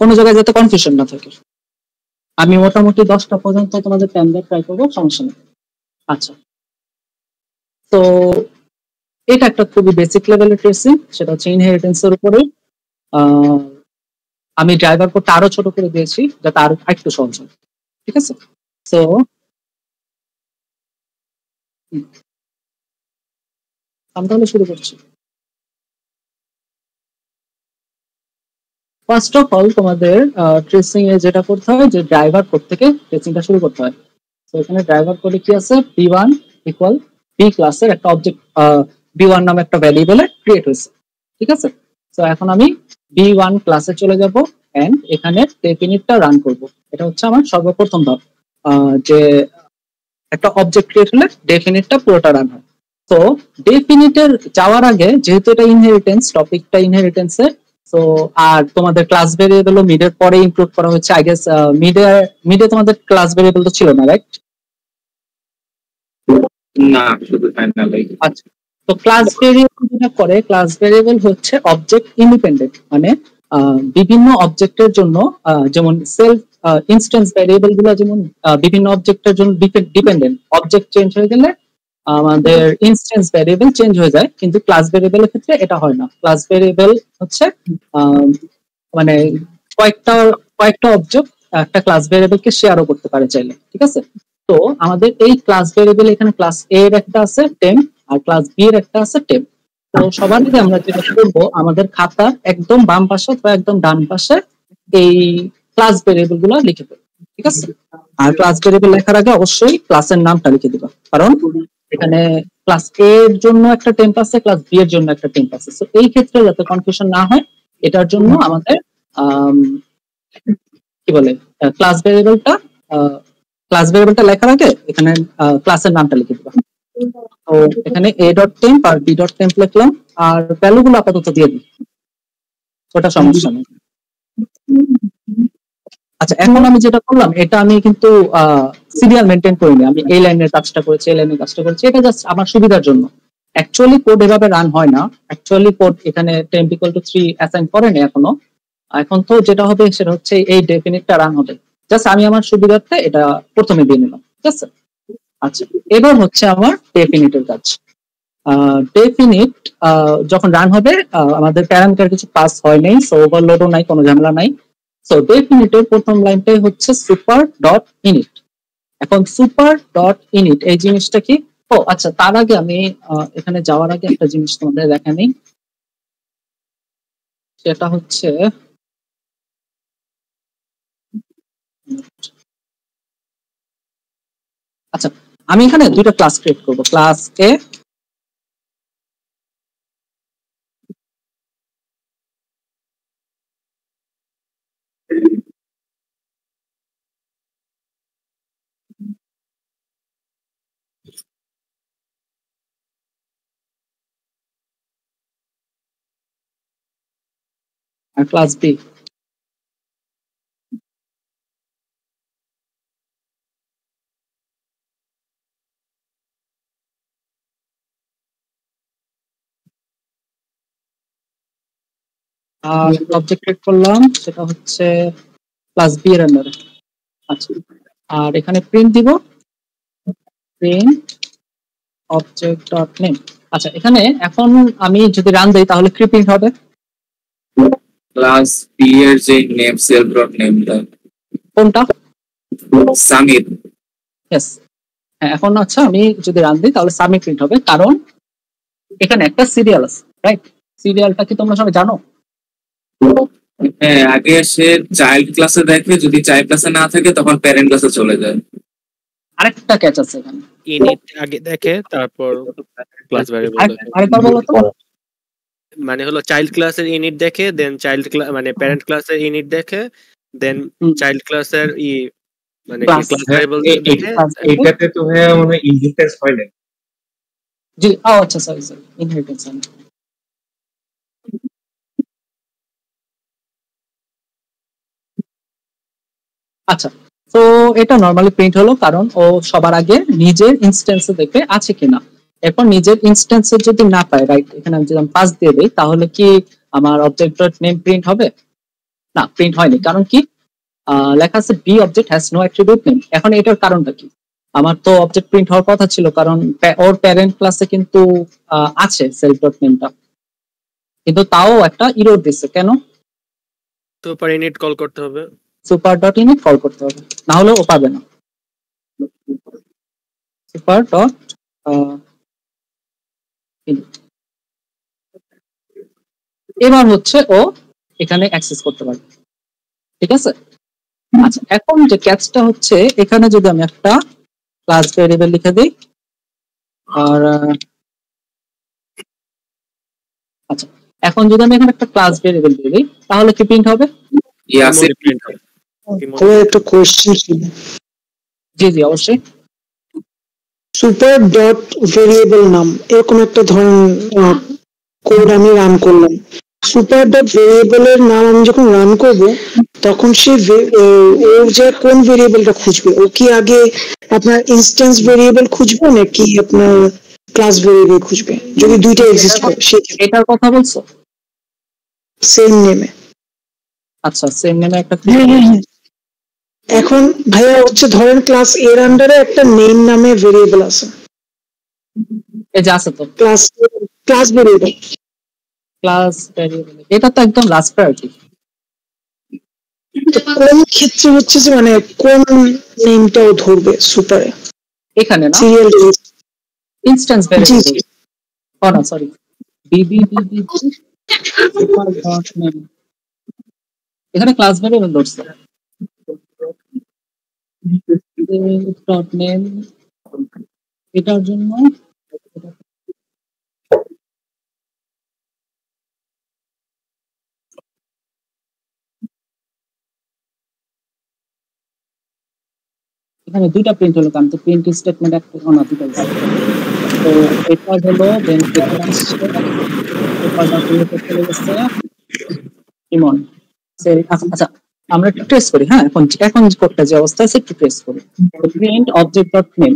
কোনো জায়গায় যাতে কনফিউশন না থাকে। আমি মোটামুটি 10টা পর্যন্ত তোমাদের টাইম দিয়ে ট্রাই করবো, সমস্যা নেই। আচ্ছা, তো এটা একটা খুবই বেসিক লেভেলের ট্রেসিং, সেটা হচ্ছে ইনহেরিটেন্সের উপরে। আমি ড্রাইভার কোডটা আরো ছোট করে দিয়েছি যাতে আরো একটু সহজ হয়, ঠিক আছে? তো আমি তাহলে শুরু করছি। ফার্স্ট অফ অল তোমাদের ট্রেসিং এ যেটা করতে হয় যে ড্রাইভার কোড থেকে ট্রেসিংটা শুরু করতে হয়। তো এখানে ড্রাইভার কোডে কি আছে, b1 ইকুয়াল বি ক্লাসের একটা অবজেক্ট b1 নামে একটা ভ্যারিয়েবল ক্রিয়েট হয়েছে, ঠিক আছে? তো এখন আমি b1 ক্লাসে চলে যাব এন্ড এখানে ডেফিনিটটা রান করব। এটা হচ্ছে আমার সর্বপ্রথম ধাপ, যে একটা অবজেক্ট ক্রিয়েট হলে ডেফিনিটটা পুরোটা রান হয়। তো ডেফিনিটের যাওয়ার আগে, যেহেতু এটা ইনহেরিটেন্স, টপিকটা ইনহেরিটেন্সের, তো আর তোমাদের ক্লাস ভেরিয়েবল মিডের পরে ইনক্লুড করা হচ্ছে, আই গেস মিডে তোমাদের ক্লাস ভেরিয়েবল তো ছিল না, রাইট? না, শুধু ফাইনাল। আচ্ছা, তো ক্লাস ভেরিয়েবল যেটা করে, ক্লাস ভেরিয়েবল হচ্ছে অবজেক্ট ইন্ডিপেন্ডেন্ট, মানে বিভিন্ন অবজেক্টের জন্য, যেমন সেলফ ইনস্ট্যান্স ভেরিয়েবল গুলো যেমন বিভিন্ন অবজেক্টের জন্য ডিপেন্ডেন্ট, অবজেক্ট চেঞ্জ হয়ে গেলে আমাদের ইনস্ট্যান্স ভেরিয়েবল চেঞ্জ হয়ে যায়, কিন্তু ক্লাস ভেরিয়েবলের ক্ষেত্রে এটা হয় না। ক্লাস ভেরিয়েবল হচ্ছে মানে কয়েকটা অবজেক্ট একটা ক্লাস ভেরিয়েবলকে শেয়ারও করতে পারে চাইলে, ঠিক আছে? তো আমাদের এই ক্লাস ভেরিয়েবল এখানে ক্লাস এ এর একটা আছে টেম্প আর ক্লাস বি এর একটা আছে টেম্প। তো সবার আগে আমরা যেটা করবো, আমাদের খাতার একদম বাম পাশে বা একদম ডান পাশে এই ক্লাস ভেরিয়েবল গুলো লিখে দেবো, ঠিক আছে? আর ক্লাস ভেরিয়েবল লেখার আগে অবশ্যই ক্লাসের নামটা লিখে দিবা, কারণ এখানে ক্লাস এ এর জন্য একটা টেম্প আছে, ক্লাস বি এর জন্য একটা টেম্প আছে। তো এই ক্ষেত্রে যাতে কনফিউশন না হয়, এটার জন্য আমাদের কি বলে, ক্লাস ভেরিয়েবলটা লেখার আগে এখানে ক্লাসের নামটা লিখে দিবা। তো এখানে a ডট টেম্প আর b ডট টেম্প লিখলাম, আর ভ্যালু গুলো আপাতত দিয়ে দিই, ওটা সমস্যা নেই। আচ্ছা, এখন আমি যেটা করলাম, এটা আমি কিন্তু সিরিয়াল মেনটেন করিনি, আমি এই লাইনের কাজটা করেছি, এই লাইনের কাজটা করেছি, এটা জাস্ট আমার সুবিধার জন্য। অ্যাকচুয়ালি কোড এভাবে রান হয় না, অ্যাকচুয়ালি কোড এখানে টেম্প ইকুয়াল টু 3 অ্যাসাইন করেনি এখনো। এখন তো যেটা হবে সেটা হচ্ছে এই ডেফিনিটটা রান হবে, জাস্ট আমি আমার সুবিধার্থে এটা প্রথমে দিয়ে নিলাম, ঠিক আছে? আচ্ছা, এবার হচ্ছে আমার ডেফিনিটের কাজ। ডেফিনিট যখন রান হবে, আমাদের প্যারামিটার কিছু পাস হয় নাই, সো ওভারলোডও নাই, কোনো ঝামেলা নাই। সো ডেফিনিটের প্রথম লাইনটাই হচ্ছে সুপার ডট ইনিট। এখন সুপার ডট ইনিট এই জিনিসটা কি? ও আচ্ছা, তার আগে আমি এখানে যাওয়ার আগে একটা জিনিস তোমাদের দেখা নেই, সেটা হচ্ছে আচ্ছা, আমি এখানে দুইটা ক্লাস ক্রিয়েট করব, ক্লাস এ আর ক্লাস বি। আর অবজেক্ট ক্রিয়েট করলাম, সেটা হচ্ছে ক্লাস বি এর আন্ডারে। আচ্ছা, আর এখানে প্রিন্ট দিব, প্রিন্ট অবজেক্ট ডট নেম। আচ্ছা, এখানে এখন আমি যদি রান দেই তাহলে কি প্রিন্ট হবে? ক্লাস বি এর যে নেম, সেলফ ডট নেমটা কোনটা? সামির। यस, হ্যাঁ, এখন আচ্ছা আমি যদি রান দিই তাহলে সাবমিট প্রিন্ট হবে, কারণ এখানে একটা সিরিয়াল আছে, রাইট? সিরিয়ালটা কি তোমরা সবাই জানো? হ্যাঁ, আগে সে চাইল্ড ক্লাসে দেখে, যদি চাইল্ড ক্লাসে না থাকে তখন প্যারেন্ট ক্লাসে চলে যায়। আরেকটা ক্যাচ আছে এখানে, ইনিট আগে দেখে তারপর ক্লাস ভ্যারিয়েবল দেখে। আরেকবার বলো তো। মানে হলো চাইল্ড ক্লাসের ইনিট দেখে, দেন চাইল্ড ক্লাস মানে প্যারেন্ট ক্লাসের ইনিট দেখে, দেন চাইল্ড ক্লাসের মানে ক্লাস ভ্যারিয়েবল দেখে। এইটাতে তো হ্যাঁ মানে ইনহেরিটেন্স হয় না। জি, আচ্ছা, সরি ইনহেরিটেন্স। আচ্ছা, তো এটা নরমালি প্রিন্ট হলো, কারণ ও সবার আগে নিজের ইনস্ট্যান্সে দেখবে আছে কিনা। এরপর নিজের ইনস্ট্যান্সে যদি না পায়, রাইট, এখানে আমি যদি পাস দিয়ে দেই তাহলে কি আমার অবজেক্ট ডট নেম প্রিন্ট হবে? না, প্রিন্ট হয়নি। কারণ কি, লেখা আছে B object has no attribute name. এখন এটার কারণটা কি? আমার তো অবজেক্ট প্রিন্ট হওয়ার কথা ছিল, কারণ ওর প্যারেন্ট ক্লাসে কিন্তু আছে সেলফ ডট নেমটা, কিন্তু তাও একটা ইরর দিচ্ছে। কেন? সুপার ইনিট কল করতে হবে, সুপার ডট ইনিট কল করতে হবে, না হলে ও পাবে না। সুপার ডট ইনিট, এবার হচ্ছে ও এখানে অ্যাক্সেস করতে পারবে। ঠিক আছে? আচ্ছা, এখন যে ক্যাচটা হচ্ছে, এখানে যদি আমি একটা ক্লাস ভেরিয়েবল লিখে দিই, আর আচ্ছা, এখন যদি আমি এখানে একটা ক্লাস ভেরিয়েবল দিয়ে দিই, তাহলে কি প্রিন্ট হবে? একটা কোশ্চেন ছিল। জি জি, অবশ্যই। সুপার ডট ভেরিয়েবল নাম, এরকম একটা ধরুন কোড আমি রান করলাম। সুপার ডট ভেরিয়েবলের নাম আমি যখন রান করব, তখন সে ওর যে কোন ভেরিয়েবলটা খুঁজবে, ও কি আগে আপনার ইনস্ট্যান্স ভেরিয়েবল খুঁজবে নাকি আপনার ক্লাস ভেরিয়েবল খুঁজবে? যদি দুইটা এক্সিস্ট করে, এটার কথা বলছো? সেম নেমে। আচ্ছা, সেম নেমে একটা। এখন ভাইয়া হচ্ছে ধরেন ক্লাস এর আন্ডারে একটা নেম নামে ভেরিয়েবল আছে, এই যে আছে তো ক্লাস ভেরিয়েবল। ক্লাস ভেরিয়েবল এটা তো একদম লাস্ট প্রায়োরিটি। তো কোন ক্ষেত্রে হচ্ছে যে মানে কোন নেমটাও ধরবে সুপারে? এখানে না, সিরিয়াল ইনস্ট্যান্স ভেরিয়েবল। ও না, সরি, বিবি সুপার ডট নেম, এখানে ক্লাস ভেরিয়েবল ধরছে ডট নেম। এটার জন্য এখানে দুইটা প্রিন্ট হলো, কারণ তো প্রিন্ট স্টেটমেন্ট একটা না, দুটো। তো এটা হলো দেন এখানে আসছে সুপার ডট নেম চলে গেছে ইমন। আচ্ছা, আমরা একটু ট্রেস করি। হ্যাঁ, এখন কোডটা যে অবস্থা আছে একটু ট্রেস করি। প্রিন্ট অবজেক্ট ডট নেম,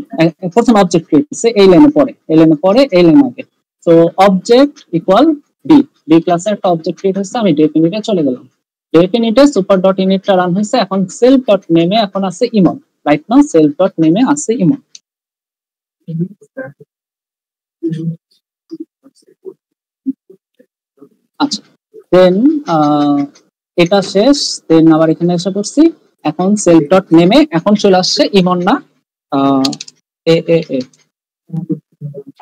প্রথম অবজেক্ট ক্রিয়েট হচ্ছে এই লাইনে পরে, এই লাইনে পরে, এই লাইনে আগে। তো অবজেক্ট ইকুয়াল বি ক্লাসে একটা অবজেক্ট ক্রিয়েট হচ্ছে, আমি ডেফিনিটে চলে গেলাম। ডেফিনিটে সুপার ডট ইনিটটা রান হয়েছে, এখন সেলফ ডট নেমে এখন আছে ইমন। রাইট নাও সেলফ ডট নেমে আছে ইমন। আচ্ছা, দেন এটা শেষ, দেন আবার এখানে এসে পড়ছি। এখন সেলফ ডট নেমে এখন চলে আসছে ইমন না এ এ এ।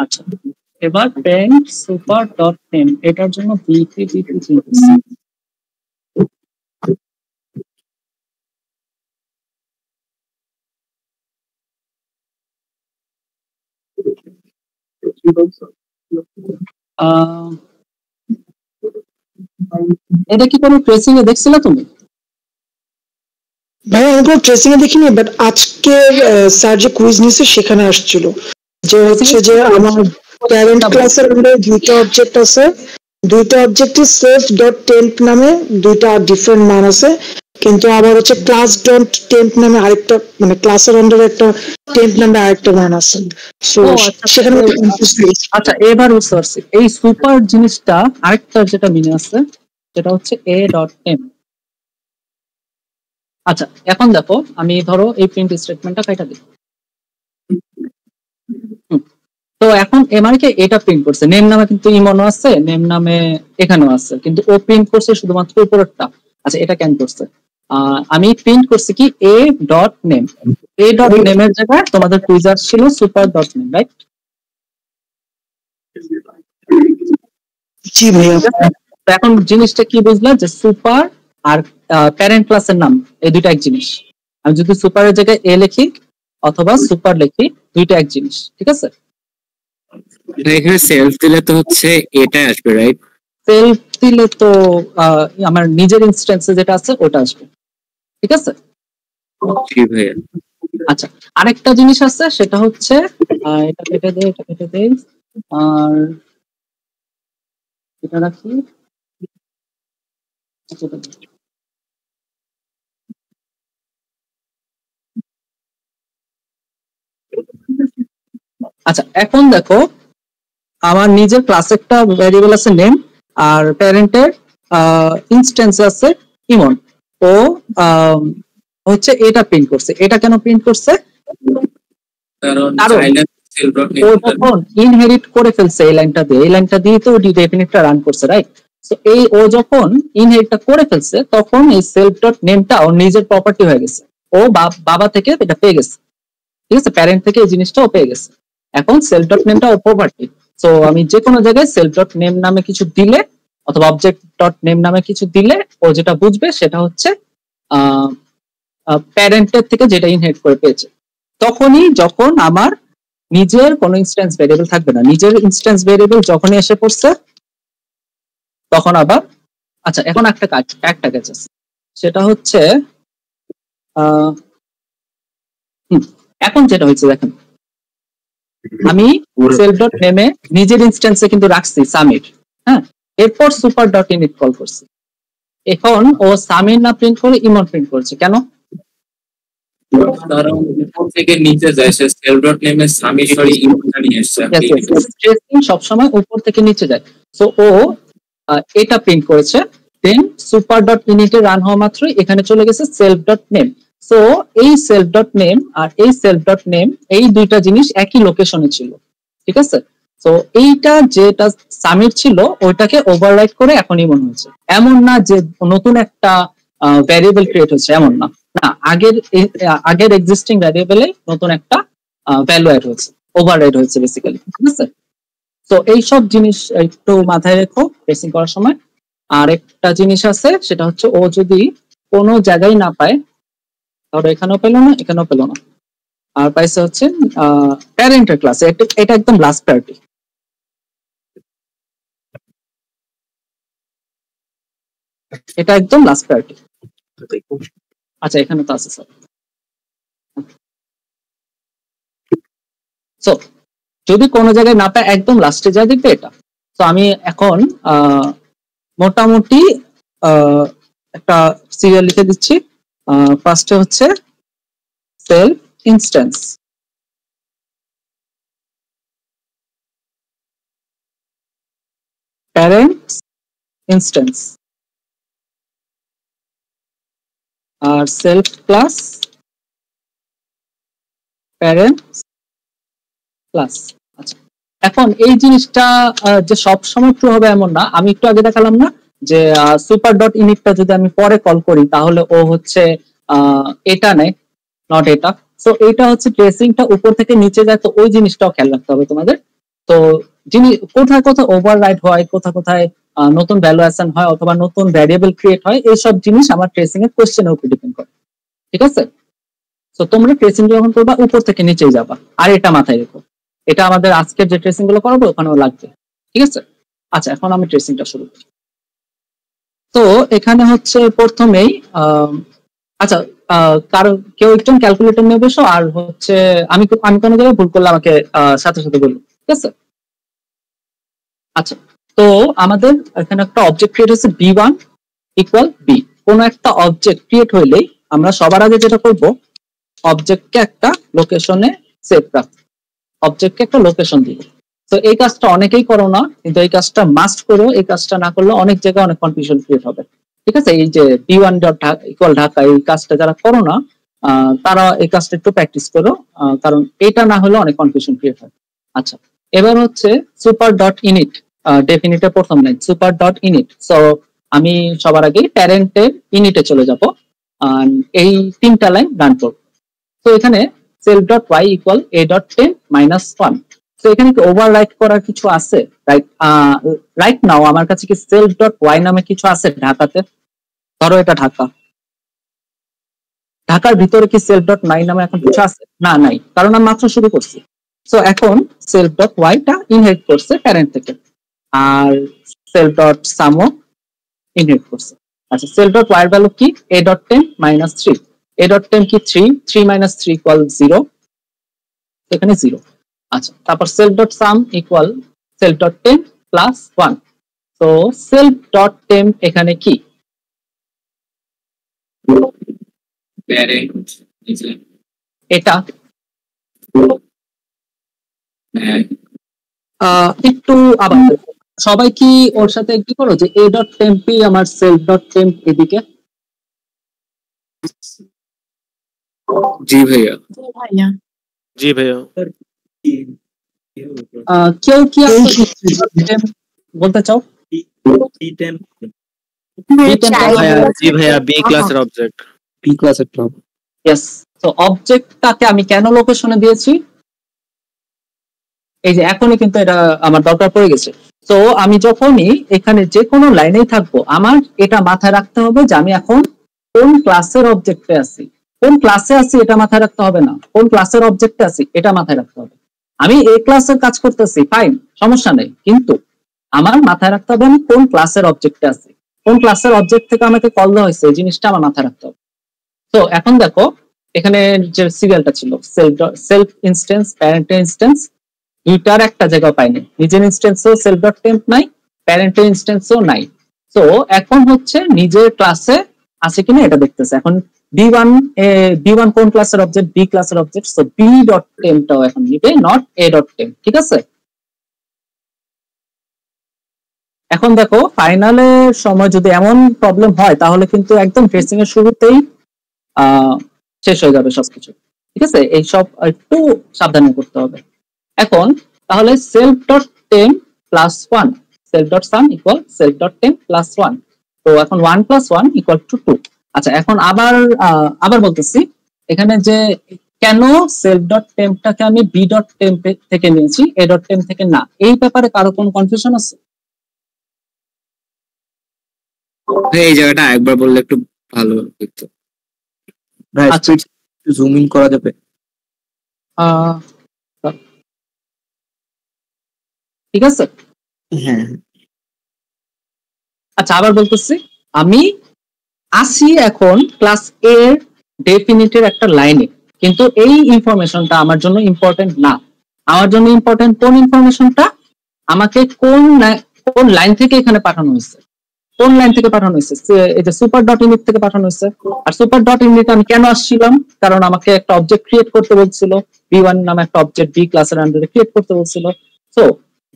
আচ্ছা, এবার প্যারেন্ট সুপার ডট নেম, এটার জন্য বি3 চিনতেছি। এটা কি কোনো ট্রেসিং এ দেখছিলে তুমি? ভাই আমি কোনো ট্রেসিং এ দেখিনি, বাট আজকে স্যার যে কুইজ নিয়েছে সেখানে আসছিল যে হচ্ছে যে আমার প্যারেন্ট ক্লাসের মধ্যে দুইটা অবজেক্ট আছে, দুইটা অবজেক্টে সেলফ ডট টেম্প নামে দুইটা ডিফারেন্ট মান আছে, কিন্তু আবার হচ্ছে ক্লাস ডট টেম্প নামে আরেকটা, মানে ক্লাসের আন্ডারে একটা টেম্প নামে আরেকটা মান আছে। সো সেখানে আচ্ছা, এবার বুঝতে পারছি এই সুপার জিনিসটা আরেকটা যেটা মিনে আছে সেটা হচ্ছে এ ডট টেম্প। আচ্ছা, এখন দেখো আমি ধরো এই প্রিন্ট স্টেটমেন্টটা কাটা দিই। তো এখন এমআরকে এটা প্রিন্ট করছে, নেম নামে কিন্তু ইমনও আছে, নেম নামে এখানেও আছে, কিন্তু ও প্রিন্ট করছে শুধুমাত্র উপরেরটা। আচ্ছা, এটা কেন করছে? আমি প্রিন্ট করছি কি a dot name, a dot নেমের জায়গায় তোমাদের কুইজার ছিল সুপার ডট নেম, রাইট? জি ভাইয়া। এখন জিনিসটা কি বুঝলা যে সুপার আর প্যারেন্ট ক্লাসের নাম এই দুইটা এক জিনিস। আমি যদি সুপারের জায়গায় এ লিখি অথবা সুপার লিখি, দুইটা এক জিনিস। ঠিক আছে? এখানে সেলফ দিলে তো হচ্ছে এটাই আসবে, রাইট? সেলফ দিলে তো আমার নিজের ইনস্ট্যান্সে যেটা আছে ওটা আসবে। ঠিক আছে? জি ভাইয়া। আচ্ছা, আরেকটা জিনিস আছে, সেটা হচ্ছে এটা কেটে দেই, এটা কেটে দেই, আর এটা রাখি। আচ্ছা, এখন দেখো আমার নিজের ক্লাসে একটা ভ্যারিয়েবল আছে নেম, আর প্যারেন্টের ইনস্ট্যান্স আছে ইমন। ও হচ্ছে এটা প্রিন্ট করছে। এটা কেন প্রিন্ট করছে? কারণ কারণ চাইল্ড সেলফ ডট ও নেম যখন ইনহেরিট করে ফেলছে এই লাইনটা দিয়ে তো ডেফিনিটটা রান করছে, রাইট? তো এই ও যখন ইনহেরিটটা করে ফেলছে তখন এই সেলফ ডট নেমটা ওর নিজের প্রপার্টি হয়ে গেছে। ও বাবা থেকে এটা পেয়ে গেছে, ঠিক আছে, প্যারেন্ট থেকে এই জিনিসটা ও পেয়ে গেছে। এখন সেলফ ডট নেমটা ওর প্রপার্টি। তো আমি যে কোনো জায়গায় সেলফ ডট নেম নামে কিছু দিলে অথবা অবজেক্ট ডট নেম নামে কিছু দিলে ও যেটা বুঝবে সেটা হচ্ছে প্যারেন্টের থেকে যেটা ইনহেরিট করে পেয়েছে। তখনই যখন আমার নিজের কোনো ইনস্ট্যান্স ভেরিয়েবল থাকবে না, নিজের ইনস্ট্যান্স ভেরিয়েবল যখনই এসে পড়ছে তখন আবার আচ্ছা এখন একটা কাজ আছে, সেটা হচ্ছে এখন যেটা হয়েছে দেখেন, আমি সেলফ ডট নেমে নিজের ইনস্ট্যান্সে কিন্তু রাখছি সামির, হ্যাঁ, এরপর সুপার ডট ইনিট কল করছি। এখন ও সামির না প্রিন্ট করে ইমন প্রিন্ট করছে, কেন? কারণ উপর থেকে নিচে যায়, সে সেলফ ডট নেমে সামি সরি ইমোটা নিয়ে আসছে। ট্রেসিং সবসময় উপর থেকে নিচে যায়। সো ও এটা প্রিন্ট করেছে, দেন সুপার ডট ইনিটে রান হওয়া মাত্রই এখানে চলে গেছে সেলফ ডট নেম। সো এই সেলফ ডট নেম আর এই সেলফ ডট নেম এই দুইটা জিনিস একই লোকেশনে ছিল, ঠিক আছে? তো এইটা যেটা সামিট ছিল ওইটাকে ওভাররাইট করে এখনই মনে হয়েছে। এমন না যে নতুন একটা ভ্যারিয়েবল ক্রিয়েট হচ্ছে, এমন না, না, আগের এক্সিস্টিং ভ্যারিয়েবলে নতুন একটা ভ্যালু অ্যাড হয়েছে, ওভাররাইট হয়েছে বেসিক্যালি, ঠিক আছে? তো এইসব জিনিস একটু মাথায় রেখো ট্রেসিং করার সময়। আর একটা জিনিস আছে, সেটা হচ্ছে ও যদি কোনো জায়গায় না পায়, তাহলে এখানেও পেলো না, এখানেও পেলো না, আর পাইছে হচ্ছে প্যারেন্টের ক্লাসে। এটা একদম লাস্ট প্রায়োরিটি, এটা একদম লাস্ট প্রায়োরিটি। আচ্ছা এখানে তো আছে স্যার। সো যদি কোনো জায়গায় না পায় একদম লাস্টে যা দেখবে এটা। তো আমি এখন মোটামুটি একটা সিরিয়াল লিখে দিচ্ছি। ফার্স্টে হচ্ছে সেলফ ইনস্ট্যান্স, প্যারেন্ট ইনস্ট্যান্স, আর সেলফ ক্লাস প্যারেন্ট ক্লাস। আচ্ছা এখন এই জিনিসটা যে সব সময় ট্রু হবে এমন না। আমি একটু আগে দেখালাম না যে সুপার ডট ইনিটটা যদি আমি পরে কল করি তাহলে ও হচ্ছে এটা নেয়, নট এটা। সো এটা হচ্ছে ট্রেসিংটা উপর থেকে নিচে যায়, তো ওই জিনিসটাও খেয়াল রাখতে হবে তোমাদের। তো যিনি কোথায় কোথায় ওভাররাইড হয়, কোথায় কোথায় নতুন ভ্যালু অ্যাসাইন হয় অথবা নতুন ভ্যারিয়েবল ক্রিয়েট হয়, এইসব জিনিস আমার ট্রেসিং এর কোশ্চেনের উপর ডিপেন্ড করে, ঠিক আছে? তো তোমরা ট্রেসিং যখন করবা উপর থেকে নিচেই যাবা, আর এটা মাথায় রেখো, এটা আমাদের আজকের যে ট্রেসিং গুলো করাবো ওখানেও লাগবে, ঠিক আছে? আচ্ছা এখন আমি ট্রেসিংটা শুরু করি। তো এখানে হচ্ছে প্রথমেই আচ্ছা কারো কেউ একজন ক্যালকুলেটর নিয়ে বসো, আর হচ্ছে আমি কোনো জায়গায় ভুল করলে আমাকে সাথে সাথে বলবো, ঠিক আছে? আচ্ছা তো আমাদের এখানে একটা অবজেক্ট ক্রিয়েট হচ্ছে b1 ইকুয়াল b। কোনো একটা অবজেক্ট ক্রিয়েট হইলেই আমরা সবার আগে যেটা করব, অবজেক্টকে একটা লোকেশনে সেভ রাখবো, অবজেক্টকে একটা লোকেশন দিব। তো এই কাজটা অনেকেই করো না, কিন্তু এই কাজটা মাস্ট করো। এই কাজটা না করলে অনেক জায়গায় অনেক কনফিউশন ক্রিয়েট হবে, ঠিক আছে? এই যে b1 ইকুয়াল ঢাকা, এই কাজটা যারা করো না তারা এই কাজটা একটু প্র্যাকটিস করো, কারণ এটা না হলে অনেক কনফিউশন ক্রিয়েট হয়। আচ্ছা এবার হচ্ছে সুপার ডট ইনিট, ডেফিনিটের প্রথম line super dot init. So আমি সবার আগে প্যারেন্টের ইনিটে চলে যাব, এই তিনটা লাইন রান করবো। তো এখানে self dot Y equal a dot 10 minus 1। তো এখানে কি ওভাররাইট করার কিছু আছে? রাইট নাও আমার কাছে কি সেলফ ডট ওয়াই নামে কিছু আছে ঢাকাতে? ধরো এটা ঢাকা, ঢাকার ভিতরে কি সেলফ ডট নাই নামে এখন কিছু আছে? না, নাই, কারণ আমি মাত্র শুরু করছি। সো এখন সেলফ ডট ওয়াইটা ইনহেরিট করছে প্যারেন্ট থেকে, আর সেলফ ডট সামও ইনহেরিট করছে। আচ্ছা সেলফ ডট ওয়াই এর ভ্যালু কি? a dot 10 minus 3। a dot 10 কি 3 মাইনাস 3 ইকুয়াল 0, এখানে 0। আচ্ছা তারপর self dot sum equal self dot 10 plus 1। তো সেলফ ডট 10 এখানে কি? প্যারেন্ট এটা একটু আবার সবাই কি ওর সাথে কি করো যে a ডট টেম্পি আমার সেলফ ডট টেম্প এদিকে, জি ভাইয়া। জি ভাইয়া। কেউ কি বলতে চাও? জি ভাইয়া, বি ক্লাসের অবজেক্ট। বি ক্লাসের টপ। ইয়েস। তো অবজেক্টটাকে আমি কেন লোকেশনে দিয়েছি? এই যে এখনই কিন্তু এটা আমার দরকার পড়ে গেছে। তো আমি যখনই এখানে যে কোনো লাইনেই থাকবো, আমার এটা মাথায় রাখতে হবে যে আমি এখন কোন ক্লাসের অবজেক্টে আছি। কোন ক্লাসে আছি এটা মাথায় রাখতে হবে না, কোন ক্লাসের অবজেক্টে আছি এটা মাথায় রাখতে হবে। আমি এই ক্লাসের কাজ করতেছি, ফাইন, সমস্যা নেই, কিন্তু আমার মাথায় রাখতে হবে আমি কোন ক্লাসের অবজেক্টে আছি, কোন ক্লাসের অবজেক্ট থেকে আমাকে কল দেওয়া হয়েছে, এই জিনিসটা আমার মাথায় রাখতে হবে। তো এখন দেখো এখানে যে সিরিয়ালটা ছিল সেলফ ইনস্টেন্স, প্যারেন্ট ইনস্টেন্স, দুইটার একটা জায়গা পাইনি, নিজের ইনস্টেন্সও সেলফ ডট টেম্প নাই, প্যারেন্টের ইনস্টেন্সও নাই। তো এখন হচ্ছে নিজের ক্লাসে আছে কিনা এটা দেখতেছে। এখন বি1 কোন ক্লাসের অবজেক্ট? বি ক্লাসের অবজেক্ট। সো বি ডট টেম্পটাও এখন নিবে, নট এ ডট টেম্প। ঠিক আছে? এখন দেখো ফাইনালের সময় যদি এমন প্রবলেম হয় তাহলে কিন্তু একদম ট্রেসিং এর শুরুতেই শেষ হয়ে যাবে সবকিছু। ঠিক আছে? এই সব একটু সাবধানে করতে হবে। এখন তাহলে self dot temp plus 1, self dot sum equal self dot temp plus 1। তো এখন 1 প্লাস 1 ইকুয়াল টু 2। আচ্ছা, এখন আবার বলতেছি এখানে যে কেন সেলফ ডট টেম্পটাকে আমি বি ডট টেম্প থেকে নিয়েছি, এ ডট টেম্প থেকে না, এই ব্যাপারে কারো কোনো কনফিউশন আছে? এই জায়গাটা একবার বললে একটু ভালো হতো। আচ্ছা, একটু জুম ইন করা যাবে? ঠিক আছে। হ্যাঁ। আচ্ছা, আবার বলতেছি আমি আসি এখন ক্লাস এর ডেফিনিটের একটা লাইনে, কিন্তু এই ইনফরমেশনটা আমার জন্য ইম্পর্টেন্ট না। আমার জন্য ইম্পর্টেন্ট কোন ইনফরমেশনটা? আমাকে কোন লাইন থেকে এখানে পাঠানো হয়েছে, কোন লাইন থেকে পাঠানো হয়েছে? এই যে সুপার ডট ইউনিট থেকে পাঠানো হয়েছে। আর সুপার ডট ইউনিট আমি কেন আসছিলাম? কারণ আমাকে একটা অবজেক্ট ক্রিয়েট করতে বলছিল, বি1 নামে একটা অবজেক্ট বি ক্লাসের আন্ডারে ক্রিয়েট করতে বলছিল। সো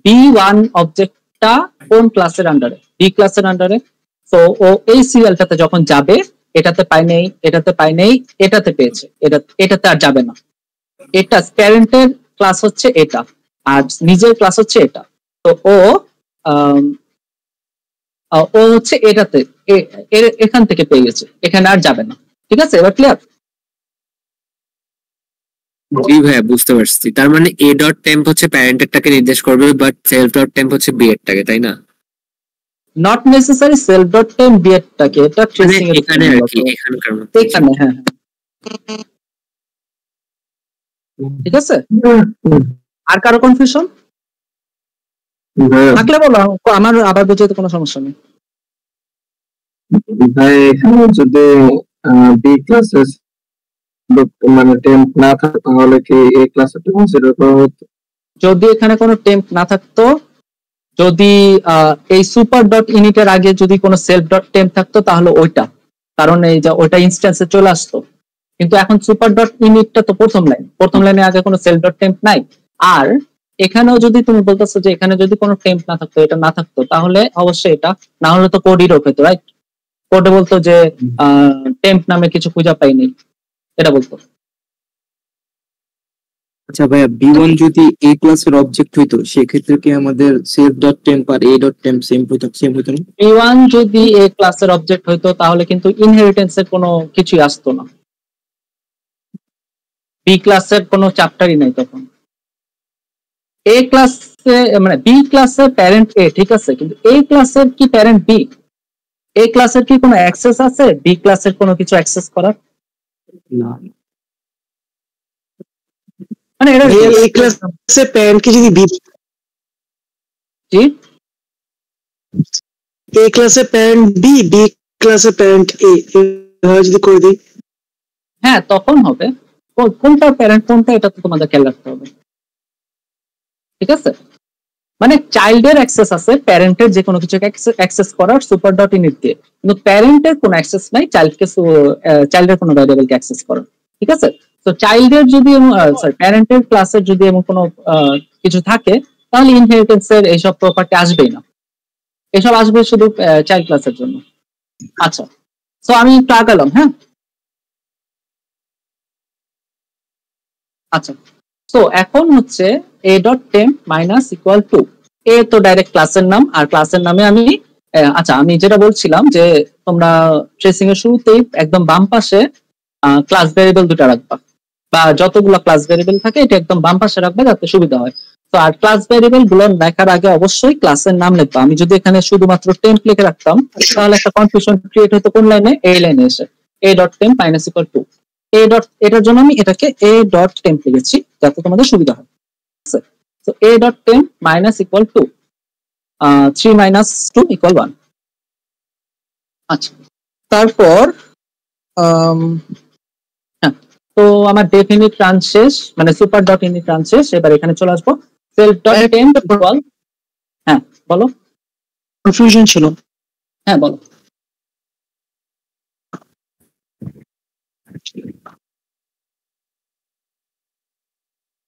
বি1 অবজেক্টটা কোন ক্লাসের আন্ডারে? বি ক্লাসের আন্ডারে। তো ও এই সিরিয়ালটাতে যখন যাবে, এটাতে পাই নেই, এটাতে পাই নেই, এটাতে পেয়েছে, এটাতে আর যাবে না। এটা প্যারেন্টের ক্লাস হচ্ছে এটা, আর নিজের ক্লাস হচ্ছে এটা। তো ও হচ্ছে এটাতে এখান থেকে পেয়ে গেছে, এখানে আর যাবে না। ঠিক আছে? এবার ক্লিয়ার? জি ভাইয়া, বুঝতে পারছি। তার মানে এ ডট টেম্প হচ্ছে প্যারেন্টেরটাকে নির্দেশ করবে, বাট সেলফ ডট টেম্প হচ্ছে বি এরটাকে, তাই না? Not necessary self dot temp b এরটাকে, এটা ট্রেসিং এর এখানে আর কি, এখানকার মধ্যে। এখানে, হ্যাঁ। ঠিক আছে? আর কারো কনফিউশন থাকলে বলো, আমার আবার বুঝতে কোনো সমস্যা নেই। ভাই এখানে যদি বি ক্লাসের মানে টেম্প না থাকে তাহলে কি এই ক্লাসে কনসিডার করা হতো? যদি এখানে কোনো টেম্প না থাকতো, যদি এই সুপার ডট ইউনিটের আগে যদি কোনো সেলফ ডট টেম্প থাকতো তাহলে ওইটা, কারণ এই যে ওইটা ইনস্ট্যান্সে চলে আসতো। কিন্তু এখন সুপার ডট ইউনিটটা তো প্রথম লাইনে আগে কোনো সেলফ ডট টেম্প নাই। আর এখানেও যদি তুমি বলতেছো যে এখানে যদি কোনো টেম্প না থাকতো, এটা না থাকতো, তাহলে অবশ্যই এটা না হলে তো কোড ইরর হতো, রাইট? কোডে বলতো যে টেম্প নামে কিছু খুঁজে পাইনি, এটা বলতো। আচ্ছা ভাইয়া, বি1 যদি এ ক্লাসের অবজেক্ট হইতো সেক্ষেত্রে কি আমাদের সেলফ ডট টেম্প আর এ ডট টেম্প সেম হইতো না? বি1 যদি এ ক্লাসের অবজেক্ট হইতো তাহলে কিন্তু ইনহেরিটেন্সের কোনো কিছুই আসতো না, বি ক্লাসের কোনো চ্যাপ্টারই নাই তখন। এ ক্লাসে মানে বি ক্লাসের প্যারেন্ট এ, ঠিক আছে, কিন্তু এ ক্লাসের কি প্যারেন্ট বি? এ ক্লাসের কি কোনো অ্যাক্সেস আছে বি ক্লাসের কোনো কিছু অ্যাক্সেস করার? না। মানে এটা এ ক্লাসের প্যারেন্ট কি যদি বি, জি, এ ক্লাসের প্যারেন্ট বি, বি ক্লাসের প্যারেন্ট এ, যদি করে দিই, হ্যাঁ তখন হবে। কোনটা প্যারেন্ট কোনটা এটা তো তোমাদের খেয়াল রাখতে হবে। ঠিক আছে? মানে চাইল্ডের অ্যাক্সেস আছে প্যারেন্টের যে কোনো কিছু অ্যাক্সেস করার সুপার ডট ইনিট দিয়ে, কিন্তু প্যারেন্টের কোনো অ্যাক্সেস নাই চাইল্ডের কোনো ভ্যারিয়েবলকে অ্যাক্সেস করার। ঠিক আছে? তো চাইল্ডের যদি প্যারেন্টের ক্লাসের যদি এমন কোনো কিছু থাকে তাহলে ইনহেরিটেন্সের এইসব প্রপার্টি আসবেই না, এসব আসবে শুধু চাইল্ড ক্লাসের জন্য। আচ্ছা, তো আমি একটু আগালাম। হ্যাঁ, আচ্ছা, তো এখন হচ্ছে a dot temp minus equal to a তো ডাইরেক্ট ক্লাসের নাম, আর ক্লাসের নামে আমি আচ্ছা আমি যেটা বলছিলাম যে তোমরা ট্রেসিং এর শুরুতেই একদম বাম পাশে ক্লাস ভেরিয়েবল দুটো রাখবা, বা যতগুলো ক্লাস ভেরিয়েবল থাকে এটা একদম বাম পাশে রাখবে যাতে সুবিধা হয়। তো আর ক্লাস ভেরিয়েবল গুলো লেখার আগে অবশ্যই ক্লাসের নাম লিখবা। আমি যদি এখানে শুধুমাত্র টেম্প লিখে রাখতাম তাহলে একটা কনফিউশন ক্রিয়েট হতো কোন লাইনে, এই লাইনে এসে a dot temp minus equal to a dot, এটার জন্য আমি এটাকে a ডট টেম্প লিখেছি যাতে তোমাদের সুবিধা হয়। তো a dot temp minus equal to 3 minus 2 equal 1। আচ্ছা, তারপর হ্যাঁ, তো আমার ডেফিনিট রান শেষ, মানে সুপার ডট ইনিট রান শেষ। এবার এখানে চলে আসবো সেলফ ডট টেম্প ইকুয়াল, হ্যাঁ বলো, কনফিউশন ছিল। হ্যাঁ বলো,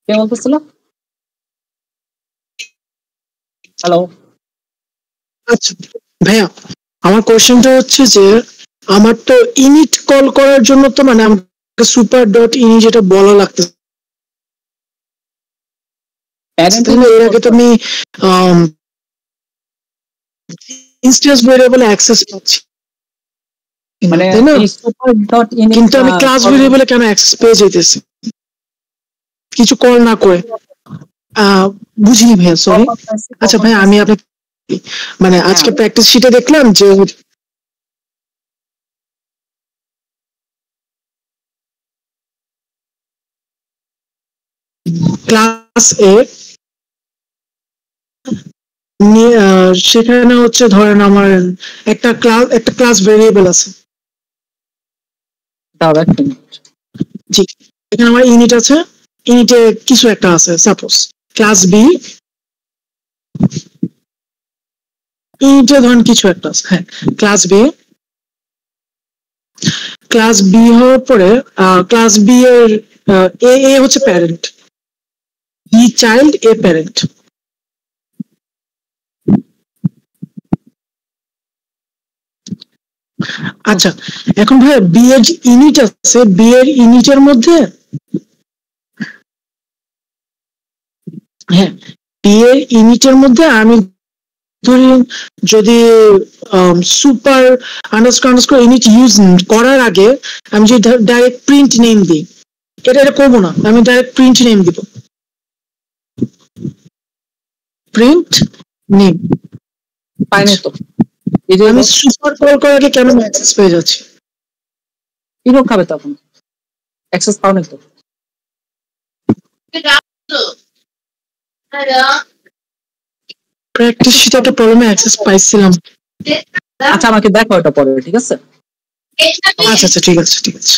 কে বলতেছিল? হ্যালো, আচ্ছা ভাইয়া, আমার কোশ্চেনটা হচ্ছে যে আমার তো ইনিট কল করার জন্য তো মানে আমাকে সুপার ডট ইনি যেটা বলা লাগতেছে, তাহলে এর আগে তো আমি ইনস্ট্যান্স ভেরিয়েবল অ্যাক্সেস পাচ্ছি, মানে তাই না? এই সুপার ডট ইনিট, কিন্তু আমি ক্লাস ভেরিয়েবলে কেন অ্যাক্সেস পেয়ে যেতেছি কিছু কল না করে? বুঝিনি ভাইয়া, সরি। আচ্ছা ভাইয়া, আমি আপনাকে মানে আজকে প্র্যাকটিস শিটে দেখলাম যে ক্লাস এ সেখানে হচ্ছে ধরেন আমার একটা ক্লাস ভেরিয়েবল আছে, জি, এখানে আমার ইউনিট আছে, ইউনিটে কিছু একটা আছে, সাপোজ ক্লাস বি, ইউনিটে ধরেন কিছু একটা আছে, হ্যাঁ ক্লাস বি হওয়ার পরে ক্লাস বি এর এ হচ্ছে parent, B child, A parent. আচ্ছা, এখন ভাই বি এর যে ইউনিট আছে, বি এর ইউনিটের মধ্যে, হ্যাঁ বি এর ইউনিটের মধ্যে আমি ধরেন যদি সুপার আন্ডারস্কোর ইউনিট ইউজ করার আগে আমি যদি ডাইরেক্ট প্রিন্ট নেম দিই, এটা করবো না, আমি ডাইরেক্ট প্রিন্ট নেম দিব, প্রিন্ট নেম। পাইনি তো, এই যে আমি সুপার কল করার আগে কেন অ্যাক্সেস পেয়ে যাচ্ছি? কিরকম খাবে তখন, অ্যাক্সেস পাও না তো। প্র্যাকটিস শিটে একটা প্রবলেমে অ্যাক্সেস পাইছিলাম। আচ্ছা আমাকে দেখো এটা পরে, ঠিক আছে? আচ্ছা আচ্ছা, ঠিক আছে ঠিক আছে।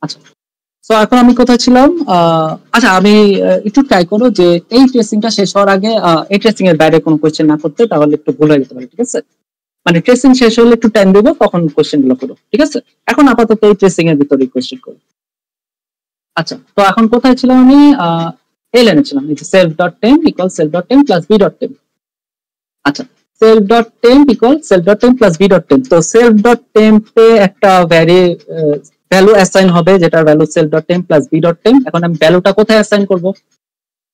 আচ্ছা, তো এখন আমি কোথায় ছিলাম? আচ্ছা আমি একটু ট্রাই করো যে এই ট্রেসিংটা শেষ হওয়ার আগে এই ট্রেসিং এর বাইরে কোনো কোশ্চেন না করতে, তাহলে একটু ভুল হয়ে যেতে পারে, ঠিক আছে? মানে ট্রেসিং শেষ হলে একটু টাইম দেবো, তখন কোশ্চেন গুলো করো, ঠিক আছে? এখন আপাতত এই ট্রেসিং এর ভিতরে কোশ্চেন করো। আচ্ছা, তো এখন কোথায় ছিলাম আমি? এই লাইনে ছিলাম, self dot temp equal self dot temp plus B dot temp. আচ্ছা, self dot temp equal self dot temp plus B dot temp. তো সেলফ ডট টেম্পে একটা ভ্যালু অ্যাসাইন হবে, যেটার value self dot temp plus B dot temp. এখন আমি ভ্যালুটা কোথায় অ্যাসাইন করব,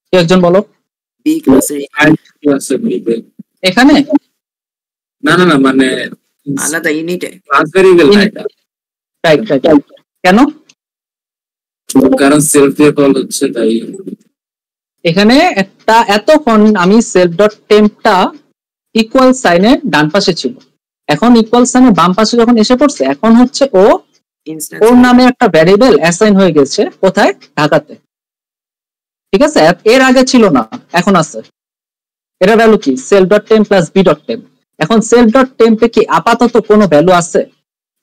কেউ একজন বলো? বি ক্লাসে এখানে না না না, মানে আলাদা ইউনিটে ক্লাস ভেরিয়েবল না এটা। রাইট রাইট, কেন? কারণ সেলফ দিয়ে কল হচ্ছে, তাই এখানে একটা এতক্ষণ আমি সেলফ ডট টেম্পটা ইকুয়াল সাইনের ডান পাশে ছিল, এখন ইকুয়াল সাইনের বাম পাশে যখন এসে পড়ছে, এখন হচ্ছে ওর নামে একটা ভ্যারিয়েবল অ্যাসাইন হয়ে গেছে, কোথায়? ঢাকাতে, ঠিক আছে? এর আগে ছিল না, এখন আছে। এর ভ্যালু কি? Self dot temp plus B dot temp. এখন সেলফ ডট টেম্পে কি আপাতত কোনো ভ্যালু আছে?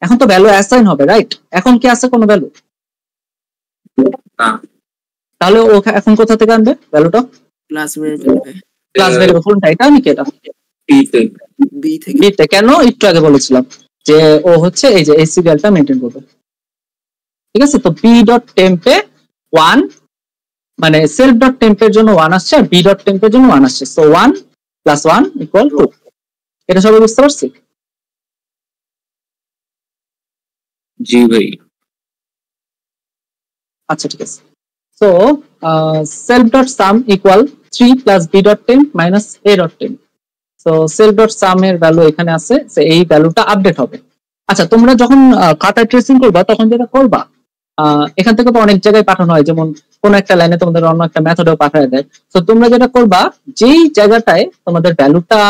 এখন তো ভ্যালু অ্যাসাইন হবে, রাইট? এখন কি আছে কোনো ভ্যালু? না। তাহলে ও এখন কোথা থেকে আনবে ভ্যালুটা? ক্লাস ভেরিয়েবল, ক্লাস ভ্যারিয়েবল কোনটা, এটা নাকি এটা? বি থেকে। বি তে, কেন? একটু আগে বলেছিলাম যে ও হচ্ছে এই যে এই সিরিয়ালটা মেইনটেইন করবে, ঠিক আছে? তো বি ডট টেম্পে 1, মানে সেলফ ডট টেম্পের জন্য 1 আসছে, আর বি ডট টেম্পের জন্য 1 আসছে, সো 1 প্লাস 1 ইকুয়াল 2। এটা সবাই বুঝতে পারছি? জি ভাই। আচ্ছা ঠিক আছে। So self dot sum equal 3 plus B dot temp minus a dot temp. So self dot sum এর ভ্যালু এখানে আছে, এই ভ্যালুটা আপডেট হবে। আচ্ছা তোমরা যখন খাতায় ট্রেসিং করবা তখন যেটা করবা, এখান থেকে তো অনেক জায়গায় পাঠানো হয়, যেমন কোন একটা লাইনে তোমাদের অন্য একটা মেথডেও পাঠিয়ে দেয়। তো তোমরা যেটা করবা, যেই জায়গাটায় তোমাদের ভ্যালুটা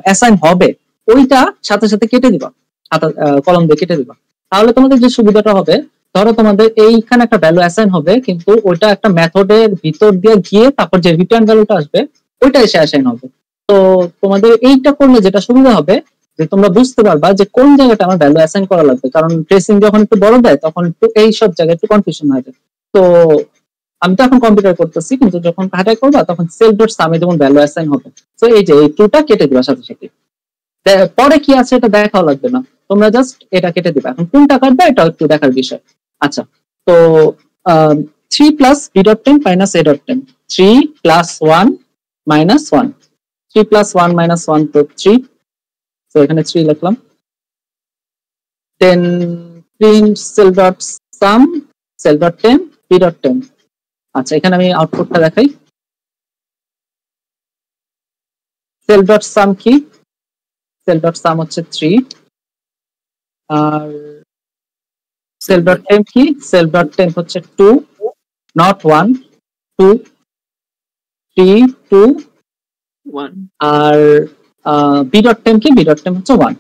অ্যাসাইন হবে ওইটা সাথে সাথে কেটে দিবা, খাতা কলম দিয়ে কেটে দিবা। তাহলে তোমাদের যে সুবিধাটা হবে, ধরো তোমাদের এইখানে একটা ভ্যালু অ্যাসাইন হবে কিন্তু ওইটা একটা মেথডের ভিতর দিয়ে গিয়ে তারপর যে রিটার্ন ভ্যালুটা আসবে ওইটা এসে অ্যাসাইন হবে। তো তোমাদের এইটা করলে যেটা সুবিধা হবে যে তোমরা বুঝতে পারবা যে কোন জায়গাটা আমার ভ্যালু অ্যাসাইন করা লাগবে, কারণ ট্রেসিং যখন একটু বড় দেয় তখন একটু এই সব জায়গায় একটু কনফিউশন হয়ে যায়। তো আমি তো এখন কম্পিউটার করতেছি, কিন্তু যখন খাতায় করবা তখন সেলফ ডট সামে যেমন ভ্যালু অ্যাসাইন হবে, তো এই যে এই টুটা কেটে দিবা সাথে সাথে, পরে কি আছে এটা দেখাও লাগবে না, তোমরা জাস্ট এটা কেটে দিবা। এখন কোনটা কাটবে এটা একটু দেখার বিষয়। আচ্ছা তো 3 plus B dot temp minus a dot temp, 3 plus 1 minus 1, 3 plus 1 minus 1 তো 3, তো এখানে 3 লিখলাম। Then print self dot sum self dot temp b dot temp. আচ্ছা এখানে আমি আউটপুটটা দেখাই। সেল ডট সাম কি, সেল ডট সাম হচ্ছে 3, আর সেল ডট টেম্প কি, সেল ডট টেম্প হচ্ছে 2 নট 1, 2 3 2 1 আর বি ডট টেম্প কি, বি ডট টেম্প হচ্ছে 1।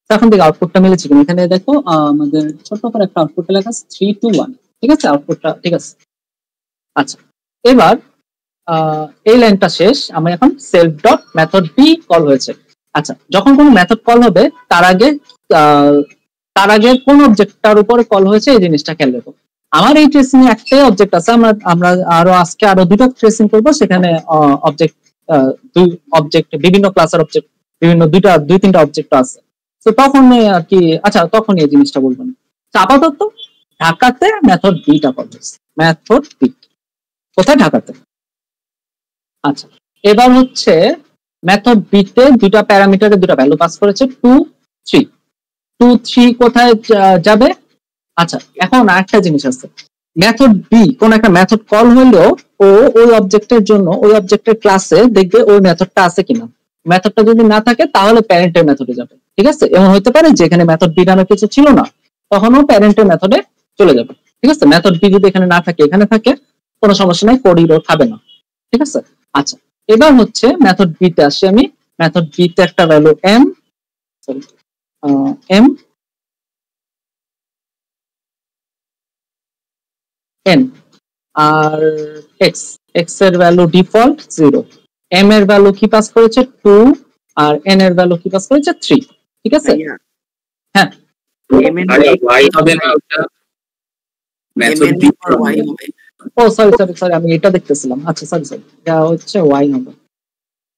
এখন থেকে আউটপুটটা মিলেছে কিনা এখানে দেখো, আমাদের ছোট করে একটা আউটপুট লেখা আছে 3 2 1, ঠিক আছে আউটপুটটা ঠিক আছে। আচ্ছা এবার এই লাইনটা শেষ, আমরা এখন self dot method B call হয়েছে। আচ্ছা যখন কোনো মেথড কল হবে তার আগে কোন অবজেক্টটার উপরে কল হয়েছে এই জিনিসটা খেয়াল রাখো। আমার এই ট্রেসিং এ একটাই অবজেক্ট আছে, আমরা আজকে আরো দুটো ট্রেসিং করব, সেখানে অবজেক্ট বিভিন্ন ক্লাসের অবজেক্ট বিভিন্ন দুই তিনটা অবজেক্ট আছে। তো তখন আর কি, আচ্ছা তখন এই জিনিসটা বলবো না। আপাতত ঢাকাতে মেথড বিটা কল হয়েছে, মেথড বি কোথায়, ঢাকাতে। আচ্ছা এবার হচ্ছে মেথড বিতে দুটা প্যারামিটারে দুটা ভ্যালু পাস করেছে 2 3, 2 3 কোথায় যাবে। আচ্ছা এখন আরেকটা জিনিস আছে, মেথড বি কোন একটা মেথড কল হলেও ও ওই অবজেক্টের জন্য ওই অবজেক্টের ক্লাসে দেখবে ওই মেথডটা আছে কিনা। মেথডটা যদি না থাকে তাহলে প্যারেন্টের মেথডে যাবে, ঠিক আছে। এমন হতে পারে যেখানে মেথড বি নামে কিছু ছিল না, তখনও প্যারেন্টের মেথডে চলে যাবে, ঠিক আছে। মেথড বি যদি এখানে না থাকে এখানে থাকে, কোনো সমস্যা নাই, কোড ইরর খাবে না, ঠিক আছে। আচ্ছা এবার হচ্ছে মেথড বি তে আসি আমি। মেথড বি তে একটা ভ্যালু এম এন আর এক্স এর ভ্যালু ডিফল্ট 0, এম এর ভ্যালু কি পাস করেছে 2 আর এন এর ভ্যালু কি পাস করেছে 3, ঠিক আছে। হ্যাঁ ওয়াই হবে না, ওটা মেথড বি ওয়াই হবে। ও সরি আমি এটা দেখতেছিলাম। আচ্ছা সরি এটা হচ্ছে ওয়াই হবে,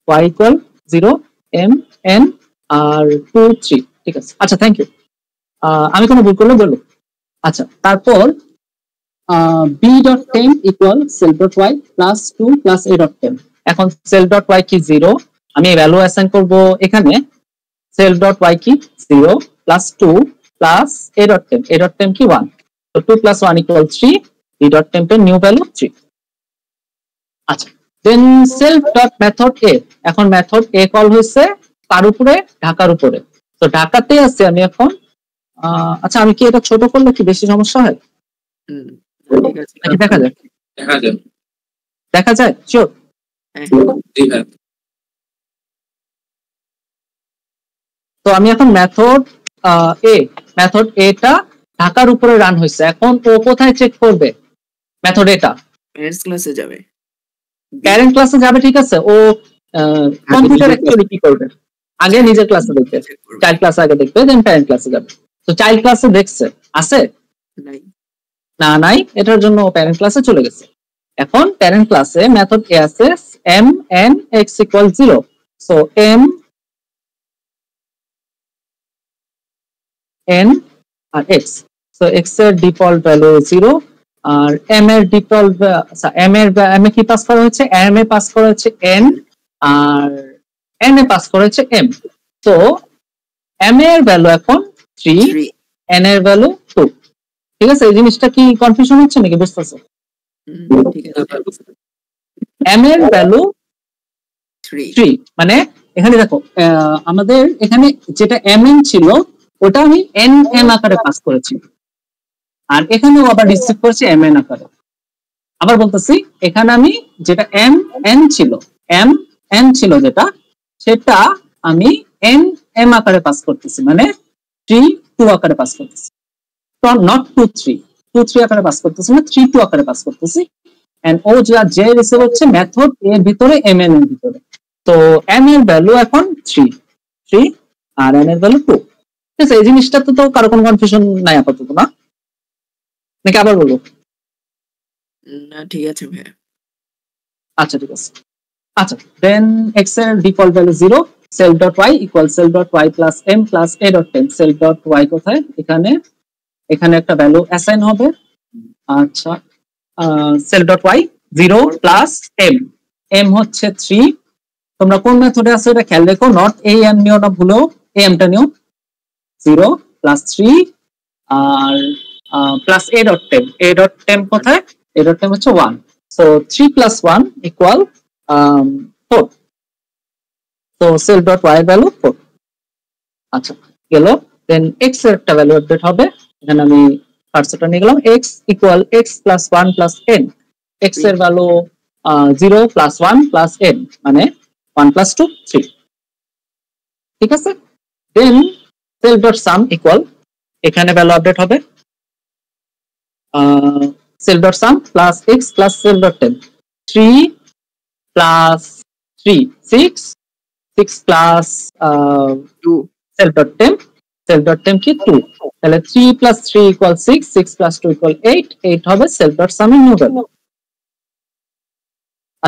ওয়াই ইকুয়াল 0 এম এন আর 2 3, ঠিক আছে। আচ্ছা থ্যাংক ইউ, আমি কোনো ভুল করলে বলবো। আচ্ছা তারপর B dot temp equal self dot Y plus 2 plus A dot temp. এখন সেলফ ডট ওয়াই কি 0, আমি ভ্যালু অ্যাসাইন করব এখানে। সেলফ ডট ওয়াই কি 0 প্লাস 2 প্লাস এ ডট টেম, এ ডট টেম কি 1, তো 2 প্লাস 1 ইকুয়াল 3, বি ডট টেম এর নিউ ভ্যালু 3। আচ্ছা দেন সেলফ ডট মেথড এ, এখন মেথড এ কল হয়েছে তার উপরে, ঢাকার উপরে, তো ঢাকাতে আছে আমি এখন। আচ্ছা আমি কি এটা ছোট করলে কি বেশি সমস্যা হয় নাকি দেখা যায়? দেখা যায় শিওর। তো আমি এখন মেথড এটা ঢাকার উপরে রান হয়েছে, এখন ও কোথায় চেক করবে? মেথড এটা প্যারেন্টস ক্লাসে যাবে, প্যারেন্ট ক্লাসে যাবে, ঠিক আছে। ও কম্পিউটার অ্যাকচুয়ালি কি করবে, আগে নিজের ক্লাসে দেখবে, চাইল্ড ক্লাসে আগে দেখবে, দেন প্যারেন্ট ক্লাসে যাবে। তো চাইল্ড ক্লাসে দেখছে আছে না নাই, এটার জন্য প্যারেন্ট ক্লাসে চলে গেছে। এখন প্যারেন্ট ক্লাসে মেথড এ আছে এম এন এক্স ইকুয়াল 0, সো এম এন আর এক্স, সো এক্স এর ডিফল্ট ভ্যালু 0 আর এম এর ডিফল্ট, আচ্ছা এম এ কি পাস করা হয়েছে, এম এ পাস করা হয়েছে এন আর এন এ পাস করা হয়েছে এম। তো এম এর ভ্যালু এখন 3, এন এর ভ্যালু 2, ঠিক ঠিক আছে, এই জিনিসটা কি কনফিউশন হচ্ছে নাকি বুঝতেছো? ঠিক আছে এম এর ভ্যালু 3 3, মানে এখানে দেখো আমাদের এখানে যেটা এম এন ছিল ওটা আমি এন এম আকারে পাস করেছি, আর এখানেও আবার রিসিভ করেছি এম এন আকারে। আবার বলতেছি এখানে আমি যেটা এম এন ছিল যেটা, সেটা আমি এন এম আকারে পাস করতেছি, মানে 3 2 আকারে পাস করতেছি, নট 2 3 2 3 আকারে পাস করতেছি না, 3 2 আকারে পাস করতেছি। এন্ড ও যে রিসিভ হচ্ছে মেথড এর ভিতরে এম এন এর ভিতরে। তো এম এর ভ্যালু এখন 3 আর এন এর ভ্যালু 2। ঠিক আছে, এই জিনিসটা তো কারো কোনো কনফিউশন নাই আপাতত, না নাকি আবার বলবো? না ঠিক আছে ভাই। আচ্ছা ঠিক আছে। আচ্ছা, দেন x এর default value 0, self dot y equal self dot y plus m plus a dot temp। self dot y কোথায়? এখানে একটা ভ্যালু অ্যাসাইন হবে। আচ্ছা, self dot y 0 plus m হচ্ছে 3। তোমরা কোন মেথডে আছো এটা খেয়াল রেখো, নট এই এম নিও না ভুলেও, এই এমটা নিও। 0 plus 3 আর প্লাস a dot temp কোথায়? a dot temp হচ্ছে 1। So 3 plus 1 equal 4। তো সেল ডট ওয়াই এর ভ্যালু 4। আচ্ছা গেল। দেন এক্স এর একটা ভ্যালু আপডেট হবে, এখানে আমি কার্সরটা নিয়ে গেলাম। X equal X plus 1 plus n। X এর ভ্যালু 0 প্লাস 1 প্লাস n, মানে 1 প্লাস 2 3। ঠিক আছে, then self dot sum equal, এখানে ভ্যালু আপডেট হবে self dot sum plus x plus self dot temp. 3 plus 3 6, 6 plus 2 self dot temp কি 2, তাহলে 3 plus 3 equal 6, 6 plus 2 equal 8, 8 হবে self dot sum এর new value.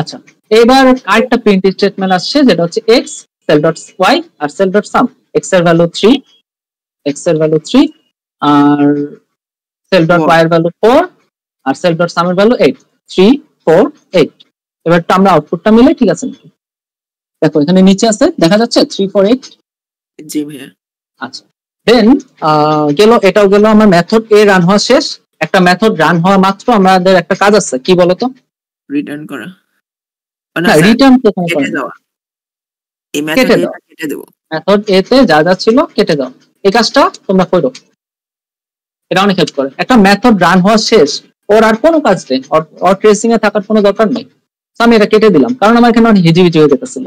আচ্ছা, এবার আরেকটা প্রিন্ট স্টেটমেন্ট আসছে যেটা হচ্ছে x সেল ডট y আর সেল ডট সাম। x এর ভ্যালু 3, আর সেল ডট y এর ভ্যালু 4 আর সেল ডট সাম এর ভ্যালু 8। 3 4 8। এবার তো আমরা আউটপুটটা মিলে, ঠিক আছে নাকি? দেখো এখানে নিচে আছে, দেখা যাচ্ছে 3 4 8। জি ভাইয়া। আচ্ছা, দেন গেল, এটাও গেল আমার মেথড এ রান হওয়া শেষ। একটা মেথড রান হওয়া মাত্র আমাদের একটা কাজ আছে, কি বলতো? রিটার্ন করা, না রিটার্ন তো কোনো কেটে করে না, দেওয়া। এই কেটে মেথডে দাও। কেটে দেব। মেথড এ তে যা যা ছিল কেটে দাও, এই কাজটা তোমরা করো, এটা অনেক হেল্প করে। একটা মেথড রান হওয়া শেষ, ওর আর কোনো কাজ নেই, ওর ট্রেসিং এ থাকার কোনো দরকার নেই। তো আমি এটা কেটে দিলাম, কারণ আমার এখানে অনেক হিজিবিজি হয়ে যেতেছিল।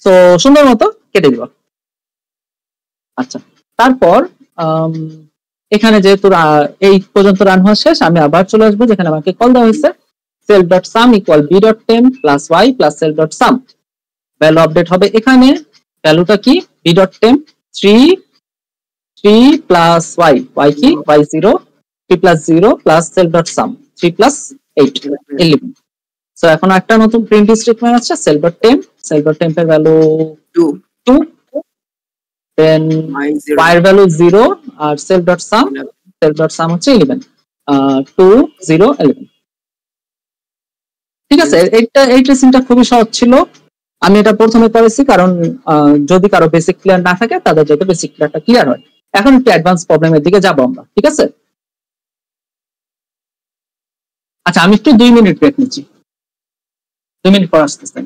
তো সুন্দর মতো কেটে দিবা। আচ্ছা, তারপর এখানে যেহেতু এই পর্যন্ত রান হওয়া শেষ, আমি আবার চলে আসবো যেখানে আমাকে কল দেওয়া হয়েছে self dot sum equal b dot temp plus Y plus self dot sum. Value update হবে এখানে, ভ্যালুটা কি? B dot temp 3 plus Y, Y কি? Y 0, 3 plus 0 plus self dot sum 3 plus 8 11। So এখন একটা নতুন প্রিন্ট স্টেটমেন্ট আছে self dot temp এর ভ্যালু 2, দেন y এর ভ্যালু 0 আর সেলফ ডট সাম হচ্ছে 11। 2 0 11। ঠিক আছে, এই ট্রেসিংটা খুবই সহজ ছিল। আমি এটা প্রথমে করেছি কারণ যদি কারো বেসিক ক্লিয়ার না থাকে তাদের যাতে বেসিক ক্লিয়ারটা ক্লিয়ার হয়। এখন একটু অ্যাডভান্স প্রবলেমের দিকে যাবো আমরা, ঠিক আছে? আচ্ছা, আমি একটু 2 মিনিট ব্রেক নিচ্ছি, 2 মিনিট পর আসতেছি।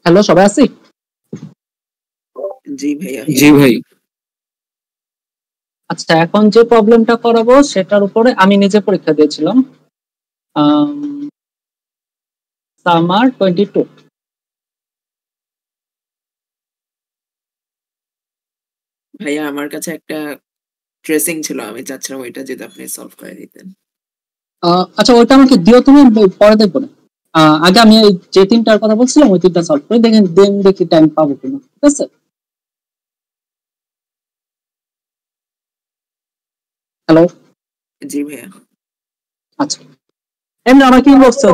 হ্যালো, সবাই আছি? জি ভাইয়া। জি ভাই। আচ্ছা, এখন যে প্রবলেমটা করাবো সেটার উপরে আমি নিজে পরীক্ষা দিয়েছিলাম। সামার 22। ভাইয়া আমার কাছে একটা ট্রেসিং ছিল, আমি চাচ্ছিলাম ওইটা যদি আপনি সলভ করে দিতেন। আচ্ছা, ওইটা আমাকে দিও, তুমি পরে দেখবো না। আগে আমি এই যে তিনটার কথা বলছিলাম ওই তিনটা সলভ করে দেখেন, দেন দেখি টাইম পাবো কিনা। ঠিক আছে? হ্যালো। জি ভাইয়া। আচ্ছা, এমনি আমার কি বলছো?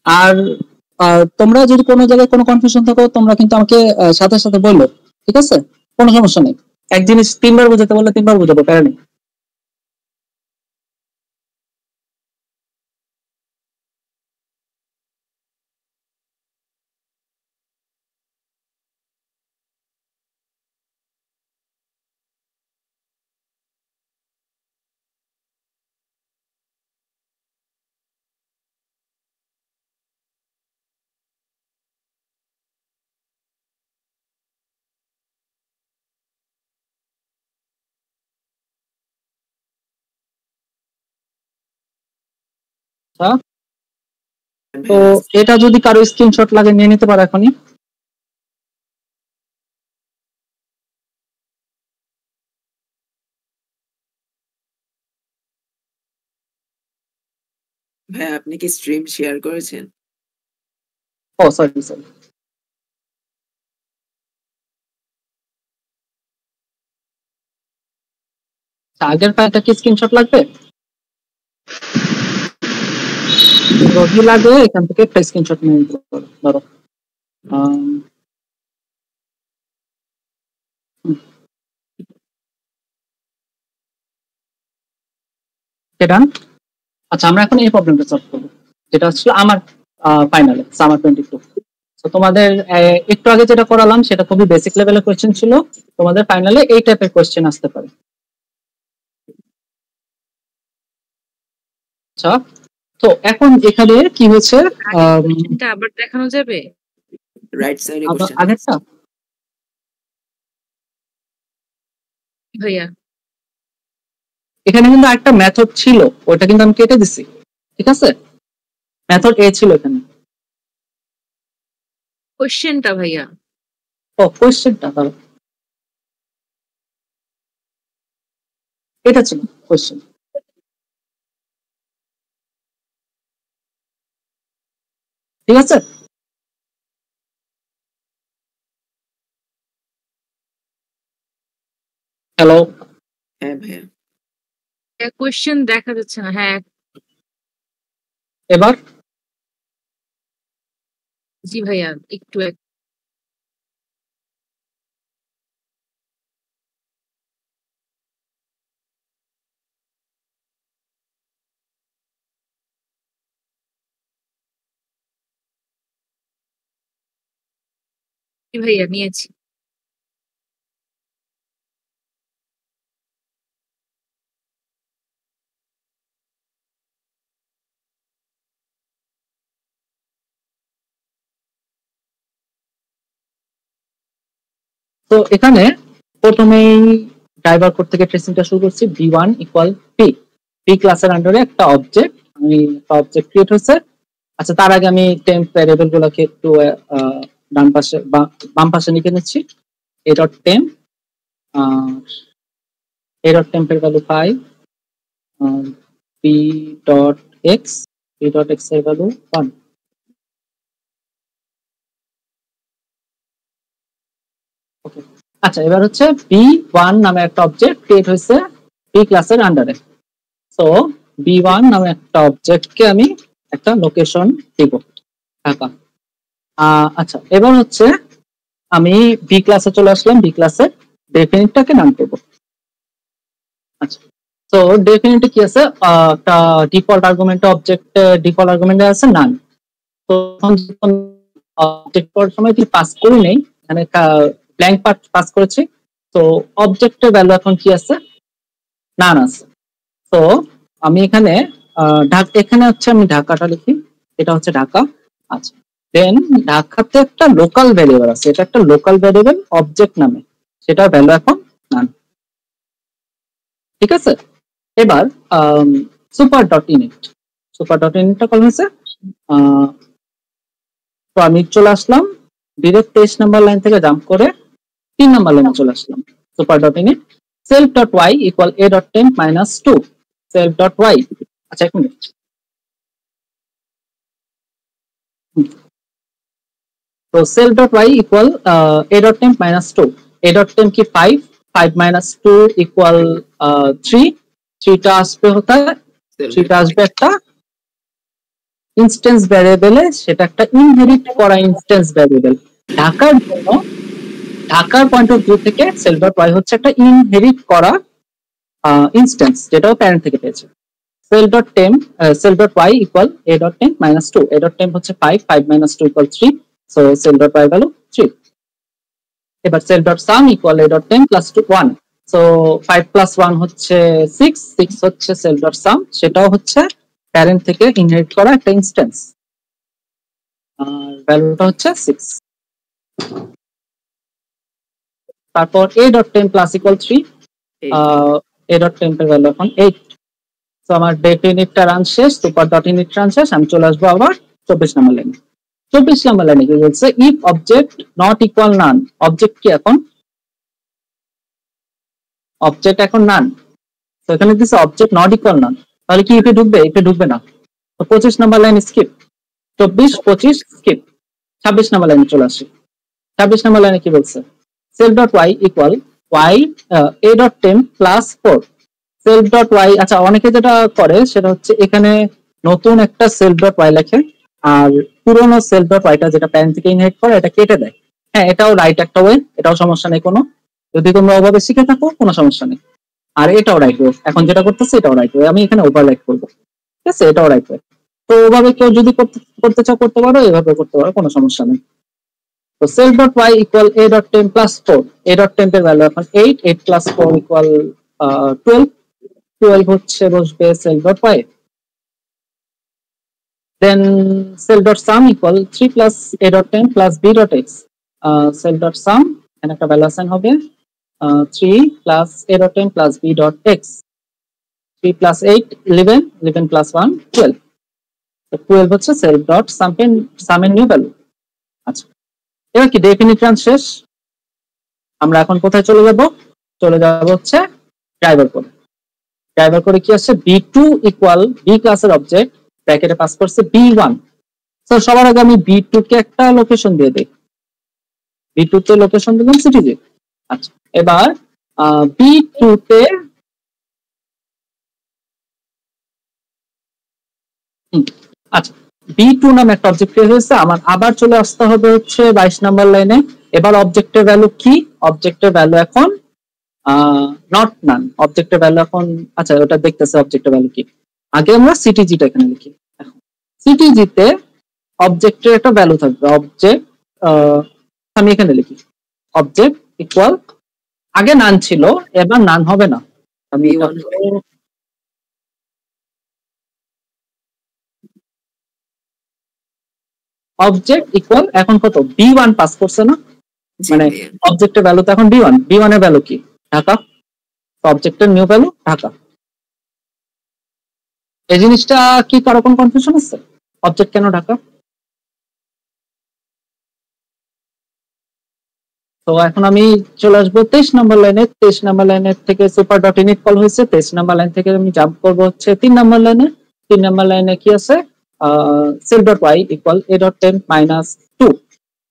আর তোমরা যদি কোনো জায়গায় কোনো কনফিউশন থাকো তোমরা কিন্তু আমাকে সাথে সাথে বললো। ঠিক আছে? কোনো সমস্যা নেই। এক জিনিস তিনবার বোঝাতে বললে তিনবার বোঝাবো, প্যারা নেই। আচ্ছা, তো এটা যদি কারো স্ক্রিনশট লাগে নিয়ে নিতে পারো এখনই। ভাইয়া আপনি কি স্ট্রিম শেয়ার করেছেন? ও সরি সরি। আগের ফাইলটা কি স্ক্রিনশট লাগবে? যদি লাগে এখান থেকে একটা স্ক্রিনশট নিয়ে নিতে পারো। ধরো সেটা। আচ্ছা, আমরা এখন এই প্রবলেমটা সলভ করবো, যেটা হচ্ছে আমার ফাইনালে সামার 22। তো তোমাদের একটু আগে যেটা করালাম সেটা খুবই বেসিক লেভেলের কোয়েশ্চেন ছিল। তোমাদের ফাইনালে এই টাইপের কোয়েশ্চেন আসতে পারে। আচ্ছা, তো এখন এখানে কি হয়েছে? কোশ্চেনটা আবার দেখানো যাবে? রাইট সাইডে আবার কোশ্চেন আগেরটা ভাইয়া এখানে কিন্তু একটা মেথড ছিল, ওটা কিন্তু আমি কেটে দিছি। ঠিক আছে? মেথড এ ছিল এখানে। কোশ্চেনটা ভাইয়া ও কোয়েশ্চেনটা তাহলে এটা ছিল কোয়েশ্চেন। ঠিক আছে? হ্যালো। হ্যাঁ ভাইয়া। কোশ্চেন দেখা যাচ্ছে না। হ্যাঁ এবার জি ভাইয়া একটু জি ভাইয়া নিয়েছি। তো এখানে প্রথমেই ড্রাইভার কোড থেকে ট্রেসিংটা শুরু করছি। b1 ইকুয়াল পি ক্লাসের আন্ডারে একটা অবজেক্ট, আমি একটা অবজেক্ট ক্রিয়েট হয়েছে। আচ্ছা, তার আগে আমি টেম্প ভ্যারিয়েবল গুলোকে একটু ডান পাশে বা বাম পাশে লিখে নিচ্ছি। a dot temp, a dot টেম্পের ভ্যালু 5, p ডট x, এর ভ্যালু 1। ওকে, আচ্ছা, এবার হচ্ছে b1 নামে একটা অবজেক্ট ক্রিয়েট হয়েছে p ক্লাসের আন্ডারে। সো b1 নামে একটা অবজেক্টকে আমি একটা লোকেশন দিব, ঢাকা। আচ্ছা, এবার হচ্ছে আমি বি ক্লাসে চলে আসলাম, বি ক্লাসে ডেফিনিটটাকে নাম দেব। আচ্ছা, তো ডেফিনিটে কি আছে, একটা ডিফল্ট আর্গুমেন্টে অবজেক্ট ডিফল্ট আর্গুমেন্টে আছে নান। তো যখন অবজেক্ট করার সময় কি পাস করি নেই, এখানে ব্ল্যাঙ্ক পাস করেছি, তো অবজেক্টের ভ্যালু এখন কি আছে, নান আছে। তো আমি এখানে এখানে হচ্ছে আমি ঢাকাটা লিখি, এটা হচ্ছে ঢাকা। আচ্ছা, দেন ঢাকাতে একটা লোকাল ভ্যারিয়েবল আছে, এটা একটা লোকাল ভ্যারিয়েবল অবজেক্ট নামে, সেটার ভ্যালু এখন নান। ঠিক আছে, এবার সুপার ডট ইনিটটা কল হয়েছে। তো আমি চলে আসলাম ডিরেক্ট 23 নাম্বার লাইন থেকে জাম্প করে 3 নাম্বার লাইনে চলে আসলাম। Super dot init self dot Y equal a dot temp minus 2 self dot Y. আচ্ছা, এক মিনিট, তো self dot Y equal a dot temp minus 2, a dot temp কি 5 minus 2 equal 3, 3টা আসবে হতে 3টা আসবে একটা ইনস্ট্যান্স ভ্যারিয়েবলে, সেটা একটা ইনহেরিট করা ইনস্ট্যান্স ভ্যারিয়েবল। ঢাকার জন্য, ঢাকার পয়েন্ট অফ ভিউ থেকে সেলফ ডট ওয়াই হচ্ছে একটা ইনহেরিট করা ইনস্ট্যান্স, যেটাও প্যারেন্ট থেকে পেয়েছে। Self dot temp self dot Y equal a dot temp minus 2, a dot temp হচ্ছে 5 minus 2 equal 3, so self dot Y value 3। এবার self dot sum equal a dot temp plus 1, so 5 plus 1 হচ্ছে 6 হচ্ছে self dot সাম, সেটাও হচ্ছে parent থেকে inherit করা একটা instance, আর ভ্যালুটা হচ্ছে 6। তারপর a dot temp plus equal 3, a dot টেম্পের ভ্যালু এখন 8। তো আমার ডেফিনিটটা রান শেষ, সুপার ডট ইনিট রান শেষ। আমি চলে আসবো আবার 24 নাম্বার লাইনে। 24 নাম্বার লাইনে কি বলছে, if object not equal none, object কি এখন, অবজেক্ট এখন নান। তো এখানে দিচ্ছে অবজেক্ট নট ইকুয়াল নান, তাহলে কি ইফে ঢুকবে, ইফে ঢুকবে না। তো 25 number line skip, 24 25 skip. 26 number লাইনে চলে আসি। 26 নাম্বার লাইনে কি বলছে, self dot Y equal Y a dot temp plus 4 self dot Y. আচ্ছা, অনেকে যেটা করে সেটা হচ্ছে এখানে নতুন একটা সেলফ ডট ওয়াই লেখে, আর পুরোনো সেলফ ডট ওয়াইটা যেটা প্যারেন্ট থেকে ইনহেরিট করে এটা কেটে দেয়। হ্যাঁ, এটাও রাইট একটা ওয়ে, এটাও সমস্যা নেই কোনো, যদি তোমরা ওভাবে শিখে থাকো কোনো সমস্যা নেই। আর এটাও রাইট ওয়ে, এখন যেটা করতেছে এটাও রাইট ওয়ে, আমি এখানে ওভাররাইট করবো। ঠিক আছে, এটাও রাইট ওয়ে। তো ওভাবে কেউ যদি করতে চাও করতে পারো, এভাবে করতে পারো, কোনো সমস্যা নেই। তো self dot Y equal a dot temp plus 4, a dot টেম্পের ভ্যালু এখন 8 প্লাস 4 ইকুয়াল 12 হচ্ছে বসবে self dot y. Then self dot sum equal 3 plus a dot temp plus b dot x, self dot sum এখানে একটা value assign হবে 3 plus a dot temp plus b dot x, 3 plus 8 11 plus 1 12, তো 12 হচ্ছে self dot সামের new value. আচ্ছা, এবার কি definite run শেষ। আমরা এখন কোথায় চলে যাব, হচ্ছে ড্রাইভার কোড। ড্রাইভার কোডে কি আছে, b2 ইকুয়াল b ক্লাসের অবজেক্ট ব্র্যাকেটে পাস করছে b1। তো সবার আগে আমি b2 কে একটা লোকেশন দিয়ে দেই, b2 তে লোকেশন দিলাম সিটিজি। আচ্ছা, এবার b2 তে আচ্ছা b2 নামে একটা অবজেক্ট ক্রিয়েট হয়েছে, আমার আবার চলে আসতে হবে হচ্ছে 22 নাম্বার লাইনে। এবার অবজেক্টের ভ্যালু কি, অবজেক্টের ভ্যালু এখন নট নান, অবজেক্টের ভ্যালু এখন, আচ্ছা ওটা দেখতেছে অবজেক্টের ভ্যালু কি। আগে আমরা সিটিজিটা এখানে লিখি। এখন সিটিজিতে অবজেক্টের একটা ভ্যালু থাকবে, অবজেক্ট আমি এখানে লিখি অবজেক্ট ইকুয়াল, আগে নান ছিল এবার নান হবে না, আমি অবজেক্ট ইকুয়াল এখন কত b1 পাস করছে না, মানে অবজেক্টের ভ্যালু তো এখন b1, b1 এর ভ্যালু কি ঢাকা, অবজেক্টের নিউ ভ্যালু ঢাকা। এই জিনিসটা কি কারো কোনো কনফিউশন আছে? অবজেক্ট কেন ঢাকা? তো এখন আমি চলে আসবো 23 নম্বর লাইনে। 23 নম্বর লাইনের থেকে সুপার ডট ইনিট কল হয়েছে। 23 নম্বর লাইন থেকে আমি জাম্প করবো হচ্ছে 3 নম্বর লাইনে। 3 নম্বর লাইনে কি আছে? Self dot Y equal a dot temp minus 2।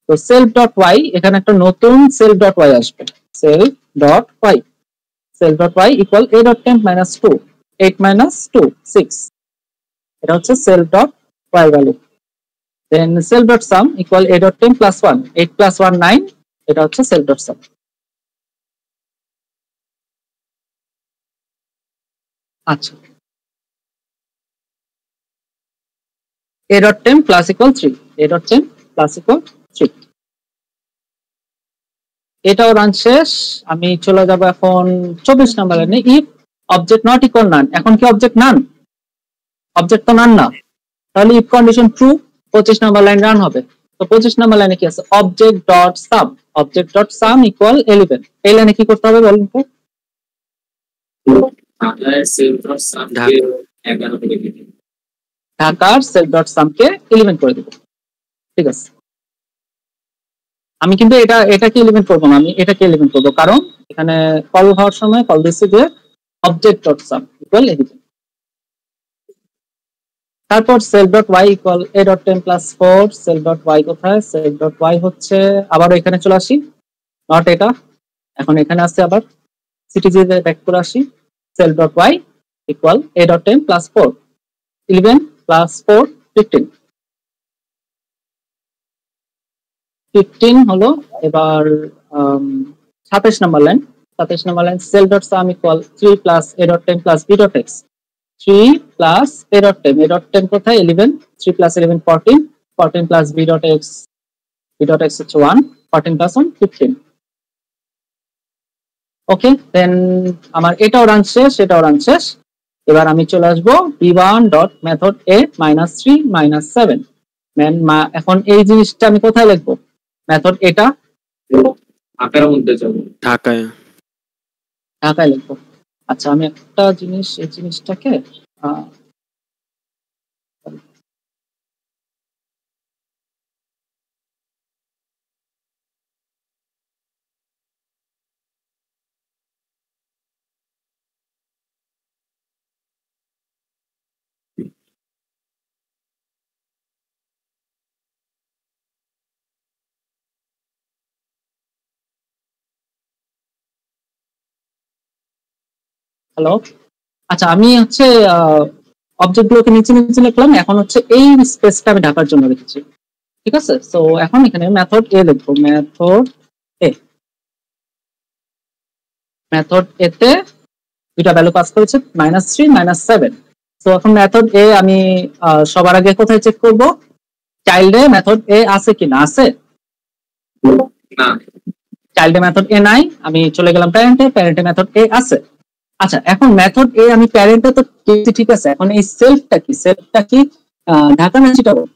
তো সেলফ ডট ওয়াই, এখানে একটা নতুন সেলফ ডট ওয়াই আসবে। Self dot Y, self dot Y equal a dot temp minus 2, 8 minus 2 6। এটা হচ্ছে self dot Y value. Then self dot sum equal a dot temp plus 1, 8 plus 1 9। এটা হচ্ছে self dot sum. আচ্ছা, a dot temp plus equal 3, a dot temp plus equal 3। এটাও run শেষ। আমি চলে যাব এখন 24 নম্বর লাইনে। ইফ অবজেক্ট নট ইকুয়াল নান, এখন কি অবজেক্ট নান? অবজেক্ট তো নান না, তাহলে if condition true 25 number line run হবে। তো 25 নম্বর লাইনে কি আছে? অবজেক্ট ডট সাম, অবজেক্ট ডট সাম ইকুয়াল 11। এই লাইনে কি করতে হবে বলুন তো? ঢাকার সেলফ ডট সামকে 11 করে দেব। ঠিক আছে, আমি কিন্তু এটাকে 11 করবো না, আমি এটাকে 11 করবো, কারণ এখানে কল হওয়ার সময় কল দিচ্ছি যে অবজেক্ট ডট সাম ইকুয়াল 11। তারপর self dot Y equal a dot temp plus 4। Self dot Y কোথায়? সেলফ ডট ওয়াই হচ্ছে, আবার এখানে চলে আসি, নট এটা, এখন এখানে আসছে, আবার সিটিজি ব্যাক করে আসি। Self dot Y equal a dot temp plus 4, 11 plus 4 15, 15 হলো। এবার 27 number line. 27 number line self dot sum equal 3 plus a dot temp plus b dot x, 3 plus a dot temp, a dot temp কোথায়? 11, 3 plus 11 14, 14 plus b dot x, b dot x হচ্ছে 1, 14 plus 1 15। ওকে, দেন আমার এটাও run শেষ, এটাও run শেষ। এবার আমি চলে আসবো b1 dot method a minus 3 minus 7। এখন এই জিনিসটা আমি কোথায় লিখবো? মেথড এটা ঢাকার মধ্যে যাবো, ঢাকায় ঢাকায় লিখবো। আচ্ছা, আমি একটা জিনিস, এই জিনিসটাকে হ্যালো, আচ্ছা আমি হচ্ছে অবজেক্ট গুলোকে নিচে নিচে লিখলাম। এখন হচ্ছে এই স্পেসটা আমি ঢাকার জন্য রেখেছি। ঠিক আছে, তো এখন এখানে মেথড এ লিখবো। মেথড এ, মেথড এ তে দুটা ভ্যালু পাস করেছে -3 -7। তো এখন মেথড এ আমি সবার আগে কোথায় চেক করব? চাইল্ডে মেথড এ আছে কিনা। আছে না, চাইল্ডে মেথড এ নাই, আমি চলে গেলাম প্যারেন্টে, প্যারেন্টে মেথড এ আছে। আচ্ছা, এখন মেথড এ আমি প্যারেন্টে তো ঠিক আছে, এখন এই সেলফটা কি? সেলফটা কি ঢাকা না চিটাগং?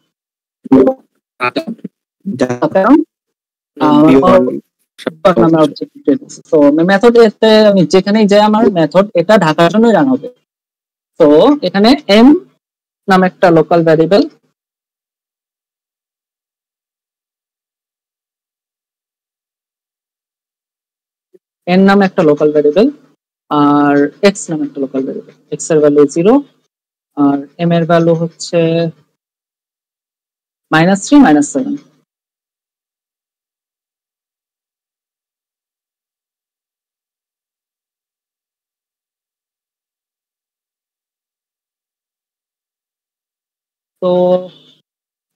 তো মেথড এ তে আমি যেখানেই যাই আমার মেথড এটা ঢাকার জন্যই রান হবে। তো এখানে এম নামে একটা লোকাল ভ্যারিয়েবল, এন নামে একটা লোকাল ভ্যারিয়েবল, আর এক্স নামে একটা লোকাল ভ্যারিয়েবল। এক্স এর ভ্যালু 0 আর এম এর ভ্যালু হচ্ছে -3 -7। তো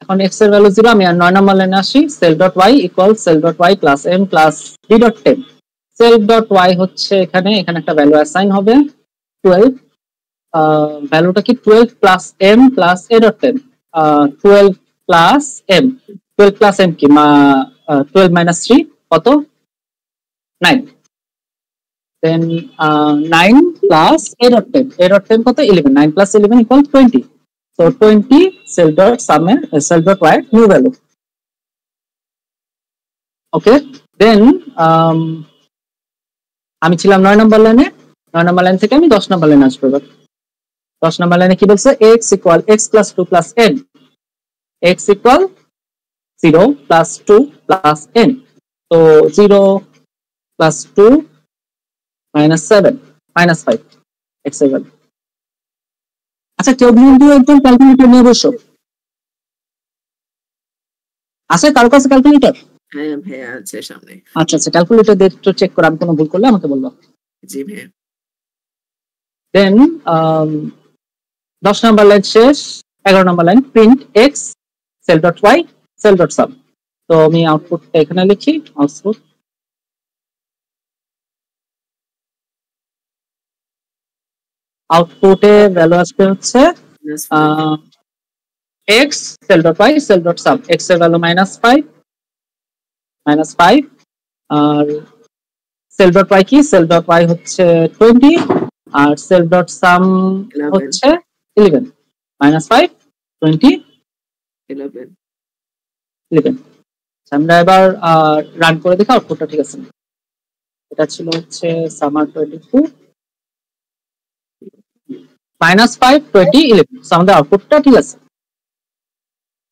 এখন এক্স এর ভ্যালু 0, আমি আর 9 নম্বর লাইনে আসি। Self dot Y equal self dot Y plus M plus B dot temp. Self dot Y হচ্ছে এখানে একটা ভ্যালু অ্যাসাইন হবে 12। ভ্যালুটা কি 12 plus M plus A dot ten. 12 plus M, 12 plus M কি 12 মাইনাস 3 কত? 9। Then 9 plus A dot ten, A dot ten কত? 11। 9 plus 11 equal 20। So 20 self dot sum self dot y new value. Okay, দেন আমি ছিলাম 9 নম্বর লাইনে, 9 নম্বর line থেকে আমি 10 নম্বর লাইনে আসবো। এবার 10 নম্বর লাইনে কি বলছে, x equal x plus 2 plus n, x equal 0 plus 2 plus n। তো 0 প্লাস 2 মাইনাস 7 মাইনাস 5 x এর ভ্যালু। আচ্ছা কেউ কিন্তু একদম ক্যালকুলেটর নিয়ে বসো, আছে কারো কাছে ক্যালকুলেটর? হ্যাঁ ভাইয়া আছে সামনে। আচ্ছা আচ্ছা, ক্যালকুলেটর দিয়ে একটু চেক করে, আমি কোনো ভুল করলে আমাকে বলবো। জি ভাইয়া। দেন 10 নম্বর লাইন শেষ, 11 number line print x self dot y self dot sum. তো আমি আউটপুটটা এখানে লিখি, আউটপুট আউটপুটে ভ্যালু আসবে হচ্ছে x self dot y self dot sum. x এর ভ্যালু -5 আর সেল ডট y কি, সেল ডট y হচ্ছে 20 আর সেল ডট সাম হচ্ছে 11। -5 20 11। আমরা এবার রান করে দেখি আউটপুটটা ঠিক আছে। এটা ছিল হচ্ছে সামার 22 -5 20 11। সো আমাদের আউটপুটটা ঠিক আছে।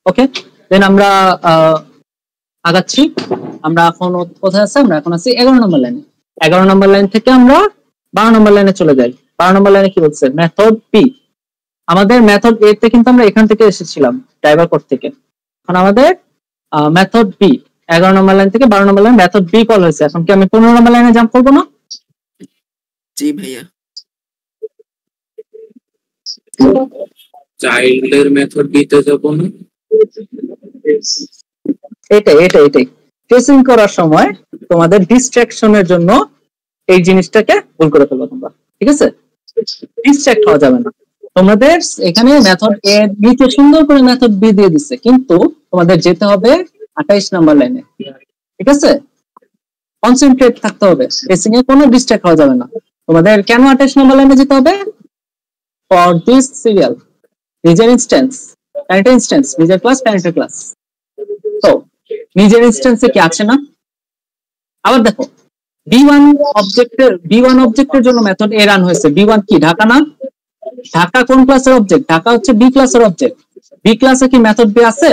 ওকে, দেন আমরা আগাচ্ছি। আমরা এখন কোথায় আছি, আমরা এখন আছি 11 নম্বর লাইনে। 11 নম্বর লাইন থেকে আমরা 12 নম্বর লাইনে চলে যাই। 12 নম্বর লাইনে কি বলছে, মেথড পি। আমাদের মেথড এ তে কিন্তু আমরা এখান থেকে এসেছিলাম ড্রাইভার কোড থেকে। এখন আমাদের মেথড বি, 11 নম্বর লাইন থেকে 12 নম্বর লাইন মেথড বি কল হয়েছে। এখন কি আমি 15 নম্বর লাইনে জাম্প করবো না? জি ভাইয়া। চাইল্ডের মেথড দিতে যাব না, এটাই ট্রেসিং করার সময় তোমাদের ডিস্ট্রাকশনের জন্য এই জিনিসটাকে ভুল করে ফেলো তোমরা, ঠিক আছে? ডিস্ট্রাক্ট হওয়া যাবে না। তোমাদের এখানে মেথড এ নিচে সুন্দর করে মেথড বি দিয়ে দিচ্ছে, কিন্তু তোমাদের যেতে হবে 28 নম্বর লাইনে, ঠিক আছে? কনসেন্ট্রেট থাকতে হবে, ট্রেসিং এ কোনো ডিস্ট্রাক্ট হওয়া যাবে না। তোমাদের কেন 28 নম্বর লাইনে যেতে হবে? ফর দিস সিরিয়াল নিজের ইনস্ট্যান্স, প্যারেন্টের ইনস্ট্যান্স, নিজের ক্লাস প্যারেন্টের ক্লাস। তো নিজের ইনস্ট্যান্সে কি আছে না? আবার দেখো B1 অবজেক্টের জন্য মেথড এ রান হয়েছে। B1 কি, ঢাকা না? ঢাকা কোন ক্লাসের অবজেক্ট? ঢাকা হচ্ছে বি ক্লাসের অবজেক্ট। বি ক্লাসে কি মেথড বি আছে?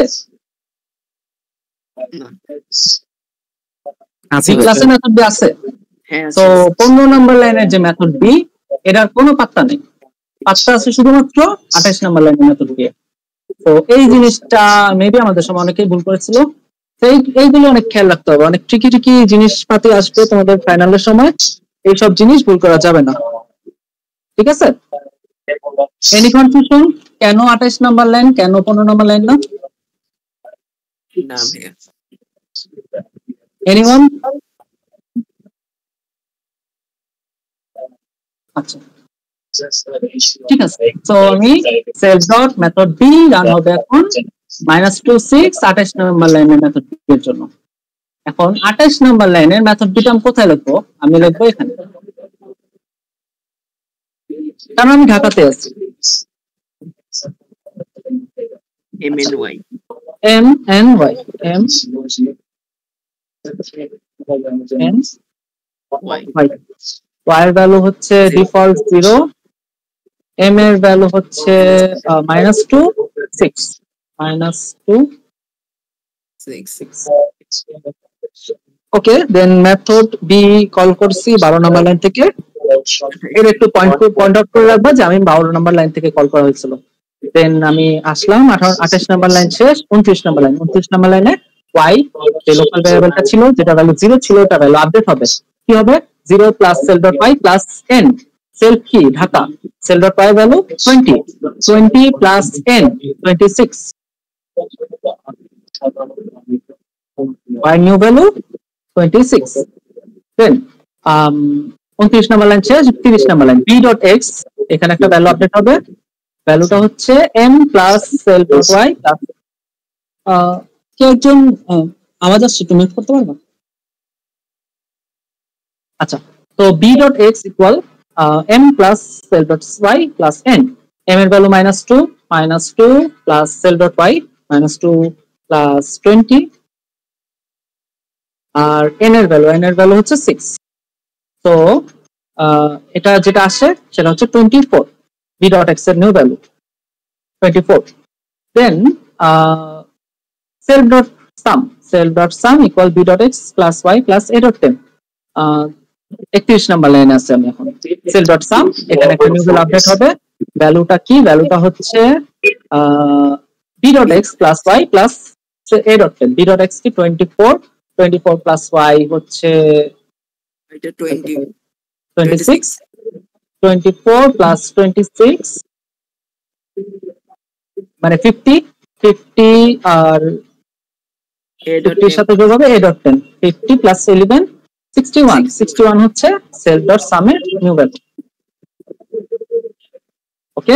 বি ক্লাসে মেথড বি আছে। তো 15 নম্বর লাইনের যে মেথড বি, এটার কোনো পাত্তা নেই। পাত্তা আছে শুধুমাত্র 28 নম্বর লাইনের মেথড বি। তো এই জিনিসটা মেবি আমাদের সময় অনেকেই ভুল করেছিল। এইগুলো অনেক খেয়াল রাখতে হবে, অনেক ট্রিকি জিনিসপাতি আসবে তোমাদের ফাইনালের সময়, এইসব জিনিস ভুল করা যাবে না, ঠিক আছে? Any confusion? কেন 28 নম্বর লাইন, কেন 15 নম্বর লাইন না? না ভাইয়া। এনিওয়ান? আচ্ছা ঠিক আছে। তো আমি self dot method B run হবে এখন -26 28 নম্বর লাইনের মেথড বি এর জন্য। এখন 28 নম্বর লাইনের মেথড বিটা আমি কোথায় লিখবো? আমি লিখবো এখানে, কারণ আমি ঢাকাতে আছি। MNY y এর ভ্যালু হচ্ছে ডিফল্ট 0, m এর ভ্যালু হচ্ছে -2 6 ওকে। দেন মেথড বি কল করছি 12 নম্বর লাইন থেকে। এর একটু পয়েন্ট আউট করে রাখবা যে আমি 12 নম্বর লাইন থেকে কল করা হয়েছিল। দেন আমি আসলাম 28 নম্বর লাইন শেষ, 29 নম্বর লাইন। 29 নম্বর লাইনে y যে লোকাল ভ্যারিয়েবলটা ছিল, যেটা ভ্যালু 0 ছিল, ওটা ভ্যালু আপডেট হবে। কি হবে? 0 plus self dot y plus n। Self কি, ঢাকা। Self dot y value 20 plus n 26। y new value 26। Then 29 number line শেষ, 30 number line b dot x, এখানে একটা ভ্যালু আপডেট হবে। ভ্যালুটা হচ্ছে m plus self dot y plus কি একজন আওয়াজ আসছে, একটু মিউট করতে পারবা? আচ্ছা, তো b dot x equal m plus self dot y plus n। m এর value -2 plus self dot y -2 plus 20 আর n এর ভ্যালু হচ্ছে 6। তো এটা যেটা আসে সেটা হচ্ছে 24 b ডট x এর new value 24। Then self dot sum equal b dot x plus y plus a dot temp। 31 number লাইনে আছে আমি এখন। self dot sum এখানে একটা নিউ ভ্যালু আপডেট হবে। ভ্যালুটা কি? ভ্যালুটা হচ্ছে b dot x plus y plus a dot temp। b dot x কি 24 plus y হচ্ছে এটা 20 26 24 plus 26 মানে 50 আর 50 এর সাথে যোগ হবে a dot 10 50 plus 11 61 হচ্ছে self dot sum এর নিউ ভ্যালু। ওকে,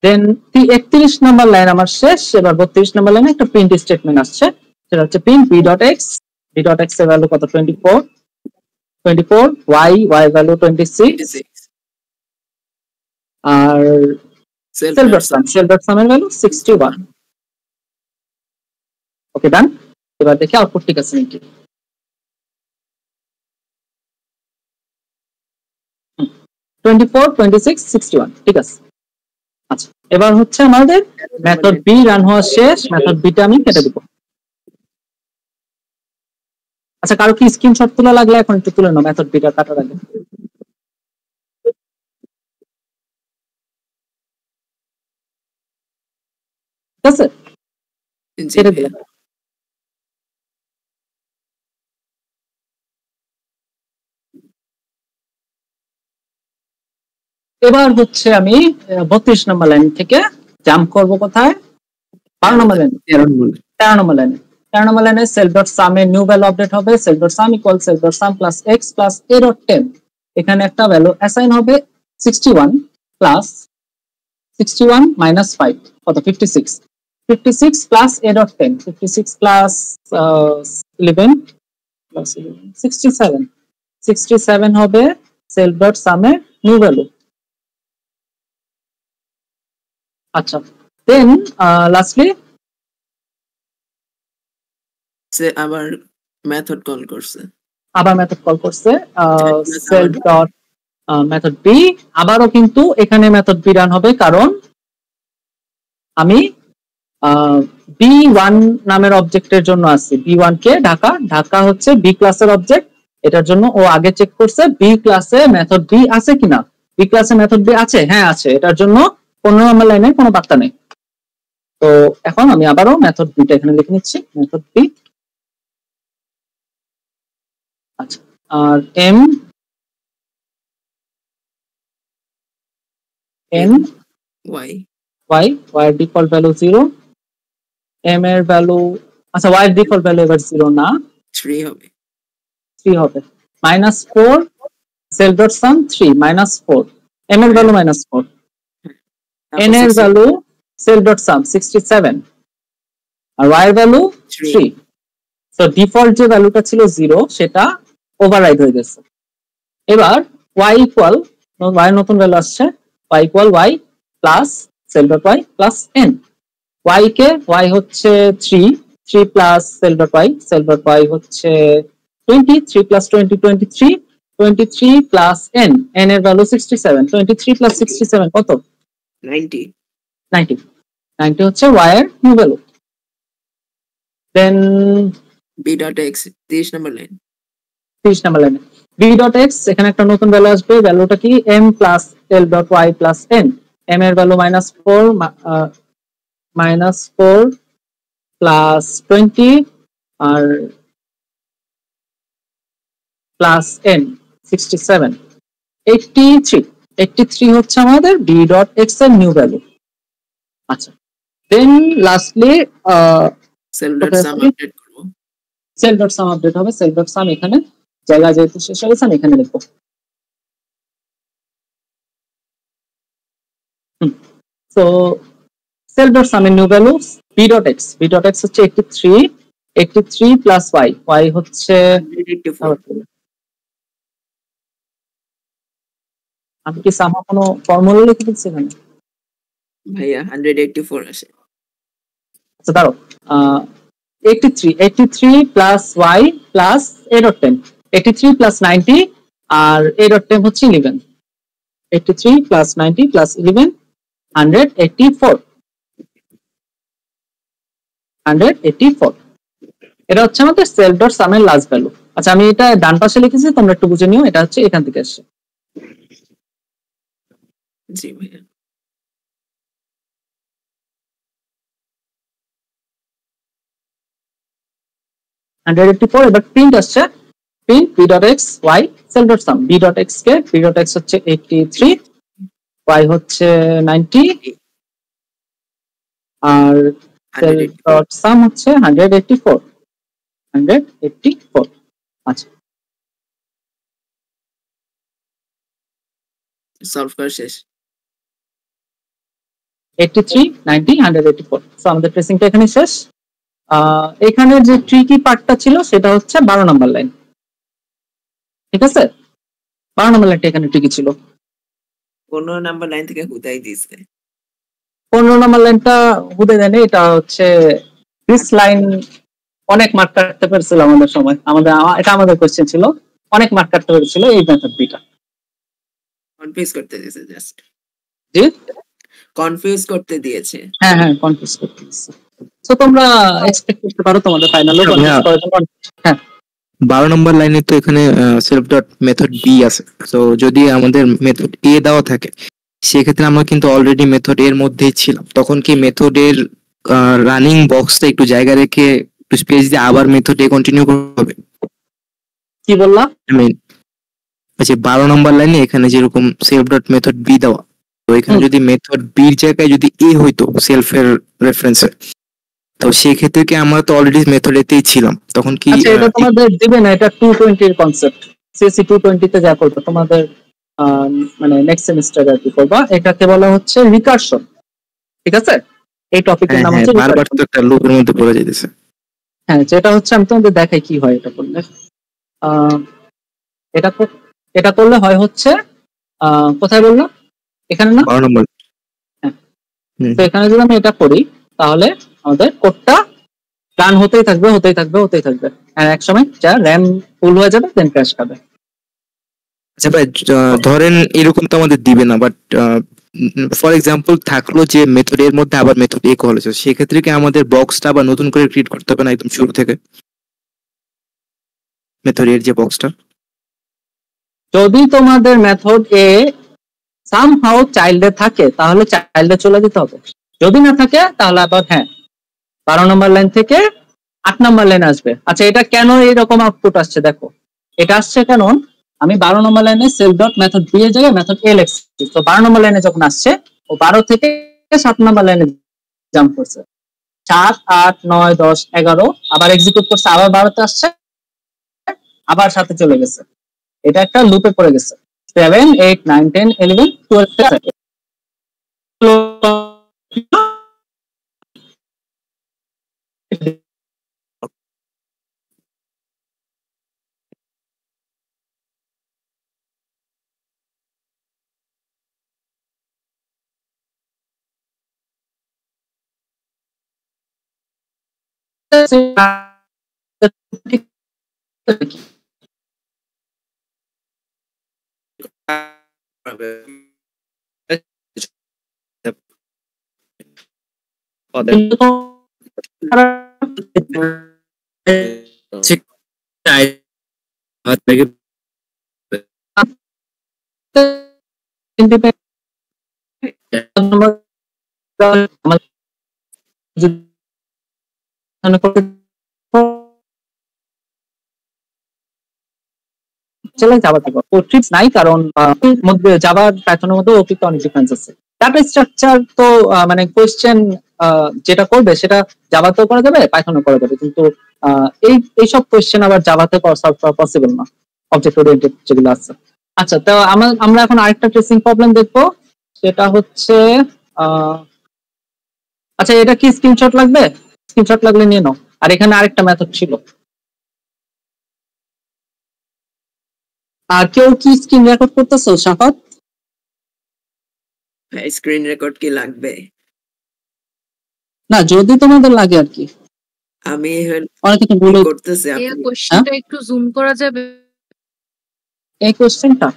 দেন 31 নাম্বার লাইন আমার শেষ। এবার 32 নাম্বার লাইনে একটা প্রিন্ট স্টেটমেন্ট আসছে, সেটা হচ্ছে প্রিন্ট b dot x এর ভ্যালু কত 24 y ভ্যালু 26 আর self dot sum এর ভ্যালু 61। ওকে ডান। এবার দেখি আউটপুট ঠিক আছে নাকি। 24 26 61 ঠিক আছে। আচ্ছা, এবার হচ্ছে আমাদের মেথড বি রান হওয়া শেষ। মেথড বিটা আমি কেটে দিব। আচ্ছা, কারো কি স্ক্রিনশট তোলা লাগলে এখন একটু তুলে নাও মেথড বিটা কাটার আগে। ঠিক আছে, কেটে দিলাম। এবার হচ্ছে আমি 32 নম্বর লাইন থেকে জাম্প করব কোথায়? 12 নম্বর লাইনে। 13 নম্বর লাইনে। 13 নম্বর লাইনে self dot sum এর নিউ ভ্যালু আপডেট হবে। self dot sum equal self dot sum plus x plus a dot temp। এখানে একটা ভ্যালু অ্যাসাইন হবে 61 plus 61 minus 5 কত 56 plus a dot temp 56 plus 11 plus 11 67 হবে self dot sum এর new value. আচ্ছা, then lastly সে আবার method call করছে self dot method B. আবারও কিন্তু এখানে মেথড বি রান হবে, কারণ আমি b1 নামের অবজেক্টের জন্য আসছি। b1 কে ঢাকা হচ্ছে বি ক্লাসের অবজেক্ট। এটার জন্য ও আগে চেক করছে বি ক্লাসে মেথড বি আছে কিনা। বি ক্লাসে মেথড বি আছে, হ্যাঁ আছে। এটার জন্য 15 নম্বর লাইনে কোনো বার্তা নেই। তো এখন আমি আবারও মেথড বিটা এখানে লিখে নিচ্ছি, মেথড বি। আচ্ছা, আর এম ওয়াই এর ডিফল্ট ভ্যালু 0, এম এর ভ্যালু, আচ্ছা ওয়াই এর ডিফল্ট ভ্যালু এবার 0 না 3 হবে -4 self dot sum 3 -4 এম এর ভ্যালু -4 n এর ভ্যালু self dot sum 67 আর y এর ভ্যালু 3। সো ডিফল্ট যে ভ্যালুটা ছিল 0 সেটা ওভাররাইড হয়ে গেছে। এবার y ইকুয়াল y নতুন ভ্যালু আসছে y equal y plus self dot y plus n। y কে y হচ্ছে 3 প্লাস self dot y হচ্ছে 20 3 প্লাস 20 23 প্লাস n এর ভ্যালু 67 23 প্লাস 67 কত 90 হচ্ছে y এর নিউ ভ্যালু। দেন b dot x 30 number line b dot x এখানে একটা নতুন value আসবে। ভ্যালুটা কি m plus self dot y plus n। m এর ভ্যালু -4 প্লাস 20 আর প্লাস n 67 83 হচ্ছে আমাদের b dot x এর নিউ ভ্যালু। আচ্ছা, then lastly self dot sum update করব। self dot sum আপডেট হবে। self dot sum এখানে জায়গা যেহেতু শেষ হয়ে গেছে আমি এখানে লিখব। সো self dot sum এর new value b dot x হচ্ছে 83 প্লাস y হচ্ছে 184। আমি কি সামা কোনো ফর্মুলা লিখে দিচ্ছি এখানে ভাইয়া 184 আসে। আচ্ছা দাঁড়াও, 83 plus y plus a dot temp 83 plus 90 আর a dot temp হচ্ছে 11 83 plus 90 plus 11 184 এটা হচ্ছে আমাদের সেলফ ডট সামের লাস্ট ভ্যালু। আচ্ছা আমি এটা ডান পাশে লিখেছি, তোমরা একটু বুঝে নিও, এটা হচ্ছে এখান থেকে আসছে। জি ভাইয়া। এবার প্রিন্ট আসছে, print b dot x y self dot sum. b dot x কে b dot x হচ্ছে 83, y হচ্ছে 90 আর সেলফ ডট সাম হচ্ছে 184। আচ্ছা সলভ করা শেষ। 83 90 184। সো আমাদের ট্রেসিংটা এখানে শেষ। এখানে যে ট্রিকি পার্টটা ছিল সেটা হচ্ছে 12 নম্বর লাইন। ঠিক আছে, 12 নম্বর লাইনটা এখানে ট্রিকি ছিল। 15 নাম্বার লাইন থেকে হুদাই দিয়েছে। 15 নম্বর লাইনটা হুদে দেয়নি, এটা হচ্ছে দিস লাইন অনেক মার্ক কাটতে পেরেছিল আমাদের সময়, এটা আমাদের কোশ্চেন ছিল, অনেক মার্ক কাটতে পেরেছিল এই মেথড দুইটা। কনফিউজ করতে দিয়েছে জাস্ট। জি কনফিউজ করতে দিয়েছে। হ্যাঁ কনফিউজ করতে দিয়েছে। সো তোমরা এক্সপেক্ট করতে পারো তোমাদের ফাইনালে কনফিউজ করার জন্য। হ্যাঁ 12 নম্বর লাইনে তো এখানে সেলফ ডট মেথড বি আছে। তো যদি আমাদের মেথড এ দেওয়া থাকে সেক্ষেত্রে আমরা কিন্তু অলরেডি মেথড এর মধ্যেই ছিলাম, তখন কি মেথডের রানিং বক্সটা একটু জায়গা রেখে একটু স্পেস দিয়ে আবার মেথড এ কন্টিনিউ করতে হবে? কি বললাম? আচ্ছা 12 নম্বর লাইনে এখানে যেরকম সেলফ ডট মেথড বি দেওয়া, তো এখানে যদি মেথড বির জায়গায় যদি এ হইতো সেলফের রেফারেন্সে, তো সেই ক্ষেত্রে কি আমরা তো অলরেডি মেথড এতেই ছিলাম, তখন কি? আচ্ছা এটা তোমাদের দিবে না, এটা 220 এর কনসেপ্ট। সিএসসি 220 তে যা করবে তোমাদের মানে নেক্সট সেমিস্টারে আর কি করবা, এটাকে বলা হচ্ছে রিকারশন। ঠিক আছে, এই টপিকের নাম হচ্ছে বারবার তো একটা লুপের মধ্যে পড়ে যাইতেছে। হ্যাঁ যেটা হচ্ছে আমি তোমাদের দেখাই কি হয় এটা করলে। এটা করলে হয় হচ্ছে কোথায় বললাম, এখানে না? 12 নম্বর। হ্যাঁ তো এখানে যদি আমি এটা করি তাহলে আমাদের কোডটা রান হতেই থাকবে আর এক সময় যা র্যাম ফুল হয়ে যাবে, দেন ক্র্যাশ খাবে। আচ্ছা ভাই ধরেন এরকম তো আমাদের দিবে না, বাট ফর এক্সাম্পল থাকলো যে মেথড এর মধ্যে আবার মেথড এ কল হয়েছে, সেক্ষেত্রে কি আমাদের বক্সটা আবার নতুন করে ক্রিয়েট করতে হবে না একদম শুরু থেকে মেথড এর যে বক্সটা? যদি তোমাদের মেথড এ সামহাউ চাইল্ডে থাকে তাহলে চাইল্ডে চলে যেতে হবে, যদি না থাকে তাহলে আবার 12 নম্বর লাইন থেকে 8 নম্বর লাইন আসবে। আচ্ছা এটা কেন এরকম আউটপুট আসছে দেখো, এটা আসছে কারণ আমি 12 নম্বর লাইনে সেলফ ডট মেথড বি এর জায়গায় মেথড এ লিখছি। তো 12 নম্বর লাইনে যখন আসছে ও 12 থেকে 7 নম্বর লাইনে জাম্প করছে, 7 8 9 10 11 আবার এক্সিকিউট করছে, আবার 12 তে আসছে, আবার 7 এ চলে গেছে। এটা একটা লুপে পড়ে গেছে। 7 8 9 10 11 12 চলে যাওয়া থেকে ট্রিক্স নাই, কারণ মধ্যে জাভার পাইথনের মধ্যে অতিরিক্ত অনেক ডিফারেন্স আছে। ডাটা স্ট্রাকচার তো মানে কোয়েশ্চেন যেটা করবে সেটা জাভাতেও করা যাবে, পাইথনেও করা যাবে, কিন্তু এইসব কোয়েশ্চেন আবার জাভাতে সলভ করা পসিবল না, অবজেক্ট ওরিয়েন্টেড যেগুলো আছে। আচ্ছা তো আমরা এখন আরেকটা ট্রেসিং প্রবলেম দেখবো, সেটা হচ্ছে আচ্ছা এটা কি স্ক্রিনশট লাগবে? স্ক্রিনশট লাগলে নিয়ে নাও। আর এখানে আরেকটা মেথড ছিল। আর কেউ কি স্ক্রিন রেকর্ড করতেছো শাফাত? স্ক্রিন রেকর্ড কি লাগবে? না যদি তোমাদের লাগে আর কি। আমি অনেক কিছু ভুল করতেছি এই আপনি কোশ্চেনটা একটু জুম করা যাবে? এই কোশ্চেনটা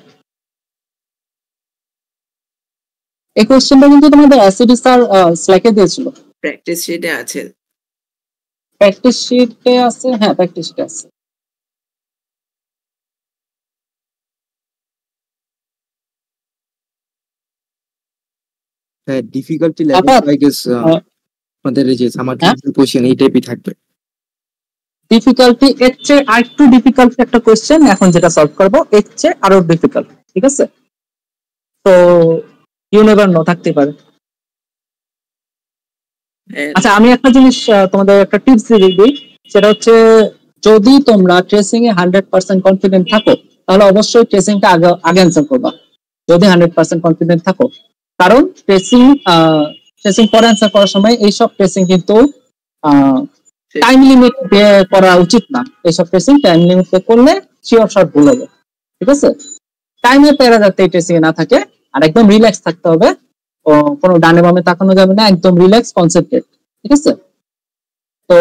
কিন্তু তোমাদের অ্যাসিডি স্যার স্ল্যাকে দিয়েছিল। প্র্যাকটিস শিটে আছে। প্র্যাকটিস শিটে আছে, হ্যাঁ প্র্যাকটিস শিটে আছে। হ্যাঁ, ডিফিকাল্টি লেভেল আই গেস আমাদের এই যে সামার কোশ্চেন এই টাইপই থাকবে। ডিফিকাল্টি এর চেয়ে আরেকটু ডিফিকাল্ট একটা কোশ্চেন এখন যেটা সলভ করবো, এর চেয়ে আরো ডিফিকাল্ট, ঠিক আছে? তো ইউ নেভার নো, থাকতে পারে। আচ্ছা, আমি একটা জিনিস তোমাদের একটা টিপস দিয়ে দিই, সেটা হচ্ছে যদি তোমরা ট্রেসিং এ 100% কনফিডেন্ট থাকো তাহলে অবশ্যই ট্রেসিংটা আগে অ্যান্সার করবা, যদি 100% কনফিডেন্ট থাকো। কারণ ট্রেসিং পরে অ্যান্সার করার সময় এইসব ট্রেসিং কিন্তু টাইম লিমিট দিয়ে করা উচিত না। এইসব ট্রেসিং টাইম লিমিট দিয়ে করলে শিওর শর্ট ভুল হবে, ঠিক আছে? টাইমের প্যারা যাতে এই ট্রেসিং এ না থাকে, আর একদম রিল্যাক্স থাকতে হবে, কোনো ডানে বামে তাকানো যাবে না, একদম রিল্যাক্স কনসেন্ট্রেট, ঠিক আছে? তো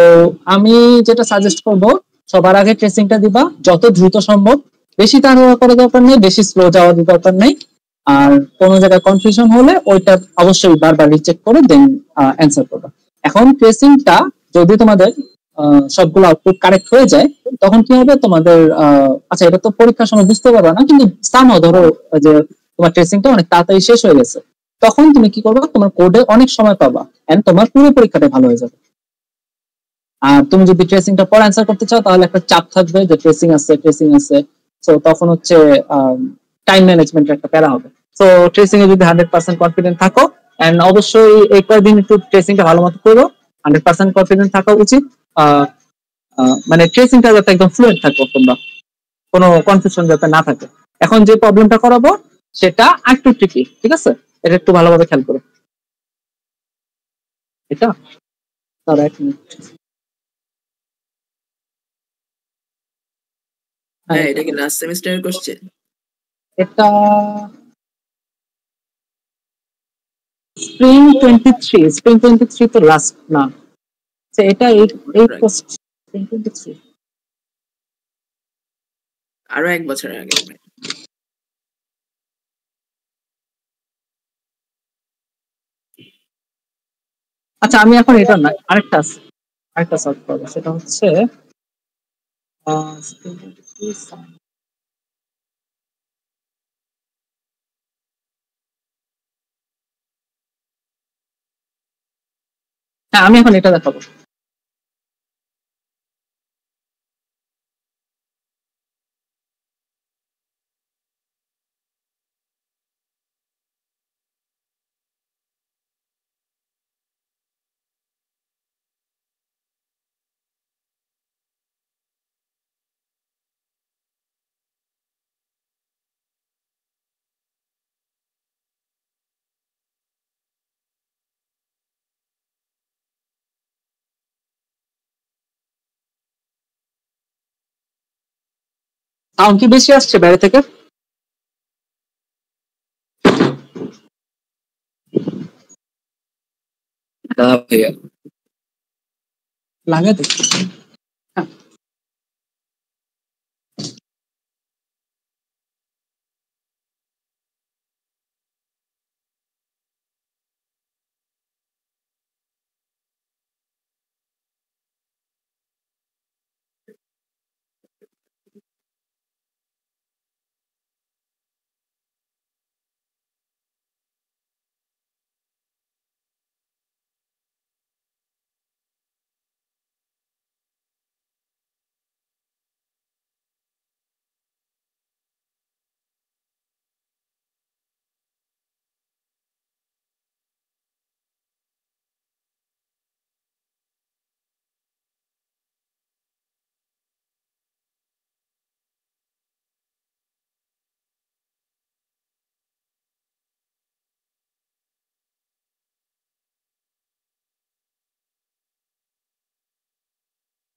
আমি যেটা সাজেস্ট করব, সবার আগে ট্রেসিংটা দিবা যত দ্রুত সম্ভব, বেশি তাড়াহুড়া করার দরকার নেই, বেশি স্লো যাওয়ার দরকার নেই। আর কোনো জায়গায় কনফিউশন হলে ওইটা অবশ্যই বারবার রিচেক করে দেন অ্যান্সার করবা। এখন ট্রেসিংটা যদি তোমাদের সবগুলো আউটপুট কারেক্ট হয়ে যায় তখন কি হবে তোমাদের, আচ্ছা এটা তো পরীক্ষার সময় বুঝতে পারবা না, কিন্তু সামহাও ধরো যে তোমার ট্রেসিংটা অনেক তাড়াতাড়ি শেষ হয়ে গেছে, তখন তুমি কি করবা, তোমার কোডে অনেক সময় পাবা এন্ড তোমার পুরো পরীক্ষাটা ভালো হয়ে যাবে। আর তুমি যদি ট্রেসিংটা পরে অ্যান্সার করতে চাও তাহলে একটা চাপ থাকবে যে ট্রেসিং আছে, তো তখন হচ্ছে টাইম ম্যানেজমেন্টের একটা প্যারা হবে। তো ট্রেসিং এ যদি 100% কনফিডেন্ট থাকো, এন্ড অবশ্যই এই কয়েকদিন একটু ট্রেসিংটা ভালো মতো করো, 100% কনফিডেন্ট থাকা উচিত। মানে ট্রেসিংটা যাতে একদম ফ্লুয়েন্ট থাকো, তোমরা কোনো কনফিউশন যাতে না থাকে। এখন যে প্রবলেমটা করাবো সেটা একটু ট্রিকি, ঠিক আছে? এটা একটু ভালোভাবে খেয়াল করো। এটা তার 1 মিনিট। হ্যাঁ, এটা কি লাস্ট সেমিস্টারের কোশ্চেন? এটা স্প্রিং 23 তো লাস্ট না, এটা এই স্প্রিং 23 আরো 1 বছর আগে। আচ্ছা, আমি এখন এটা না, আরেকটা সলভ করবো, সেটা হচ্ছে spring 23 হ্যাঁ, আমি এখন এটা দেখাবো। সাউন্ড কি বেশি আসছে বাইরে থেকে? লাগে তো।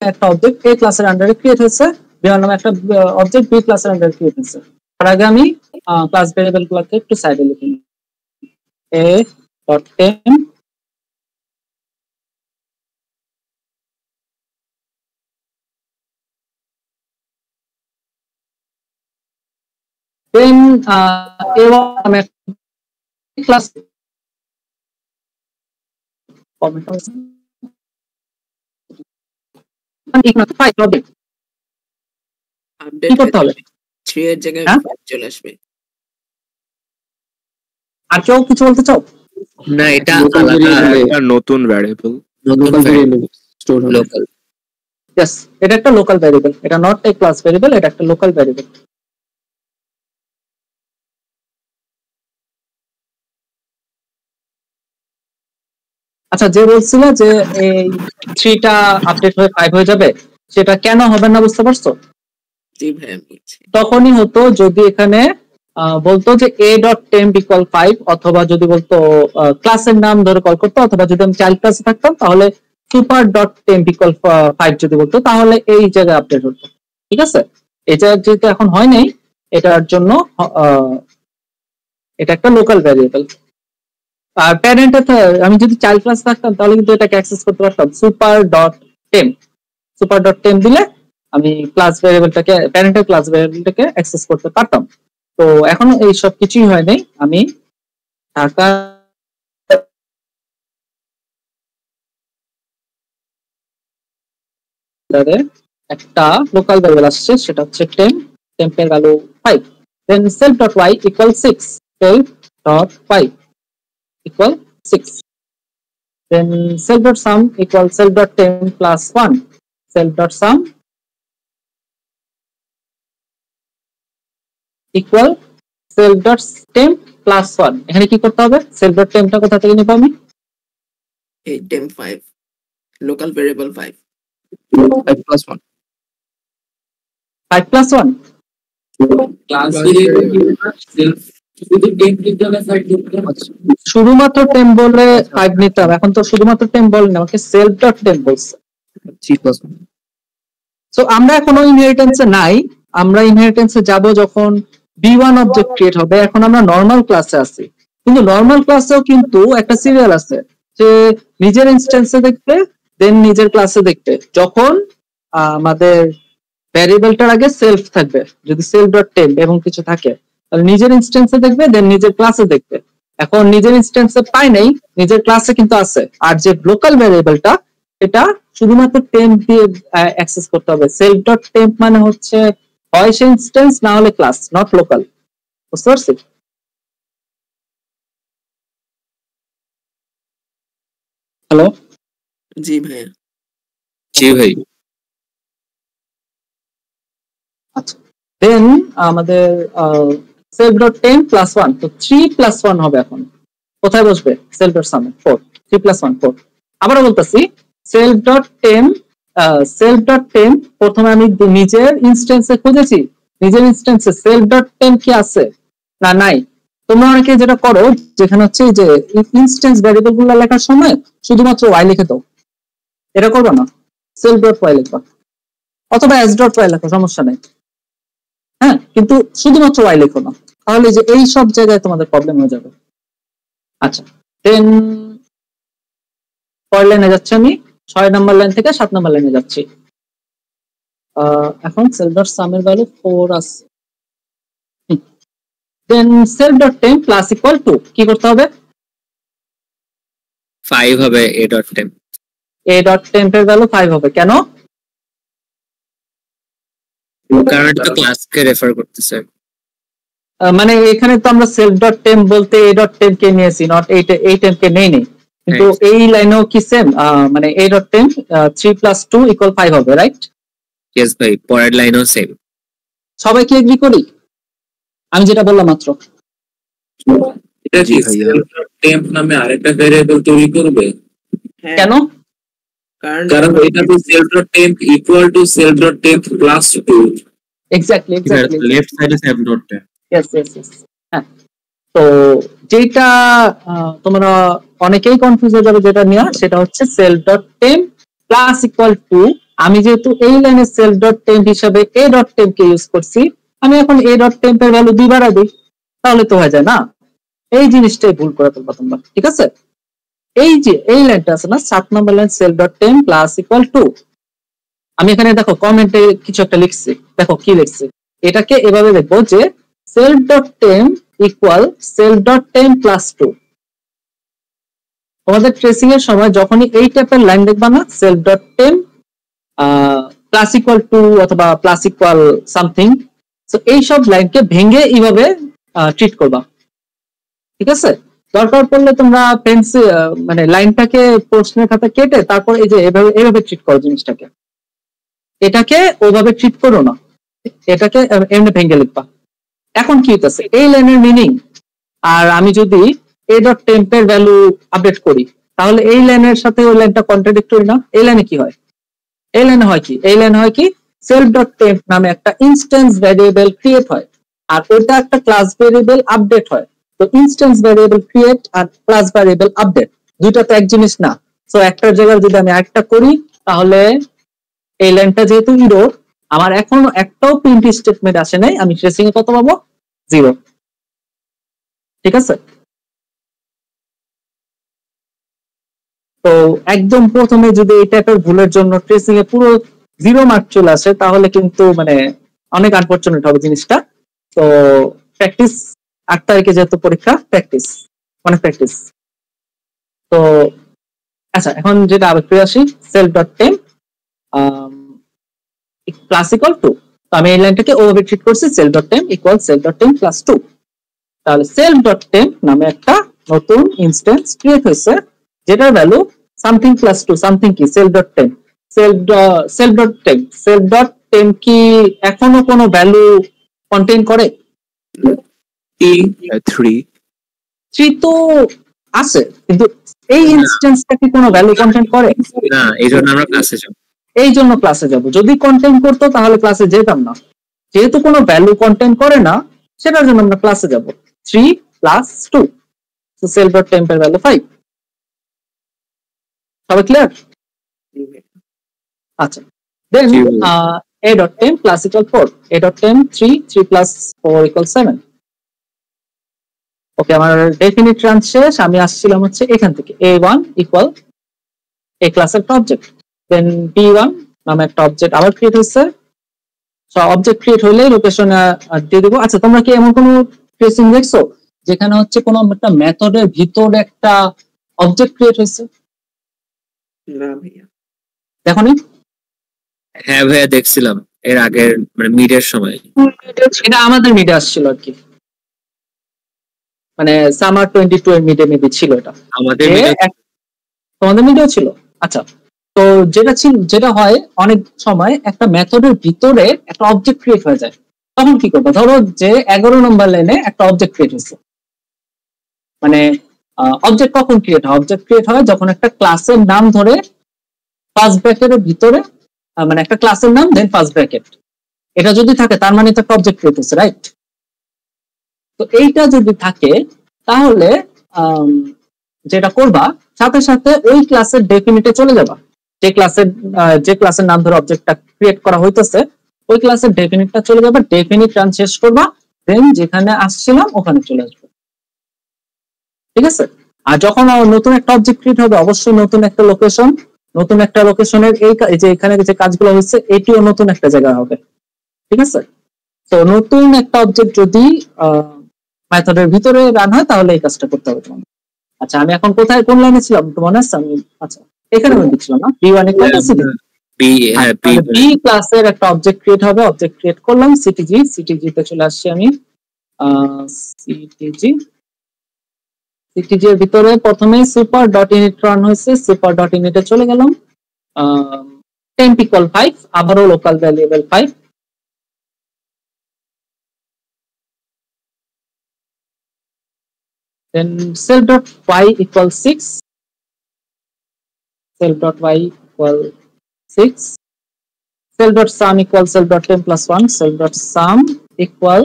একটা অবজেক্ট এ ক্লাসের আন্ডারে ক্রিয়েট হয়েছে, বিহার নামে একটা অবজেক্ট বি ক্লাসের আন্ডারে ক্রিয়েট হয়েছে। তার আগে আমি ক্লাস ভেরিয়েবল গুলোকে একটু সাইডে লিখে নিই। এ ডট টেম দেন আমি ক্লাস আপডেট কি করতে হবে? 3 এর জায়গায় হ্যাঁ? 5 চলে আসবে। আর কেউ কিছু বলতে চাও? না, এটা Local আলাদা variable, একটা নতুন ভ্যারিয়েবল। নতুন local variable store হবে। লোকাল। Yes, এটা একটা লোকাল ভ্যারিয়েবল, এটা নট এ ক্লাস ভ্যারিয়েবল, এটা একটা লোকাল ভ্যারিয়েবল। আচ্ছা, যে বলছিল যে এই 3টা আপডেট হয়ে 5 হয়ে যাবে, সেটা কেন হবে না বুঝতে পারছো? জি ভাই আমি বুঝছি। তখনই হতো যদি এখানে বলতো যে a.temp equal 5, অথবা যদি বলতো ক্লাসের নাম ধরে কল করতো, অথবা যদি আমি চাইল্ড ক্লাসে থাকতাম তাহলে super.temp equal 5 যদি বলতো, তাহলে এই জায়গায় আপডেট হতো। ঠিক আছে, এটা যেহেতু এখন হয় নাই, এটার জন্য এটা একটা লোকাল ভ্যারিয়েবল। আর প্যারেন্টে আমি যদি চাইল্ড ক্লাস থাকতাম তাহলে কিন্তু এটাকে অ্যাক্সেস করতে পারতাম super.temp দিলে আমি ক্লাস ভ্যারিয়েবলটাকে, প্যারেন্টের ক্লাস ভ্যারিয়েবলটাকে অ্যাক্সেস করতে পারতাম। তো এখন এই সব কিছুই হয় নাই, আমি ঢাকা একটা লোকাল ভ্যারিয়েবল আসছে, সেটা হচ্ছে temp এর value 5, then self.y equal 6, self.y equal 6, then self.sum equal self.temp plus 1, self.sum equal self.temp plus 1। এখানে কি করতে হবে? self.tempটা কোথা থেকে নিব আমি? এই temp 5 local variable 5 5 plus 1 5 plus 1 class variable শুধু টেম্প দিতে হবে, সাইড দিতে হবে। শুধুমাত্র টেম্প বলে 5 নিতে হবে। এখন তো শুধুমাত্র টেম্প বলেন, আমাকে self.temp বলছে। 3 plus 1 সো আমরা এখনো ইনহেরিটেন্সে নাই, আমরা ইনহেরিটেন্সে যাব যখন B1 অবজেক্ট ক্রিয়েট হবে। এখন আমরা নরমাল ক্লাসে আছি, কিন্তু নরমাল ক্লাসেও কিন্তু একটা সিরিয়াল আছে যে নিজের ইনস্ট্যান্সে দেখতে, দেন নিজের ক্লাসে দেখতে। যখন আমাদের ভ্যারিয়েবলটার আগে সেলফ থাকবে, যদি self.temp এবং কিছু থাকে, তাহলে নিজের ইনস্ট্যান্সে দেখবে, দেন নিজের ক্লাসে দেখবে। এখন নিজের ইনস্ট্যান্সে পাই নাই, নিজের ক্লাসে কিন্তু আছে। আর যে লোকাল ভ্যারিয়েবলটা, এটা শুধুমাত্র টেম্প দিয়ে অ্যাক্সেস করতে হবে। self.temp মানে হচ্ছে হয় সে ইনস্ট্যান্স, না হলে ক্লাস, নট লোকাল। বুঝতে পারছি? হ্যালো, জি ভাই। জি ভাই। আচ্ছা, দেন আমাদের self.temp plus 1, তো 3 plus 1 হবে। এখন কোথায় বসবে? self.sum 4, 3 plus 1 4। আবারও বলতেছি, self.temp প্রথমে আমি নিজের ইনস্ট্যান্সে খুঁজেছি, নিজের ইনস্ট্যান্সে self.temp কি আছে না নাই। তোমরা অনেকে যেটা করো, যেখানে হচ্ছে যে ইনস্ট্যান্স ভ্যারিয়েবল গুলো লেখার সময় শুধুমাত্র y লিখে দাও, এটা করবে না, self.y লিখবা, অথবা s.y লেখো, সমস্যা নেই। হ্যাঁ, কিন্তু শুধুমাত্র y লেখো না, তাহলে যে এই সব জায়গায় তোমাদের প্রবলেম হয়ে যাবে। আচ্ছা, দেন পরের লাইনে যাচ্ছি আমি, 6 নম্বর লাইন থেকে 7 নম্বর লাইনে যাচ্ছি। এখন self.sum এর ভ্যালু 4 আছে, দেন self.temp প্লাস ইকুয়াল টু কি করতে হবে? 5 হবে a.temp। a.temp এর ভ্যালু 5 হবে। কেন? কারণ এটা তো ক্লাসকে রেফার করতেছে। মানে এখানে তো আমরা self.temp বলতে a.temp কে নিয়েছি, নট এই temp কে নেই নেই। কিন্তু এই লাইনেও কি সেম, মানে a.temp 3 plus 2 equal 5 হবে, রাইট? ইয়েস ভাই, পরের লাইনও সেম। সবাই কি এগ্রি করি আমি যেটা বললাম মাত্র? এটা কি self.temp নামে আরেকটা ভেরিয়েবল তৈরি করবে? কেন? কারণ এটা তো self.temp equal to self.temp plus 2। Exactly left সাইডে self.temp। ইয়েস। হ্যাঁ, তো যেটা তোমরা অনেকেই কনফিউজ হয়ে যাবে যেটা নিয়ে, সেটা হচ্ছে self.temp প্লাস ইকুয়াল টু। আমি যেহেতু এই লাইনে self.temp হিসাবে a.temp কে ইউজ করছি, আমি এখন a.temp এর ভ্যালু 2 বাড়া দিই, তাহলে তো হয়ে যায় না? এই জিনিসটাই ভুল করে ফেলবা তোমরা, ঠিক আছে? এই যে এই লাইনটা আছে না, 7 number line, self.temp plus equal two. আমি এখানে দেখো কমেন্টে কিছু একটা লিখছি, দেখো কি লিখছি। এটাকে এভাবে দেখবো যে self.temp ইকুয়াল self.temp প্লাস 2। তোমাদের ট্রেসিং এর সময় যখনই এই টাইপের লাইন দেখবা না, self.temp প্লাস ইকুয়াল টু অথবা প্লাস ইকুয়াল সামথিং, তো এইসব লাইনকে ভেঙে এইভাবে ট্রিট করবা, ঠিক আছে? দরকার পড়লে তোমরা পেন্সিল মানে লাইনটাকে প্রশ্নের খাতা কেটে তারপর এই যে এইভাবে ট্রিট করো জিনিসটাকে, এটাকে ওইভাবে ট্রিট করো না, এটাকে এমনি ভেঙে লিখবা। এখন কি হইতেছে, এই লাইনের মিনিং আর আমি যদি a.temp এর ভ্যালু আপডেট করি তাহলে এই লাইনের সাথে ওই লাইনটা কন্ট্রাডিক্টরি না? এই লাইনে কি হয়? এই লাইনে হয় কি self.temp নামে একটা ইনস্ট্যান্স ভ্যারিয়েবল ক্রিয়েট হয় আর ওটা একটা ক্লাস ভ্যারিয়েবল আপডেট হয়। তো ইনস্ট্যান্স ভ্যারিয়েবল ক্রিয়েট আর ক্লাস ভ্যারিয়েবল আপডেট দুইটা তো এক জিনিস না। সো একটার জায়গায় যদি আমি একটা করি তাহলে এই লাইনটা যেহেতু ইরো, আমার এখনো একটাও প্রিন্ট স্টেটমেন্ট আসে নাই, আমি ট্রেসিং এ কত পাবো? 0, ঠিক আছে? তো একদম প্রথমে যদি এই টাইপের ভুলের জন্য ট্রেসিং এ পুরো 0 মার্ক চলে আসে তাহলে কিন্তু মানে অনেক আনফরচুনেট হবে জিনিসটা। তো প্র্যাকটিস, 8 তারিখে যেহেতু পরীক্ষা, অনেক প্র্যাকটিস। তো আচ্ছা, এখন যেটা আবার ফিরে আসি, self.temp প্লাস ইকুয়াল টু, তো আমি এই লাইনটাকে ওভাবে ট্রিট করছি self.temp ইকুয়াল self.temp প্লাস 2। তাহলে self.temp নামে একটা নতুন ইনস্ট্যান্স ক্রিয়েট হয়েছে যেটার ভ্যালু সামথিং প্লাস 2। সামথিং কি? self.temp। self.temp কি এখনো কোনো ভ্যালু কন্টেইন করে? 3 তো আছে, কিন্তু এই ইনস্ট্যান্সটা কি কোনো ভ্যালু কন্টেইন করে না, এইজন্য আমরা ক্লাসে যাব। এইজন্য ক্লাসে যাব। যদি কন্টেইন করতো তাহলে ক্লাসে যেতাম না, যেহেতু কোনো ভ্যালু কন্টেইন করে না সেটার জন্য আমরা ক্লাসে যাব। 3 প্লাস 2, সো self.temp এর ভ্যালু 5। সবাই ক্লিয়ার? আচ্ছা, দেন a.temp plus equal 4, a.temp 3 plus 4 equal 7। ওকে, আমার ডেফিনিট রান শেষ। আমি আসছিলাম হচ্ছে এখান থেকে, a1 ইকুয়াল a ক্লাস একটা অবজেক্ট, দেন b1 নামে একটা অবজেক্ট আবার ক্রিয়েট হয়েছে। সো অবজেক্ট ক্রিয়েট হইলে লোকেশন দিয়ে দেবো। আচ্ছা, তোমরা কি এমন কোনো ট্রেসিং দেখছো যেখানে হচ্ছে কোনো একটা মেথডের ভিতরে একটা অবজেক্ট ক্রিয়েট হয়েছে? না ভাইয়া, দেখোনি? হ্যাঁ ভাইয়া, দেখছিলাম এর আগের মানে মিডের সময়। এটা আমাদের মিডে আসছিল আর কি, মানে সামার 22 এর মিডে মেবি ছিল এটা। আমাদের তোমাদের মিডেও ছিল? আচ্ছা, তো যেটা হয় অনেক সময় একটা মেথডের ভিতরে একটা অবজেক্ট ক্রিয়েট হয়ে যায়, তখন কি করবে? ধরো যে 11 নম্বর লাইনে একটা অবজেক্ট ক্রিয়েট হয়েছে, মানে অবজেক্ট কখন ক্রিয়েট হয়? অবজেক্ট ক্রিয়েট হয় যখন একটা ক্লাসের নাম ধরে ফার্স্ট ব্র্যাকেটের ভিতরে, মানে একটা ক্লাসের নাম দেন ফার্স্ট ব্র্যাকেট, এটা যদি থাকে তার মানে তো একটা অবজেক্ট ক্রিয়েট হয়েছে, রাইট? তো এইটা যদি থাকে তাহলে যেটা করবা, সাথে সাথে ওই ক্লাসের ডেফিনিটে চলে যাবা। যে ক্লাসের নাম ধরে অবজেক্টটা ক্রিয়েট করা হইতেছে ওই ক্লাসের ডেফিনিটটা চলে যাবে, ডেফিনিট রান শেষ করবা, দেন যেখানে আসছিলাম ওখানে চলে আসবে, ঠিক আছে? আর যখন নতুন একটা অবজেক্ট ক্রিয়েট হবে অবশ্যই নতুন একটা লোকেশনের এই যে এখানে যে কাজগুলো হচ্ছে এটিও নতুন একটা জায়গা হবে, ঠিক আছে? তো নতুন একটা অবজেক্ট যদি মেথডের ভিতরে রান হয় তাহলে এই কাজটা করতে হবে তোমাকে। আচ্ছা, আমি এখন কোথায় কোন লাইনে ছিলাম তো মনে আছে? আমি আচ্ছা এখানে আমি দেখছিলাম না, b1 এ কত ছিল? b ক্লাসের একটা অবজেক্ট ক্রিয়েট হবে, অবজেক্ট ক্রিয়েট করলাম ctg তে চলে আসছি আমি। ctg এর ভিতরে প্রথমে super.init রান হয়েছে, super.init এ চলে গেলাম, temp equal 5, আবারও local variable 5, then self.y equal 6, self.y equal 6, self.sum equal self.temp plus 1, self.sum equal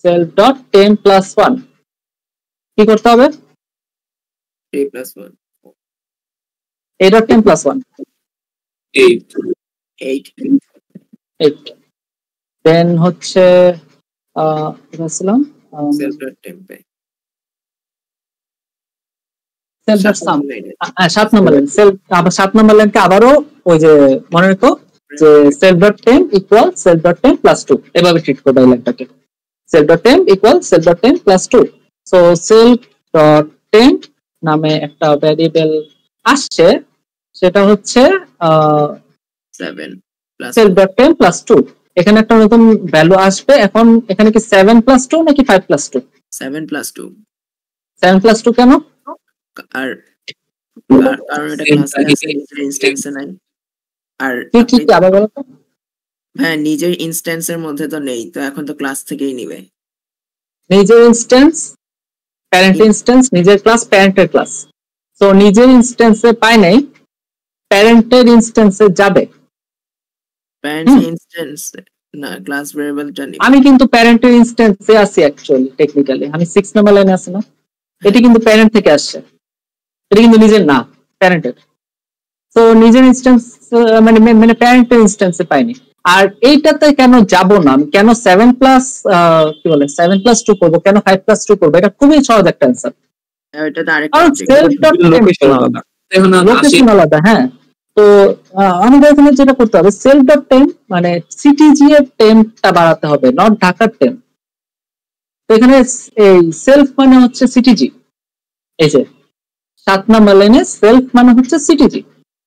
self.temp plus 1। কি করতে হবে? a.temp plus 1 8, then হচ্ছে বলছিলাম self.sum 7 নম্বর লাইন, আবার 7 নম্বর লাইনকে আবারও ওই যে মনে রাখো যে self.temp equal self.temp plus 2 এভাবে ট্রিট করবে এই লাইনটাকে। self.temp equal self.temp plus 2. So self.temp নামে একটা ভ্যারিয়েবল আসছে, সেটা হচ্ছে 7 প্লাস self.temp plus 2. এখানে একটা নতুন ভ্যালু আসবে। এখন এখানে কি 7 plus 2 নাকি 5 plus 2? 7 প্লাস 2। 7 plus 2 কেন? আর কারণ এটা ক্লাসে আছে, নিজের ইনস্ট্যান্সে নাই। আর কি আবার বলো তো? হ্যাঁ, নিজের ইনস্ট্যান্সের মধ্যে তো নেই, তো এখন তো ক্লাস থেকেই নিবে। নিজের ইনস্ট্যান্স, প্যারেন্ট ইনস্ট্যান্স, নিজের ক্লাস, প্যারেন্টের ক্লাস। সো নিজের ইনস্ট্যান্সে পায় নাই, প্যারেন্টের ইনস্ট্যান্সে যাবে। প্যারেন্টস ইনস্ট্যান্স না, ক্লাস ভেরিয়েবলটা নিবে। আমি কিন্তু প্যারেন্টের ইনস্ট্যান্সে আছি অ্যাকচুয়ালি, টেকনিক্যালি আমি 6 নাম্বার লাইনে আছি না, এটি কিন্তু প্যারেন্ট থেকে আসছে, এটা কিন্তু নিজের না, প্যারেন্টের। তো নিজের ইনস্ট্যান্স মানে প্যারেন্টের ইনস্ট্যান্সে পাইনি। আর এইটাতে কেন যাব না, আমি কেন 7 প্লাস কি বলে 7 প্লাস 2 করবো, কেন 5 প্লাস 2 করবো? এটা খুবই সহজ একটা অ্যান্সার। এটা তো আরেকটা কারণ অবজেক্ট, লোকেশন আলাদা। হ্যাঁ, তো আমাদের এখানে যেটা করতে হবে, self.temp মানে সিটিজি এর টেম্পটা বাড়াতে হবে, নট ঢাকার টেম্প। তো এখানে এই সেলফ মানে হচ্ছে সিটিজি, এই যে 7 নাম্বার লাইনে সেলফ মানে হচ্ছে সিটিজি।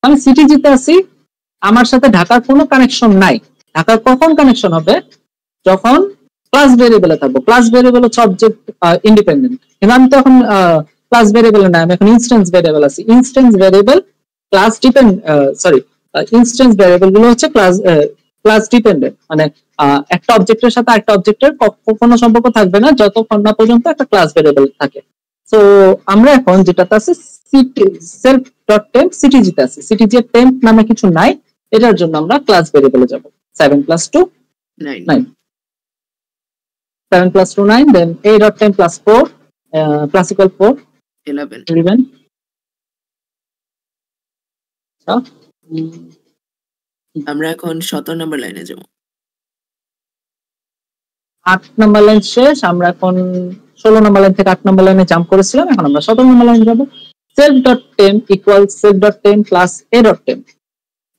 আমি সিটিজিতে আছি, আমার সাথে ঢাকার কোনো কানেকশন নাই। ঢাকার কখন কানেকশন হবে? যখন ক্লাস ভেরিয়েবলে থাকবো। ক্লাস ভেরিয়েবল হচ্ছে অবজেক্ট ইন্ডিপেন্ডেন্ট, কিন্তু আমি তো এখন ক্লাস ভেরিয়েবলে না, আমি এখন ইনস্ট্যান্স ভেরিয়েবল আছি। Instance variable class depend, sorry, instance variable গুলো হচ্ছে ক্লাস ডিপেন্ডেন্ট, মানে একটা অবজেক্টের সাথে একটা অবজেক্টের কোনো সম্পর্ক থাকবে না যতক্ষণ না পর্যন্ত একটা ক্লাস ভেরিয়েবল থাকে। তো আমরা এখন যেটাতে আছে self.temp সিটিজিতে আছে, সিটিজি এর টেম্প নামে কিছু নাই, এটার জন্য আমরা ক্লাস ভেরিয়েবলে যাব। 7 plus 2 9, 7 plus 2 9, then a.temp plus 4 plus equal 4 11. আমরা এখন 17 নম্বর লাইনে যাব। 8 নাম্বার লাইন শেষ, আমরা এখন 16 নাম্বার লাইন থেকে 8 নাম্বার লাইনে জাম্প করেছিলাম, এখন আমরা 17 নাম্বার লাইনে যাব। self.temp equal self.temp plus a.temp।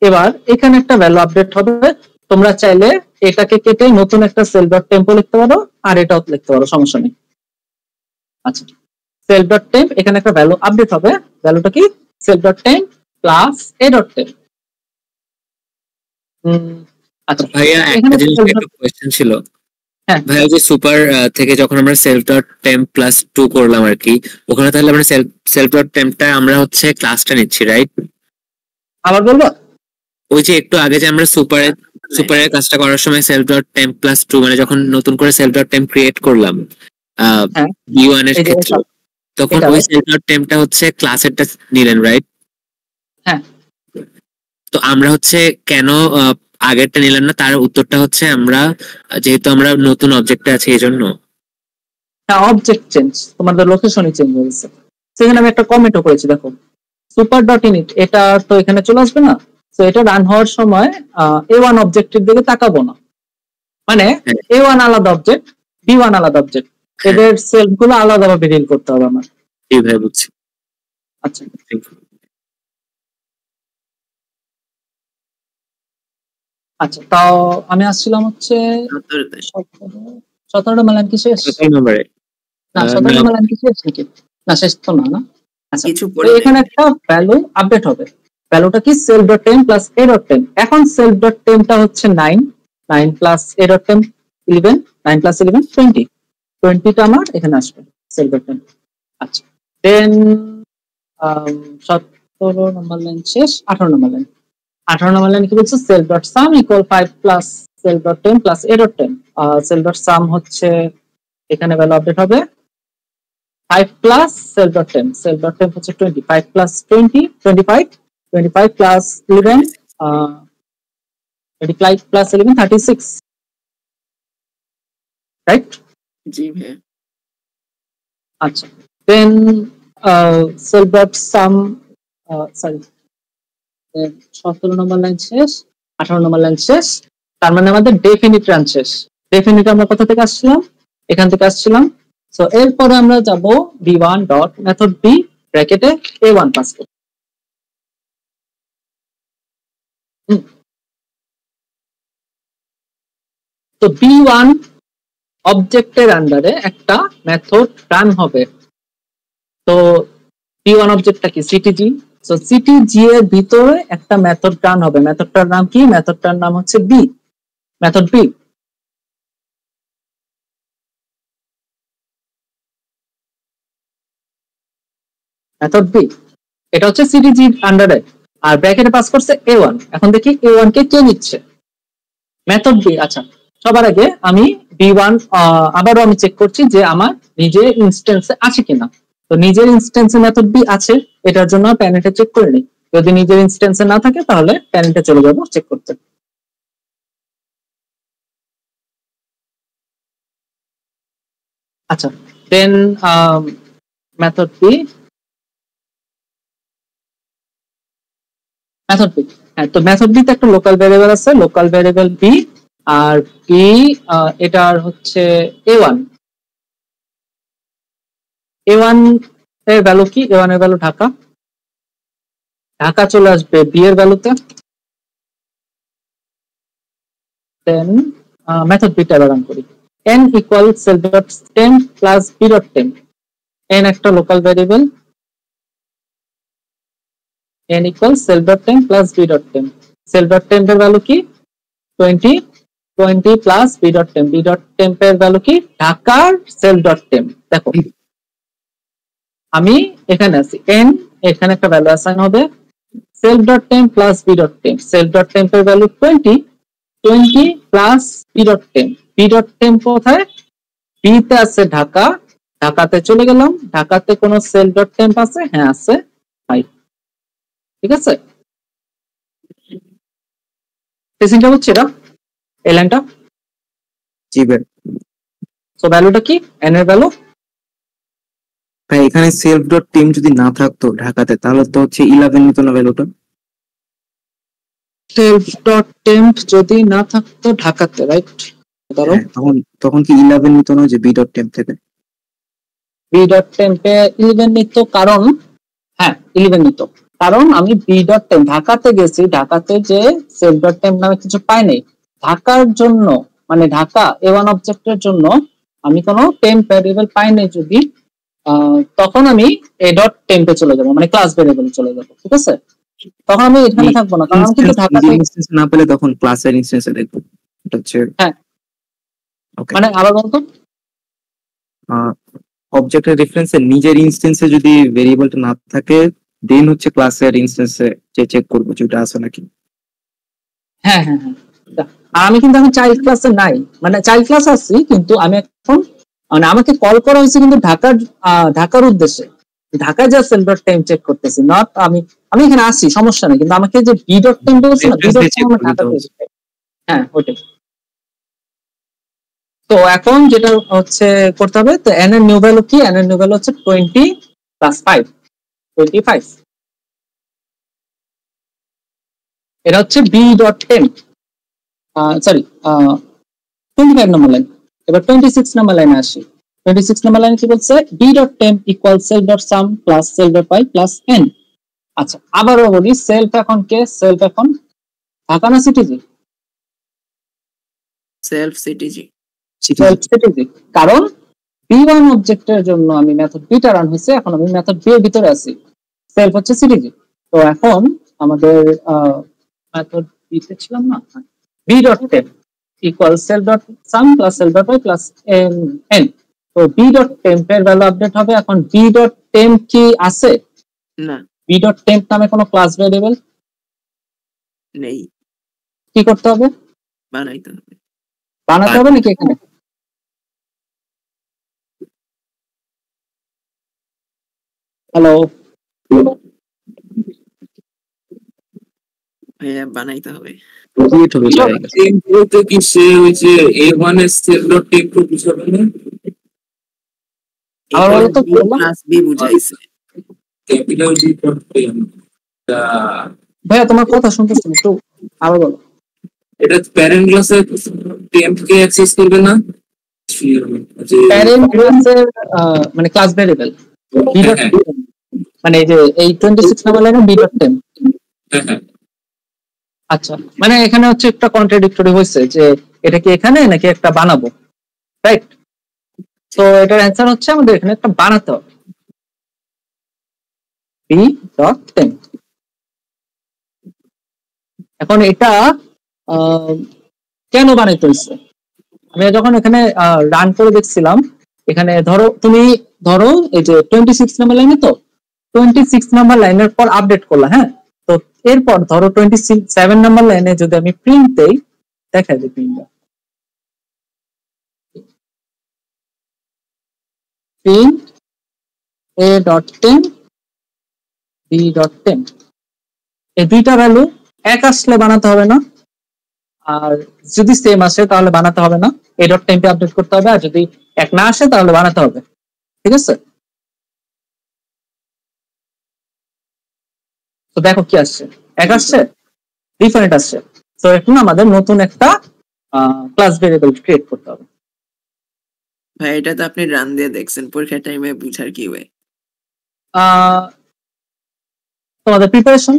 এবার এখানে একটা ভ্যালু আপডেট হবে, তোমরা চাইলে এটাকে কেটে নতুন একটা self.temp লিখতে পারো, আর এটাও লিখতে পারো, সমস্যা নেই। আচ্ছা, self.temp এখানে একটা ভ্যালু আপডেট হবে, ভ্যালুটা কি? self.temp plus a.temp। আচ্ছা ভাইয়া, একটা জিনিস একটা কোশ্চেন ছিল। হ্যাঁ ভাইয়া, যে সুপার থেকে যখন আমরা self.temp plus 2 করলাম আর কি, ওখানে তাহলে আমরা self.tempটা আমরা হচ্ছে ক্লাসটা নিচ্ছি, রাইট? আবার বলবো, ওই যে একটু আগে যে আমরা সুপারের কাজটা করার সময় self.temp plus 2 মানে যখন নতুন করে self.temp ক্রিয়েট করলাম B1 এর ক্ষেত্রে, তখন ওই self.tempটা হচ্ছে ক্লাসেরটা নিলেন, রাইট? হ্যাঁ। তো আমরা হচ্ছে কেন আগেরটা নিলাম না, তার উত্তরটা হচ্ছে আমরা যেহেতু আমরা নতুন অবজেক্টে আছি এই জন্য। হ্যাঁ, অবজেক্ট চেঞ্জ, তোমাদের লোকেশনই চেঞ্জ হয়েছে। সেখানে আমি একটা কমেন্টও করেছি, দেখো super.init, এটা তো এখানে চলে আসবে না, তো এটা রান হওয়ার সময় a1 অবজেক্টের দিকে তাকাবো না, মানে a1 আলাদা অবজেক্ট, b1 আলাদা অবজেক্ট, এদের সেলফ গুলো আলাদাভাবে ডিল করতে হবে আমার। এই ভাই বুঝছি। আচ্ছা, আচ্ছা, তাও আমি আসছিলাম হচ্ছে 17 নম্বর লাইন কি শেষ? না, 17 নম্বর লাইন কি শেষ নাকি? না, শেষ তো না। আচ্ছা, এখানে একটা ভ্যালু আপডেট হবে, ভ্যালুটা কি? self.temp plus a.temp। এখন self.tempটা হচ্ছে 9, 9 plus a.temp 11, 9 plus 11 20, 20টা আমার এখানে আসবে self.temp। আচ্ছা, দেন 17 নম্বর লাইন শেষ, 18 নম্বর লাইন। 18 নম্বর লাইন কি বলছে? self.sum equal 5 plus self.temp plus a.temp। self.sum হচ্ছে এখানে ভ্যালু আপডেট হবে 5 plus self.temp, self.temp হচ্ছে 25 plus 20 25, 25 plus 11 25 plus 11 36, রাইট? জি ভাই। আচ্ছা, দেন self.sum সরি 17 নম্বর লাইন শেষ, 18 নম্বর লাইন শেষ, তার মানে আমাদের ডেফিনিট রান শেষ। ডেফিনিট আমরা কোথা থেকে আসছিলাম? এখান থেকে আসছিলাম। সো এরপরে আমরা যাব b1 ডট মেথড b ব্র্যাকেটে a1 পাস করব। তো b1 অবজেক্টের আন্ডারে একটা মেথড রান হবে। তো p1 অবজেক্টটা কি সিটিজি, সো সিটিজি এর ভিতরে একটা মেথড রান হবে। মেথডটার নাম কি? মেথডটার নাম হচ্ছে B, method B. Method B এটা হচ্ছে সিটিজি আন্ডারে, আর ব্র্যাকেটে পাস করছে a1। এখন দেখি a1 কে কে নিচ্ছে? Method B. আচ্ছা, সবার আগে আমি b1 আবারও আমি চেক করছি যে আমার নিজের ইনস্ট্যান্সে আছে কিনা। তো নিজের ইনস্ট্যান্সে মেথড বি আছে, এটার জন্য প্যারেন্টে চেক করে নিই। যদি নিজের ইনস্ট্যান্সে না থাকে তাহলে প্যারেন্টে চলে যাব চেক করতে। আচ্ছা, দেন মেথড বি, মেথড বি। হ্যাঁ, তো মেথড বি তে একটা লোকাল ভ্যারিয়েবল আছে, লোকাল ভ্যারিয়েবল বি, আর বি এটার হচ্ছে a1। a1 এর ভ্যালু কি? a1 এর ভ্যালু ঢাকা। ঢাকা চলে আসবে বি এর ভ্যালুতে। দেন মেথড বি টা রান করি। n equal self.temp plus b.temp। n একটা local variable, n equal self.temp plus b.temp। self.temp এর ভ্যালু কি? 20 20 প্লাস b.temp। b.temp এর ভ্যালু কি? ঢাকার self.temp। দেখো আমি এখানে আছি, n এখানে একটা ভ্যালু অ্যাসাইন হবে, self.temp প্লাস b.temp। self.temp এর ভ্যালু 20 20 প্লাস b.temp। b.temp কোথায়? বি তে আছে ঢাকা, ঢাকাতে চলে গেলাম। ঢাকাতে কোন self.temp আছে? হ্যাঁ আছে, 5। ঠিক আছে, টেস্টিংটা হচ্ছে এটা, এই লাইনটা। জি ভাই। সো ভ্যালুটা কি? n এর ভ্যালু। ভাই এখানে self.temp যদি না থাকতো ঢাকাতে তাহলে তো হচ্ছে 11 নিত না ভ্যালুটা। self.temp যদি না থাকতো ঢাকাতে, রাইট? তখন তখন কি 11 নিত না যে b.temp থেকে? b.temp এ 11 নিত, কারণ হ্যাঁ 11 নিত, কারণ আমি b.temp ঢাকাতে গেছি, ঢাকাতে যে self.temp নামে কিছু পাই নাই। ঢাকার জন্য মানে ঢাকা a1 অবজেক্টের জন্য আমি কোনো টেম্প ভ্যারিয়েবল পাই নাই যদি, তখন আমি a.temp এ চলে যাব, মানে ক্লাস ভ্যারিয়েবলে চলে যাব। ঠিক আছে, তখন আমি এখানে থাকবো না, কারণ আমি কিন্তু ঢাকাতে ইনস্ট্যান্স না পেলে তখন ক্লাসের ইনস্ট্যান্সে দেখব। এটা হচ্ছে হ্যাঁ ওকে। মানে আবার বলতো অবজেক্টের রেফারেন্সে নিজের ইনস্ট্যান্সে যদি ভেরিয়েবলটা না থাকে দেন হচ্ছে ক্লাসের ইনস্ট্যান্সে চেক করব যে ওটা আছে নাকি। হ্যাঁ হ্যাঁ হ্যাঁ, আর আমি কিন্তু এখন চাইল্ড ক্লাসে নাই, মানে চাইল্ড ক্লাস আছি কিন্তু আমি এখন মানে আমাকে কল করা হয়েছে কিন্তু ঢাকার উদ্দেশ্যে, ঢাকায় যা self.temp চেক করতেছি, নট আমি এখানে আসি সমস্যা নেই, কিন্তু আমাকে যে b.temp বলছে না, b.temp ঢাকাতে। হ্যাঁ ওটাই। তো এখন যেটা হচ্ছে করতে হবে, তো n এর নিউ ভ্যালু কি? n এর নিউ ভ্যালু হচ্ছে 20 প্লাস 5, 25। এটা হচ্ছে b.temp, সরি 25 নম্বর লাইন। এবার 26 নম্বর লাইনে আসি। 26 নম্বর লাইনে কি বলছে? b.temp equal self.sum plus self.y plus n। আচ্ছা, আবারও বলি, সেলফ এখন কে? সেলফ এখন ঢাকা না CTG? Self CTG. Self CTG, কারণ b1 অবজেক্টের জন্য আমি মেথড বি টা রান হয়েছে, এখন আমি মেথড বি এর ভিতরে আছি, সেলফ হচ্ছে সিটিজি। তো এখন আমাদের মেথড বি তে ছিলাম না, b.temp equal self.sum plus self.y plus n। তো b.temp এর ভ্যালু আপডেট হবে। এখন b.temp কি আছে? না, b.temp নামে কোনো ক্লাস ভ্যারিয়েবল নেই। কি করতে হবে? বানাইতে হবে। বানাতে হবে নাকি এখানে? হ্যালো, হ্যাঁ বানাইতে হবে। বলতে কি সে ওই যে a1 এর self.temp বুঝাবে না? আবার বলো তো, ক্লাস বি বুঝাইছে। ক্যাপিটাল b.temp ভাইয়া তোমার কথা শুনতেছি একটু আবার বলো। এটা প্যারেন্ট ক্লাসের টেম্প কে অ্যাক্সেস করবে না, প্যারেন্ট ক্লাসের মানে ক্লাস ভ্যারিয়েবল মানে এই যে এই 26 নম্বর লাইনে b.temp। আচ্ছা, মানে এখানে হচ্ছে একটা কন্ট্রাডিক্টরি হয়েছে যে এটা কি এখানে নাকি একটা বানাবো, রাইট? তো এটার অ্যান্সার হচ্ছে আমাদের এখানে একটা বানাতে হবে b.temp। এখন এটা কেন বানাইতে হয়েছে, আমি যখন এখানে রান করে দেখছিলাম, এখানে ধরো এই যে 26 নাম্বার লাইনে, তো 26 নাম্বার লাইনের পর আপডেট করলাম, হ্যাঁ, তো এরপর ধরো 27 নাম্বার লাইনে যদি আমি প্রিন্ট দেই, দেখাই দিই প্রিন্ট a.temp b.temp, এই দুইটা ভ্যালু এক আসলে বানাতে হবে না, আর যদি সেম আসে তাহলে বানাতে হবে না, a.temp এ আপডেট করতে হবে, আর যদি এক না আসে তাহলে বানাতে হবে, ঠিক আছে? তো দেখো কি আসছে, এক আসছে, ডিফারেন্ট আসছে। তো এখন আমাদের নতুন একটা ক্লাস ভেরিয়েবল ক্রিয়েট করতে হবে। ভাই এটা তো আপনি রান দিয়ে দেখছেন, পরীক্ষার টাইমে বুঝার কি হয়? তোমাদের প্রিপারেশন,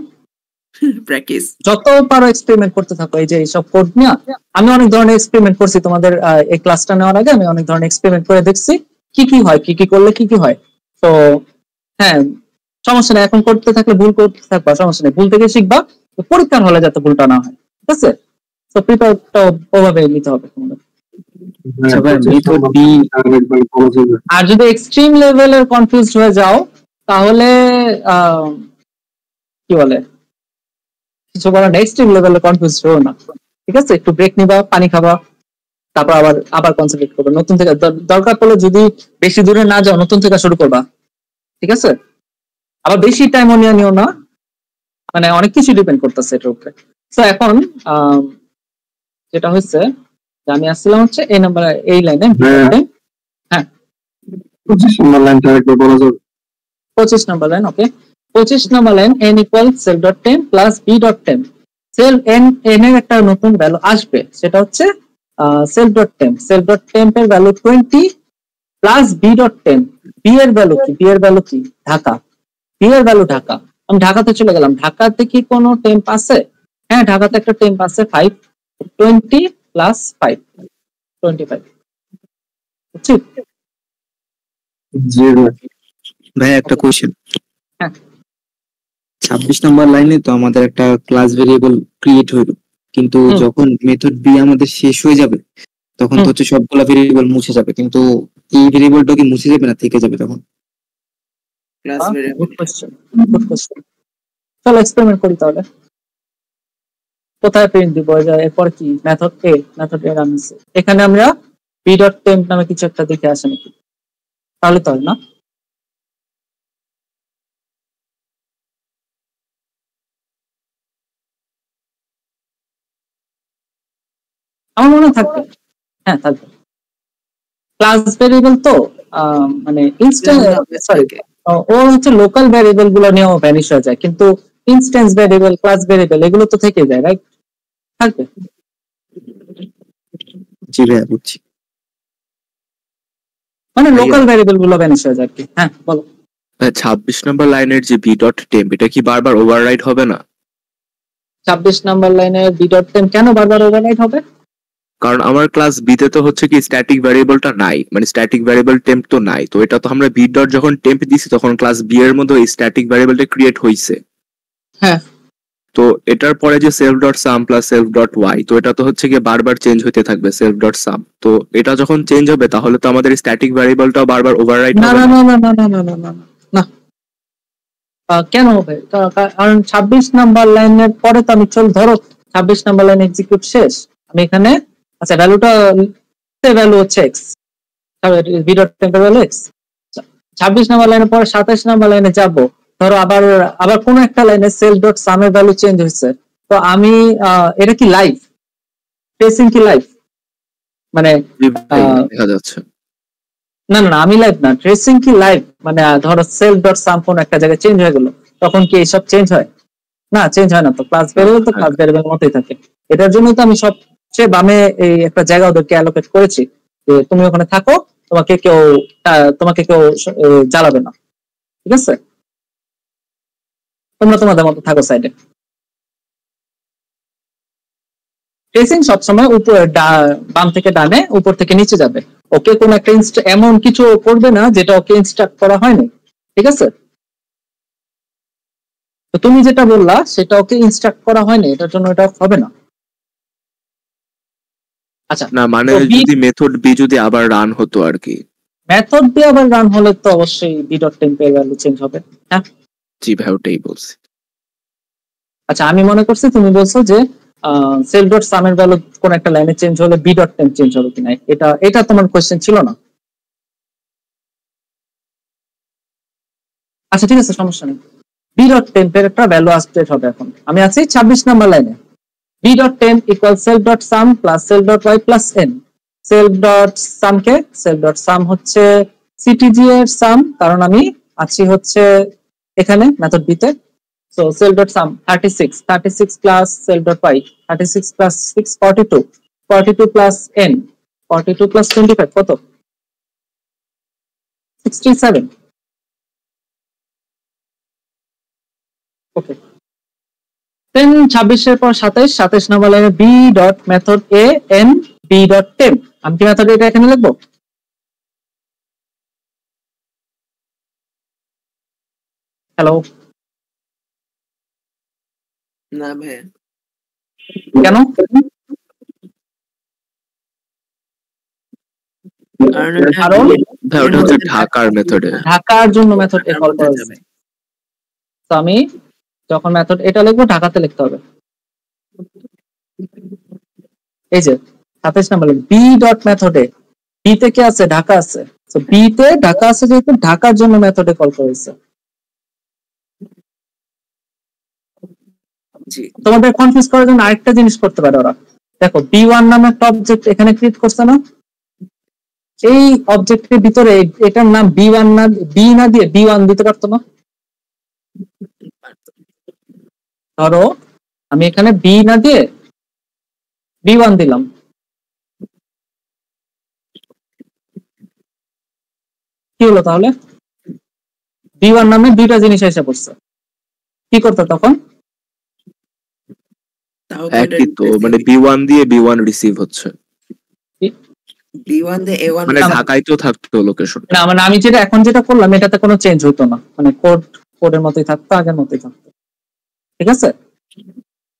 প্র্যাকটিস, যত পারো এক্সপেরিমেন্ট করতে থাকো। এই যে এইসব কোড নিয়ে আমি অনেক ধরনের এক্সপেরিমেন্ট করছি, তোমাদের এই ক্লাসটা নেওয়ার আগে আমি অনেক ধরনের এক্সপেরিমেন্ট করে দেখছি কি কি হয়, কি কি করলে কি কি হয়। তো হ্যাঁ, সমস্যা নেই, এখন করতে থাকলে ভুল করতে থাকবা, সমস্যা নেই, ভুল থেকে শিখবা, পরীক্ষার হলে যাতে ভুলটা না হয়, ঠিক আছে? তো প্রিপারেশনটা ওভাবে নিতে হবে তোমাদের। আর যদি এক্সট্রিম লেভেলের কনফিউজড হয়ে যাও তাহলে কি বলে, কিছু বলার নেই, এক্সট্রিম লেভেলে কনফিউজড হও না, ঠিক আছে? একটু ব্রেক নিবা, পানি খাবা, তারপর আবার কনসেন্ট্রেট করবে, নতুন থেকে দরকার পড়লে যদি বেশি দূরে না যাও নতুন থেকে শুরু করবা, ঠিক আছে? আবার বেশি টাইম নিও না, মানে অনেক কিছু ডিপেন্ড করতেছে এটার উপরে। তো এখন যেটা হচ্ছে, আমি আসছিলাম হচ্ছে এই নাম্বার, এই লাইনে, হ্যাঁ 25 নাম্বার লাইনটা একবার বলা যাবে? 25 নাম্বার লাইন, ওকে। 25 number line n equals self.temp plus b.temp, self n এর একটা নতুন ভ্যালু আসবে, সেটা হচ্ছে self.temp এর ভ্যালু 20 প্লাস b.temp, b এর ভ্যালু কি, b এর ভ্যালু কি, ঢাকা, b এর ভ্যালু ঢাকা। আমি ঢাকাতে চলে গেলাম, ঢাকাতে কি কোনো টেম্প আছে? হ্যাঁ, ঢাকাতে একটা টেম্প আছে 5, 20 প্লাস 5, 25, ঠিক? জি ভাই একটা কোশ্চেন, হ্যাঁ 26 নাম্বার লাইনে তো আমাদের একটা ক্লাস ভেরিয়েবল ক্রিয়েট হইলো, কিন্তু যখন মেথড বি আমাদের শেষ হয়ে যাবে তখন তো হচ্ছে সবগুলা ভেরিয়েবল মুছে যাবে, কিন্তু এই ভেরিয়েবলটা কি মুছে যাবে না থেকে যাবে তখন? Class variable, good question. চলো এক্সপেরিমেন্ট করি তাহলে। কোথায় প্রিন্ট দিব, এরপর কি মেথড এ রান হচ্ছে, এখানে আমরা b.temp নামে কিছু একটা দেখে আসে নাকি, তাহলে তো হয় না? আমার মনে থাকবে, হ্যাঁ থাকবে। ক্লাস ভেরিয়েবল তো মানে ইনস্ট্যান্স, সরি, ও হচ্ছে লোকাল ভ্যারিয়েবল গুলো নিয়েও ভ্যানিশ হয়ে যায়, কিন্তু ইনস্ট্যান্স ভ্যারিয়েবল, ক্লাস ভ্যারিয়েবল এগুলো তো থেকে যায়, রাইট? থাকবে। জি ভাই বুঝছি, মানে লোকাল ভ্যারিয়েবল গুলো ভ্যানিশ হয়ে যায় আর কি। হ্যাঁ বলো। 26 নম্বর লাইনের যে b.temp, এটা কি বারবার ওভাররাইট হবে না? 26 নাম্বার লাইনে b.temp কেন বারবার ওভাররাইট হবে? কারণ আমার ক্লাস বি তে তো হচ্ছে কি স্ট্যাটিক ভ্যারিয়েবলটা নাই, মানে স্ট্যাটিক ভ্যারিয়েবল টেম্প তো নাই, তো এটা তো আমরা b. যখন টেম্প দিছি তখন ক্লাস বি এর মধ্যে এই স্ট্যাটিক ভ্যারিয়েবলটা ক্রিয়েট হইছে। হ্যাঁ, তো এটার পরে যে self.sum প্লাস self.y, তো এটা তো হচ্ছে কি বারবার চেঞ্জ হতে থাকবে self.sum, তো এটা যখন চেঞ্জ হবে তাহলে তো আমাদের স্ট্যাটিক ভ্যারিয়েবলটাও বারবার ওভাররাইট না হবে। না না না না না না না না, কেন হবে? কারণ 26 নাম্বার লাইনের পরে তো আমি ধরো 26 নাম্বার লাইন এক্সিকিউট শেষ, আমি এখানে আচ্ছা ভ্যালুটা, ভ্যালু হচ্ছে x, b.temp এর ভ্যালু x, 26 নাম্বার লাইনের পরে 27 নাম্বার লাইনে যাব, ধরো আবার কোন একটা লাইনে self.sum এর ভ্যালু চেঞ্জ হয়েছে, তো আমি এটা কি লাইভ ট্রেসিং, কি লাইভ মানে দেখা যাচ্ছে না না আমি লাইভ না, ট্রেসিং কি লাইভ মানে ধরো self.sum কোন একটা জায়গায় চেঞ্জ হয়ে গেল, তখন কি এইসব চেঞ্জ হয় না? চেঞ্জ হয় না, তো ক্লাস ভ্যারিয়েবল তো ক্লাস ভ্যারিয়েবল মতোই থাকে। এটার জন্য তো আমি সবচেয়ে বামে এই একটা জায়গা ওদেরকে অ্যালোকেট করেছি যে তুমি ওখানে থাকো, তোমাকে কেউ জ্বালাবে না, ঠিক আছে? তোমরা তোমাদের মতো থাকো সাইডে। ট্রেসিং সবসময় উপরে বাম থেকে ডানে, উপর থেকে নিচে যাবে। ওকে কোন একটা এমন কিছু করবে না যেটা ওকে ইনস্ট্রাক্ট করা হয়নি, ঠিক আছে? তো তুমি যেটা বললা সেটা ওকে ইনস্ট্রাক্ট করা হয়নি, এটার জন্য এটা হবে না। আচ্ছা, না মানে যদি মেথড বি যদি আবার রান হতো আর কি, মেথড বি আবার রান হলে তো অবশ্যই বি ডট টেম্প এর ভ্যালু চেঞ্জ হবে। হ্যাঁ জি ভাই ওটাই বলছি। আচ্ছা, আমি মনে করছি তুমি বলছো যে সেলফ ডট সাম এর ভ্যালু কোন একটা লাইনে চেঞ্জ হলে বি ডট টেম্প চেঞ্জ হবে কিনা, এটা তোমার কোশ্চেন ছিল না। আচ্ছা ঠিক আছে, সমস্যা নেই। বি ডট টেম্প এর একটা ভ্যালু আপডেট হবে। এখন আমি আছি 26 নাম্বার লাইনে। B dot temp equal self dot sum plus self dot Y plus N. Self dot sum কে, সেলফ ডট সাম হচ্ছে সিটিজি এর সাম, কারণ আমি আছি হচ্ছে এখানে মেথড বি তে। So self dot sum 36 plus self dot Y 36 plus 6 42 plus N 42 plus 25 কত? 67। ওকে, দেন 26 এর পর 27 নাম্বার লাইনে B dot method A N B dot temp. আমি কি মেথড এটা এখানে লিখবো? হ্যালো, না ভাই, কেন? কারণ ভাই ওটা হচ্ছে ঢাকার মেথডে, ঢাকার জন্য মেথড এ কল করা যাবে। তো আমি যখন মেথড এটা লিখবো ঢাকাতে লিখতে হবে। এই যে 27 নাম্বার বি ডট মেথডে বি তে কি আছে? ঢাকা আছে। তো বি তে ঢাকা আছে যেহেতু ঢাকার জন্য মেথডে কল করেছে। তোমাদের কনফিউজ করার জন্য আরেকটা জিনিস করতে পারে ওরা। দেখো বি ওয়ান নামে একটা অবজেক্ট এখানে ক্রিয়েট করছে না, এই অবজেক্টের ভিতরে এটার নাম বি ওয়ান না, বি না দিয়ে বি ওয়ান দিতে পারতো না? ধরো আমি এখানে বি না দিয়ে বি ওয়ান দিলাম, কি হলো তাহলে? বি ওয়ান নামে দুইটা জিনিস এসে পড়ছে, কি করতে তখন? একই তো, মানে বি1 দিয়ে বি1 রিসিভ হচ্ছে, বি1 দিয়ে এ1 মানে ঢাকায় তো থাকতো লোকেশন। না মানে আমি যেটা এখন যেটা করলাম এটাতে কোনো চেঞ্জ হতো না, মানে কোডের মতোই থাকতো, আগের মতোই থাকতো, ঠিক আছে?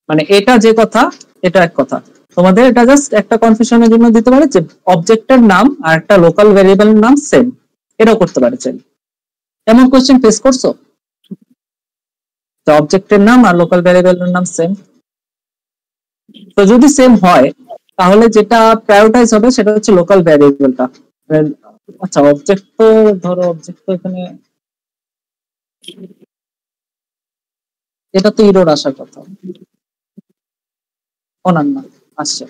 মানে এটা যে কথা এটা এক কথা। তোমাদের এটা জাস্ট একটা কনফিউশনের জন্য দিতে পারে যে অবজেক্টের নাম আর একটা লোকাল ভেরিয়েবলের নাম সেম, এটাও করতে পারে চাই। এমন কোশ্চেন ফেস করছো যে অবজেক্টের নাম আর লোকাল ভেরিয়েবলের নাম সেম? তো যদি সেম হয় তাহলে যেটা প্রায়োরিটাইজ হবে সেটা হচ্ছে লোকাল ভ্যারিয়েবলটা। আচ্ছা অবজেক্ট তো ধরো অবজেক্ট তো এখানে এটা তো ইরোর আসার কথা, অনন্য আসছে।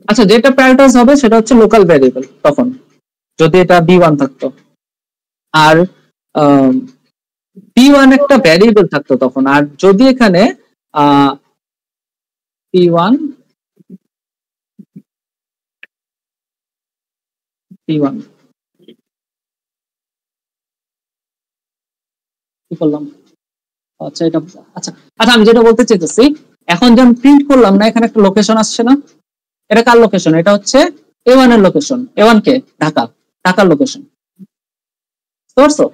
আচ্ছা যেটা প্রায়োরিটাইজ হবে সেটা হচ্ছে লোকাল ভ্যারিয়েবল তখন, যদি এটা বি ওয়ান থাকতো। আর বি ওয়ান একটা ভ্যারিয়েবল থাকতো তখন। আর যদি এখানে বি ওয়ান বি ওয়ান কি করলাম? আচ্ছা এটা আচ্ছা আচ্ছা আমি যেটা বলতে চাইতেছি, এখন যে আমি প্রিন্ট করলাম না, এখানে একটা লোকেশন আসছে না, এটা কার লোকেশন? এটা হচ্ছে এ ওয়ান এর লোকেশন। এ ওয়ান কে? ঢাকা, ঢাকার লোকেশন। বুঝছো?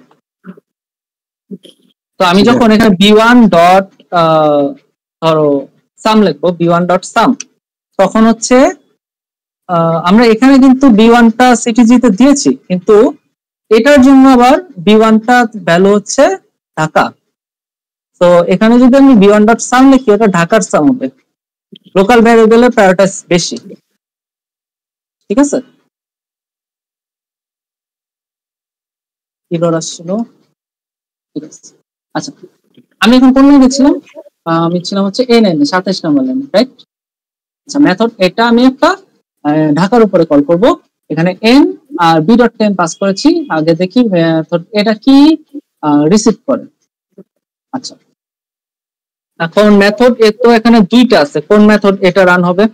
তো আমি যখন এখানে বি ওয়ান ডট ধরো সাম লিখবো, বি ওয়ান ডট সাম, তখন হচ্ছে আমরা এখানে কিন্তু বি ওয়ানটা সিটিজি তে দিয়েছি, কিন্তু এটার জন্য আবার বি ওয়ানটা ভ্যালু হচ্ছে ঢাকা। তো এখানে যদি আমি বি ওয়ান ডট সাম লিখি ওটা ঢাকার সাম হবে, লোকাল ভ্যারিয়েবলের প্রায়োরিটাইজ বেশি, ঠিক আছে? এরর আসছিল, ঠিক আছে। আচ্ছা আমি এখন কোন লাইনে ছিলাম? আমি ছিলাম হচ্ছে এ লাইনে, 27 নম্বর লাইনে, রাইট? আচ্ছা মেথড এটা আমি একটা ঢাকার উপরে কল করব। এখানে এন আর বি ডট টেন পাস করেছি, আগে দেখি মেথড এটা কি রিসিভ করে। আচ্ছা এখন মেথড এ তো এখানে দুইটা আছে, কোন মেথড এটা রান হবে?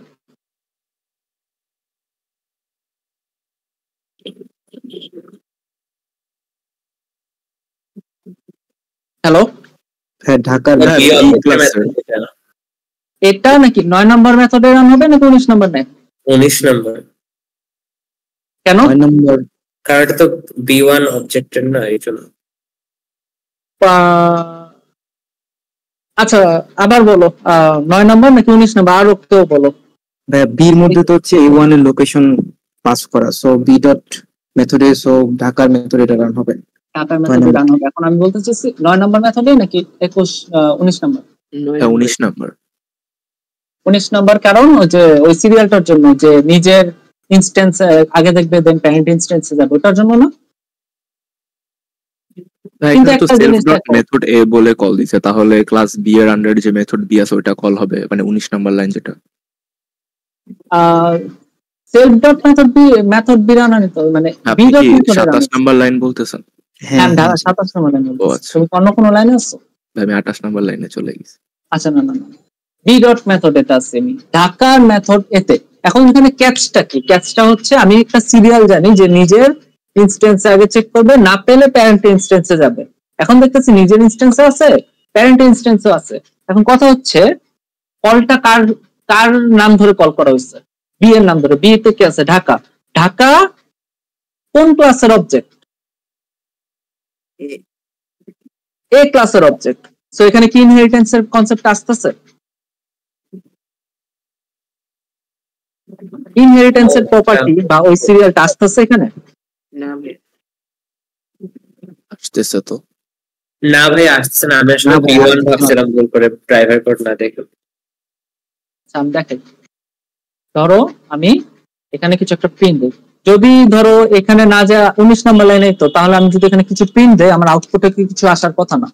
হ্যালো, হ্যাঁ ঢাকার বি ক্লাসের এটা নাকি 9 নম্বর মেথডে রান হবে নাকি 19 নম্বর নেয়? 19 নম্বর। কেন? 9 নম্বর কারণ এটা তো B1 অবজেক্টের না, এই জন্য। আচ্ছা আবার বলো, 9 নম্বর নাকি 19 নম্বর, আর কেউ বলো। বির মধ্যে তো হচ্ছে A1 এর লোকেশন পাস করা, সো বি ডট মেথডে, সো ঢাকার মেথডে এটা রান হবে। ঢাকার মেথডে রান হবে। এখন আমি বলতে চাইছি 9 নম্বর মেথডে নাকি 19 নম্বর? 19 নম্বর। 19 নম্বর, কারণ ওই যে ওই সিরিয়ালটার জন্য যে নিজের ইনস্ট্যান্স আগে দেখবে দেন প্যারেন্ট ইনস্ট্যান্সে যাবে, ওটার জন্য না? কিন্তু একটা জিনিস মেথড এ বলে কল দিছে, তাহলে ক্লাস বি এর আন্ডারে যে মেথড বি আছে ওটা কল হবে, মানে 19 নম্বর লাইন যেটা self dot method B run তো, মানে B dot method 27 number line বলতেছেন? হ্যাঁ 27 নম্বর লাইন বলতেছি। তুমি অন্য কোন লাইনে আছো? আমি 28 নম্বর লাইনে চলে গেছি। আচ্ছা না, বি ডট মেথড এটা আছে আমি ঢাকার মেথড এতে। এখন এখানে ক্যাচটা কি? ক্যাচটা হচ্ছে আমি একটা সিরিয়াল জানি যে নিজের ইনস্ট্যান্সে আগে চেক করবে, না পেলে প্যারেন্ট ইনস্ট্যান্সে যাবে। এখন দেখতেছি নিজের ইনস্ট্যান্সে আছে, প্যারেন্ট ইনস্ট্যান্সে আছে। এখন কথা হচ্ছে কলটা কার নাম ধরে কল করা হয়েছে? বি এর নাম ধরে। বি তে কি আছে? ঢাকা। ঢাকা কোন ক্লাসের অবজেক্ট? এ ক্লাসের অবজেক্ট। সো এখানে কি ইনহেরিটেন্স এর কনসেপ্ট আসতেছে? ইনহেরিটেন্স এর প্রপার্টি বা ওই সিরিয়ালটা আসতেছে এখানে? আসতেছে তো না ভাই, আসছে না। আমি আসলে B1 ভাবছিলাম ভুল করে, ড্রাইভার কোড না দেখে। আমি দেখাই। ধরো আমি এখানে কিছু একটা প্রিন্ট দিই, যদি ধরো এখানে না যা 19 নম্বর লাইনে, তো তাহলে আমি যদি এখানে কিছু প্রিন্ট দেই আমার আউটপুটে কি কিছু আসার কথা না?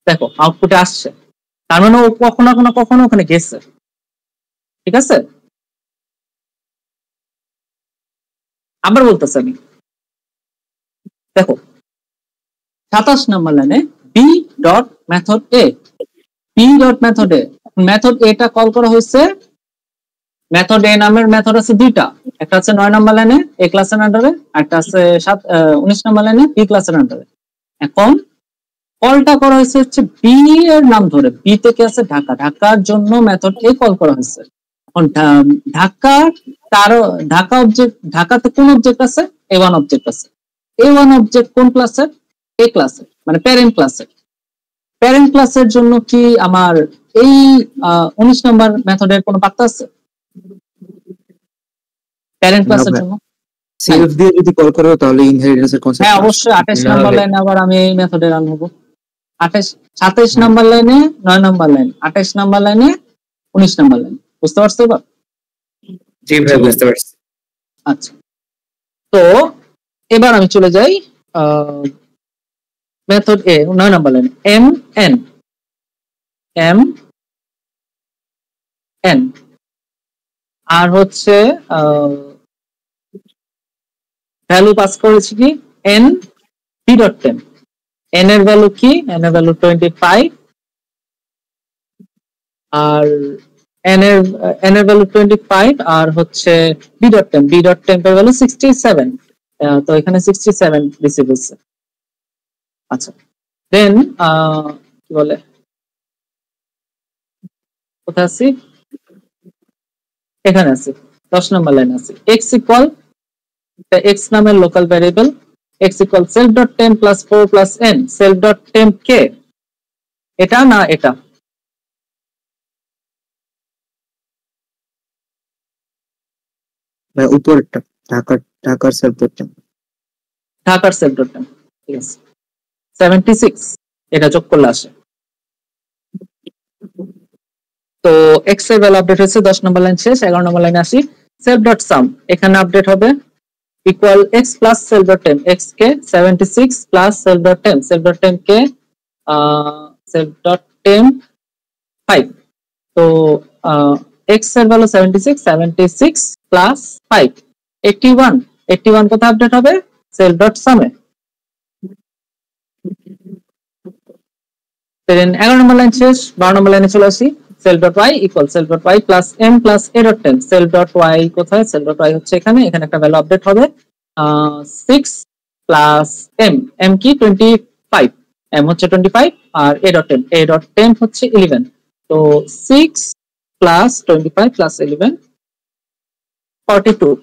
দেখো আউটপুটে আসছে, তার মানে ও কখনো ওখানে গেছে। ঠিক আছে, আবার বলতেছি আমি, দেখো 27 নম্বর লাইনে বি ডট মেথড এ, বি ডট মেথড এ। মেথড এটা কল করা হয়েছে। মেথড এ নামের মেথড আছে দুইটা, একটা আছে 9 নম্বর লাইনে এ ক্লাসের আন্ডারে, একটা আছে 19 নম্বর লাইনে বি ক্লাসের আন্ডারে। এখন কলটা করা হয়েছে হচ্ছে বি এর নাম ধরে। বি থেকে আছে ঢাকা, ঢাকার জন্য মেথড এ কল করা হয়েছে। এখন ঢাকা অবজেক্ট, ঢাকাতে কোন অবজেক্ট আছে? A1 অবজেক্ট আছে। A1 অবজেক্ট কোন ক্লাসের? এ ক্লাসের, মানে প্যারেন্ট ক্লাসের। প্যারেন্ট ক্লাসের জন্য কি আমার এই 19 নম্বর মেথডের কোনো পাত্তা আছে? প্যারেন্ট ক্লাসের জন্য সেলফ দিয়ে যদি কল করো তাহলে ইনহেরিটেন্স এর কনসেপ্ট। হ্যাঁ অবশ্যই 28 নম্বর লাইনে আবার আমি এই মেথডে রান হবো। 27 নম্বর লাইনে 9 নম্বর লাইন, 28 নম্বর লাইনে 19 নম্বর লাইন। বুঝতে পারছো এবার? জি ভাই, বুঝতে পারছি। আচ্ছা, তো এবার আমি চলে যাই মেথড এ 9 নম্বর লাইনে এম এন আর হচ্ছে ভ্যালু পাস করেছি কি N P dot ten. N এর ভ্যালু কি? এন এর ভ্যালু 25 আর এন এর ভ্যালু 25 আর হচ্ছে বি ডট টেন এর ভ্যালু 67। তো এখানে 67 রিসিভ হচ্ছে। আচ্ছা, দেন কি বলে, কোথায় আছি? এখানে আছি 10 নম্বর লাইন আছে। x ইকুয়াল x নামের local variable, x equal self dot temp plus 4 plus n। Self dot temp কে? এটা না এটা? উপরেরটা ঢাকার সেলফ ডট টেম্প। ঢাকার সেলফ ডট টেম্প, ঠিক আছে। 76 এটা যোগ করলে আসে। তো x এর ভ্যালু আপডেট হয়েছে, 10 নম্বর লাইন শেষ। 11 নম্বর লাইনে আসি। সেলফ ডট সাম এখানে আপডেট হবে equal x plus self dot temp. x কে 76 plus self dot temp, self dot temp কে সেলফ ডট টেম্প 5। তো x এর ভ্যালু 76 প্লাস 5 81 কোথায় আপডেট হবে? সেলফ ডট সামে। 11 নম্বর লাইন শেষ। 12 নম্বর লাইনে চলে আসি। Self dot y equal self dot y plus m plus a dot 10। Self dot y কোথায়? সেলফ ডট y হচ্ছে এখানে। এখানে একটা ভ্যালু আপডেট হবে 6 প্লাস m কি 5, m হচ্ছে 25 আর a dot temp হচ্ছে 11, তো 6 plus 25 plus 11 42.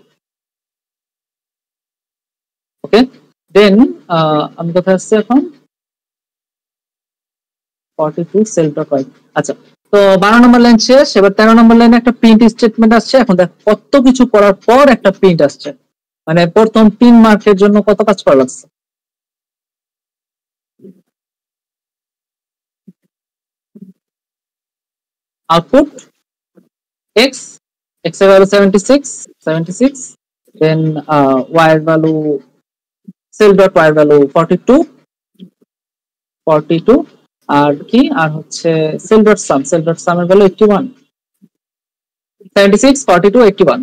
ওকে, দেন আমি কোথায় আসছি এখন 42 সেলফ ডট ওয়াই। আচ্ছা, তো 12 নম্বর লাইন শেষ, এবার 13 নম্বর লাইনে একটা প্রিন্ট স্টেটমেন্ট আসছে। এখন দেখ কত কিছু করার পর একটা প্রিন্ট আসছে, মানে প্রথম 3 মার্কের জন্য কত কাজ করা লাগছে। আউটপুট x এর ভ্যালু 76, দেন y এর ভ্যালু সেল ডট y এর ভ্যালু 42 আর কি আর হচ্ছে সেল ডট সাম এর ভ্যালু 81, 76 42 81,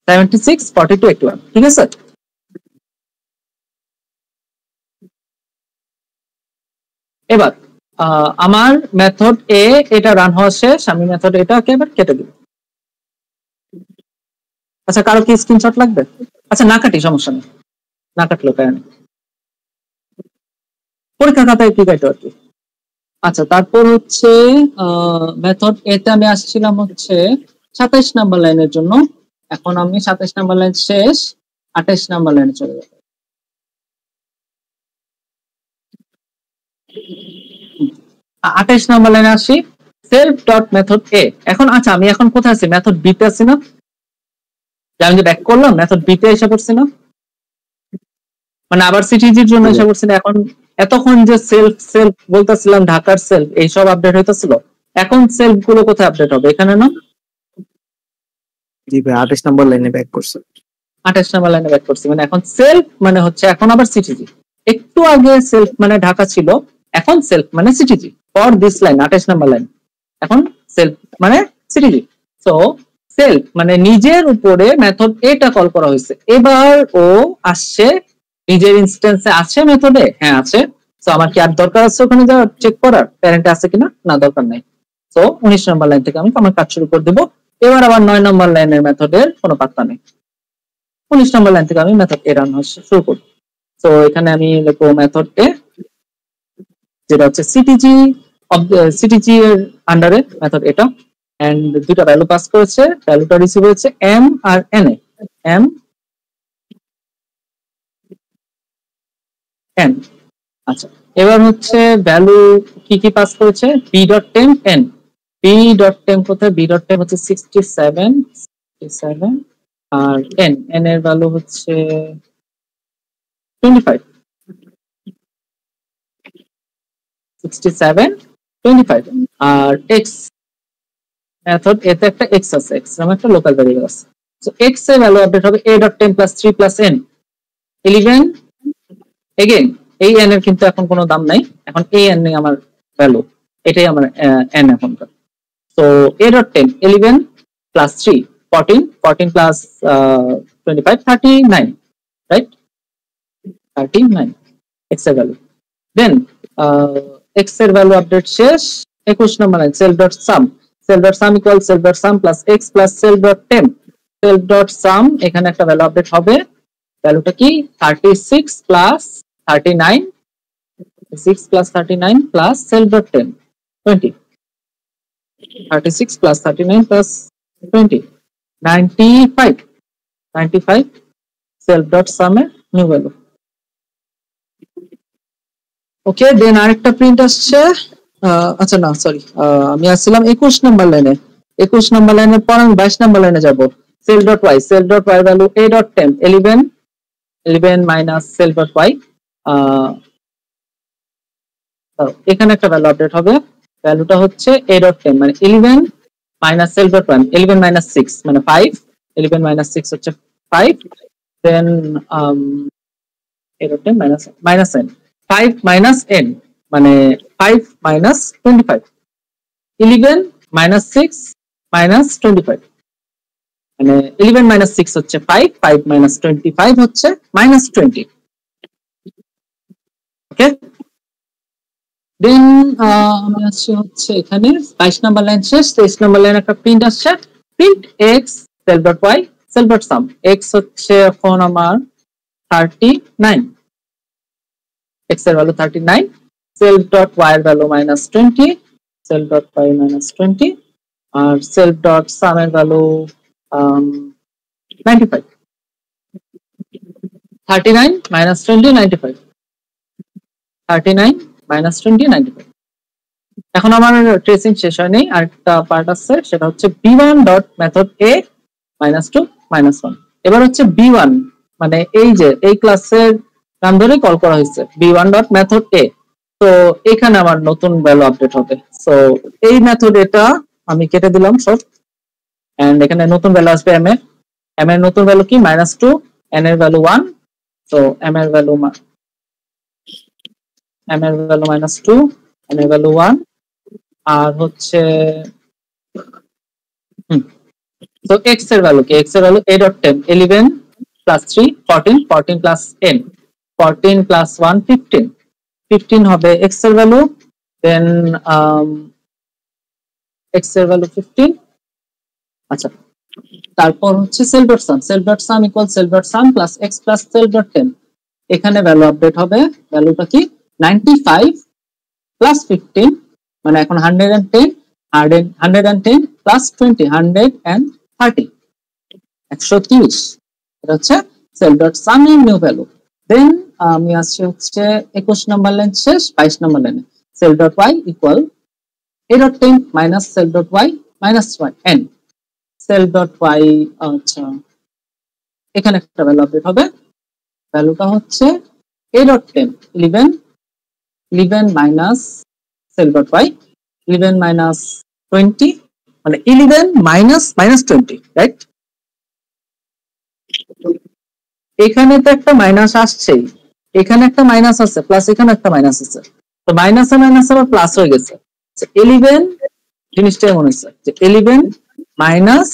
76 42 81, ঠিক আছে। এবার আমার মেথড এ এটা রান হওয়া শেষ, আমি মেথড এটাকে এবার কেটে দিব। আচ্ছা, কারো কি স্ক্রিনশট লাগবে? আচ্ছা, না কাটি, সমস্যা নেই, না কাটলো কেন, পরীক্ষা খাতায় কি কাটো আর কি। আচ্ছা, তারপর হচ্ছে মেথড এতে আমি আসছিলাম হচ্ছে 27 নাম্বার লাইনের জন্য। এখন আমি 27 নাম্বার লাইন শেষ, 28 নাম্বার লাইনে চলে যাব। আঠাইশ নাম্বার লাইনে আসি, সেলফ ডট মেথড এ। এখন আচ্ছা, আমি এখন কোথায় আছি? মেথড বি তে আছি না? আমি যে ব্যাক করলাম মেথড বি তে এসে পড়ছি না, মানে আবার সিটিজির জন্য এসে পড়ছি না। এখন এতক্ষণ যে সেলফ বলতেছিলাম, ঢাকার সেলফ এইসব আপডেট হইতেছিল, এখন সেলফ গুলো কোথায় আপডেট হবে? এখানে না? জি ভাই, 28 নাম্বার লাইনে ব্যাক করছে। 28 নাম্বার লাইনে ব্যাক করছি, মানে এখন সেলফ মানে হচ্ছে এখন আবার সিটিজি। একটু আগে সেলফ মানে ঢাকা ছিল, এখন সেলফ মানে CTG for this line 28 number line. এখন সেলফ মানে সিটিজি, সো সেলফ মানে নিজের উপরে মেথড এটা কল করা হয়েছে। এবার ও আসছে নিজের ইনস্ট্যান্সে, আছে মেথডে, হ্যাঁ আছে। সো আমার কি আর দরকার আছে ওখানে যা চেক করার প্যারেন্ট আছে কিনা? না, দরকার নাই। সো 19 নম্বর লাইন থেকে আমি আমার কাজ শুরু করে দেব। এবার আবার 9 নম্বর লাইনের মেথডের কোনো পাত্তা নেই, 19 নম্বর লাইন থেকে আমি মেথড এ রান শুরু করব। তো এখানে আমি লিখবো মেথড এ, যেটা হচ্ছে সিটিজি এর আন্ডারে মেথড এটা, এন্ড দুটো ভ্যালু পাস করেছে, ভ্যালুটা রিসিভ হয়েছে এম আর এন এ, এম এন। আচ্ছা, এবার হচ্ছে ভ্যালু কি কি পাস করেছে? B dot temp N, B dot temp কোথায়? বি ডট টেম্প হচ্ছে 67 আর এন এর ভ্যালু হচ্ছে 25, 67 25 আর এক্স মেথড এতে একটা এক্স আছে, এক্স নামে একটা লোকাল ভ্যারিয়েবল আছে। সো এক্স এর ভ্যালু আপডেট হবে a dot temp plus 3 plus n 11। Again এই n এর কিন্তু এখন কোনো দাম নাই, এখন এই n নেই আমার ভ্যালু, এটাই আমার n এখনকার। So a dot temp 11 plus 3 14 plus 25 39, right? 39 x এর ভ্যালু। দেন এক্স এর ভ্যালু আপডেট শেষ। 21 নম্বর line, self dot sum equal self dot sum plus x plus self dot temp. Self dot sum এখানে একটা value update হবে, ভ্যালুটা কি? 36 plus 39, 6 plus 39 plus self dot temp 20, 36 plus 39 plus 20 95 self dot sum এর new value. ওকে, দেন আরেকটা print আসছে। আচ্ছা না, সরি, আমি আসছিলাম 21 নাম্বার লাইনে। 21 নাম্বার লাইনের পর আমি 22 নাম্বার লাইনে যাব। Self dot Y value a dot temp 11 minus self dot Y. এখানে একটা ভ্যালু আপডেট হবে, ভ্যালুটা হচ্ছে a ডট টেম্প মানে 11 minus self dot Y, 11 minus 6 মানে 5, 11 মাইনাস 6 হচ্ছে 5, then a dot temp minus n, 5 minus n মানে 5 মাইনাস 25, 11 মাইনাস 6 মাইনাস 25 মানে 11 মাইনাস 6 হচ্ছে 5, 5 মাইনাস 25 হচ্ছে মাইনাস 20। ওকে, দেন আমি আসছি হচ্ছে এখানে 22 নাম্বার লাইন শেষ। 23 নাম্বার লাইন একটা প্রিন্ট আসছে, print x self dot Y self dot sum. X হচ্ছে এখন আমার 39, x এর ভ্যালু 39, সেলফ ডট y এর ভ্যালু -20, সেলফ ডট y -20, আর সেলফ ডট সাম এর ভ্যালু 95, 39 -20 95, 39 -20 95। এখন আমার ট্রেসিং শেষ হয়নি, আরেকটা পার্ট আছে, সেটা হচ্ছে b1 ডট মেথড a -2 -1। এবার হচ্ছে b1 মানে এই যে এই ক্লাসের নাম ধরে কল করা হয়েছে b1 ডট মেথড a। তো এখানে আমার নতুন ভ্যালু আপডেট হবে। সো এই মেথড এটা আমি কেটে দিলাম সব, এন্ড এখানে নতুন ভ্যালু আসবে m এর নতুন ভ্যালু কি -2, n এর ভ্যালু 1, সো m এর ভ্যালু -2, n এর ভ্যালু 1, আর হচ্ছে তো x এর ভ্যালু কি, x এর value a.10, 11 plus 3 14, 14 plus n, 14 plus 1 15, 15 হবে x এর ভ্যালু, দেন x এর ভ্যালু 15। আচ্ছা, তারপর হচ্ছে self dot sum equal self dot sum plus x plus self dot 10। এখানে ভ্যালু আপডেট হবে, ভ্যালুটা কি 95 plus 15, মানে এখন 110 plus 20 130, 130। এটা হচ্ছে সেলফ ডট সাম এর নিউ ভ্যালু। দেন আমি আসছি হচ্ছে 21 নম্বর লাইন শেষ, 22 নম্বর লাইনে self dot y equal a.10 minus self dot y minus n, self dot y। আচ্ছা, এখানে একটা ভ্যালু আপডেট হবে, ভ্যালুটা হচ্ছে a.10 11 minus self dot y 11 minus 20, মানে 11 মাইনাস 20, রাইট? এখানে তো একটা মাইনাস আসছেই, এখানে একটা মাইনাস আছে, প্লাস এখানে একটা মাইনাস আছে, তো মাইনাসে মাইনাস আবার প্লাস হয়ে গেছে। 11 জিনিসটা এমন হচ্ছে যে 11 মাইনাস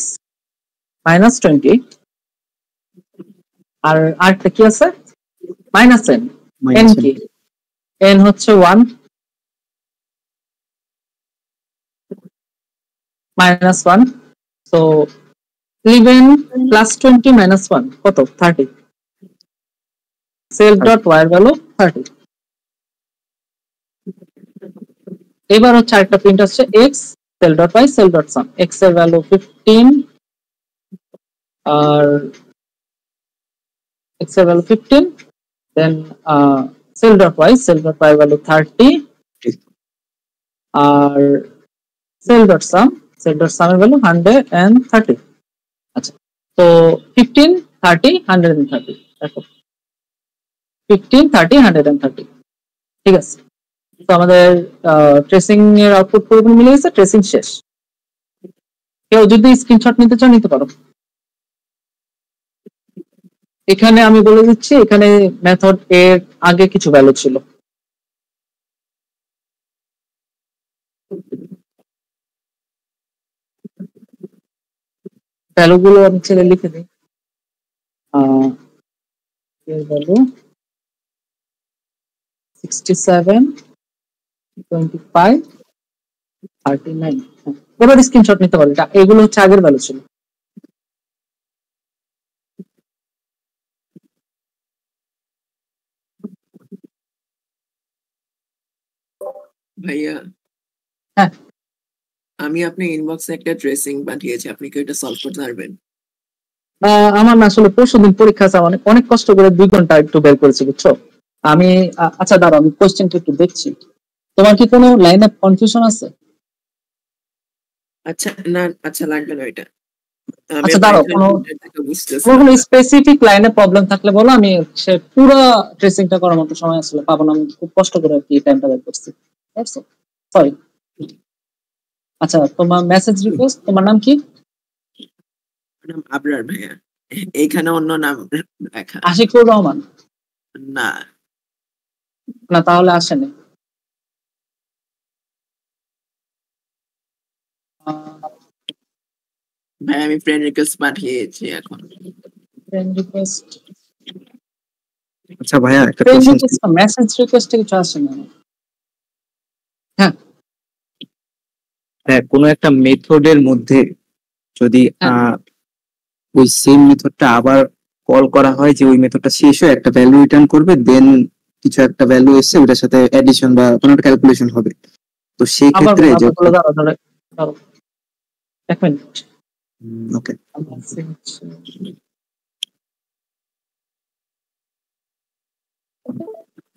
20, আর আরেকটা কি আছে মাইনাস n, n কি, n হচ্ছে 1 minus 1, so 11 plus 20 minus 1 কত 30, self dot y এর ভ্যালু 30। এবার হচ্ছে আরেকটা প্রিন্ট আসছে x self dot y self dot sum, x এর ভ্যালু 15 আর x এর ভ্যালু 15, দেন self dot y এর ভ্যালু 30 আর self dot sum এর ভ্যালু 130। আচ্ছা, তো 15 30 130, দেখো 15 30 130, ঠিক আছে। তো আমাদের ট্রেসিং এর আউটপুট পুরোপুরি মিলে গেছে, ট্রেসিং শেষ। কেউ যদি স্ক্রিনশট নিতে চাও নিতে পারো। এখানে আমি বলে দিচ্ছি, এখানে মেথড এর আগে কিছু ভ্যালু ছিল, ভ্যালুগুলো আমি ছেড়ে লিখে দিই। এর ভ্যালু 67 25 39, এবার স্ক্রিনশট নিতে পারো, এটা এগুলো হচ্ছে আগের ভ্যালু ছিল। ভাইয়া, হ্যাঁ, আমি আপনি ইনবক্সে একটা ট্রেসিং পাঠিয়েছি, আপনি কি এটা সলভ করতে পারবেন? আমার না আসলে পরশুদিন পরীক্ষা আছে, অনেক কষ্ট করে 2 ঘন্টা একটু বের করেছি, বুঝছো। আমি আচ্ছা দাঁড়াও, আমি কোশ্চেনটা একটু দেখছি। তোমার কি কোনো লাইন অফ কনফিউশন আছে? আচ্ছা না, আচ্ছা লাগবে না এটা। আচ্ছা দাঁড়াও, কোনো স্পেসিফিক লাইনে প্রবলেম থাকলে বলো, আমি সে পুরো ট্রেসিংটা করার মতো সময় আসলে পাবো না, আমি খুব কষ্ট করে আর কি টাইমটা বের করছি। সরি। আচ্ছা, তোমার মেসেজ রিকোয়েস্ট, তোমার নাম কি? নাম আবরার ভাইয়া, এইখানে অন্য নাম লেখা। আশিকুর রহমান? না না, তাহলে আসেনি। ভাই আমি ফ্রেন্ড রিকোয়েস্ট পাঠিয়েছি এখন। ফ্রেন্ড রিকোয়েস্ট, আচ্ছা ভাইয়া, একটা ফ্রেন্ড কোশ্চেন। রিকোয়েস্ট মেসেজ রিকোয়েস্টে কিছু আসেনি আমার। হ্যাঁ হ্যাঁ, কোনো একটা মেথডের মধ্যে যদি ওই সেম মেথডটা আবার কল করা হয় যে ওই মেথডটা শেষ হয়ে একটা ভ্যালু রিটার্ন করবে, দেন কিছু একটা ভ্যালু এসে ওটার সাথে অ্যাডিশন বা কোনো একটা ক্যালকুলেশন হবে। তো সেই ক্ষেত্রে এক মিনিট, ওকে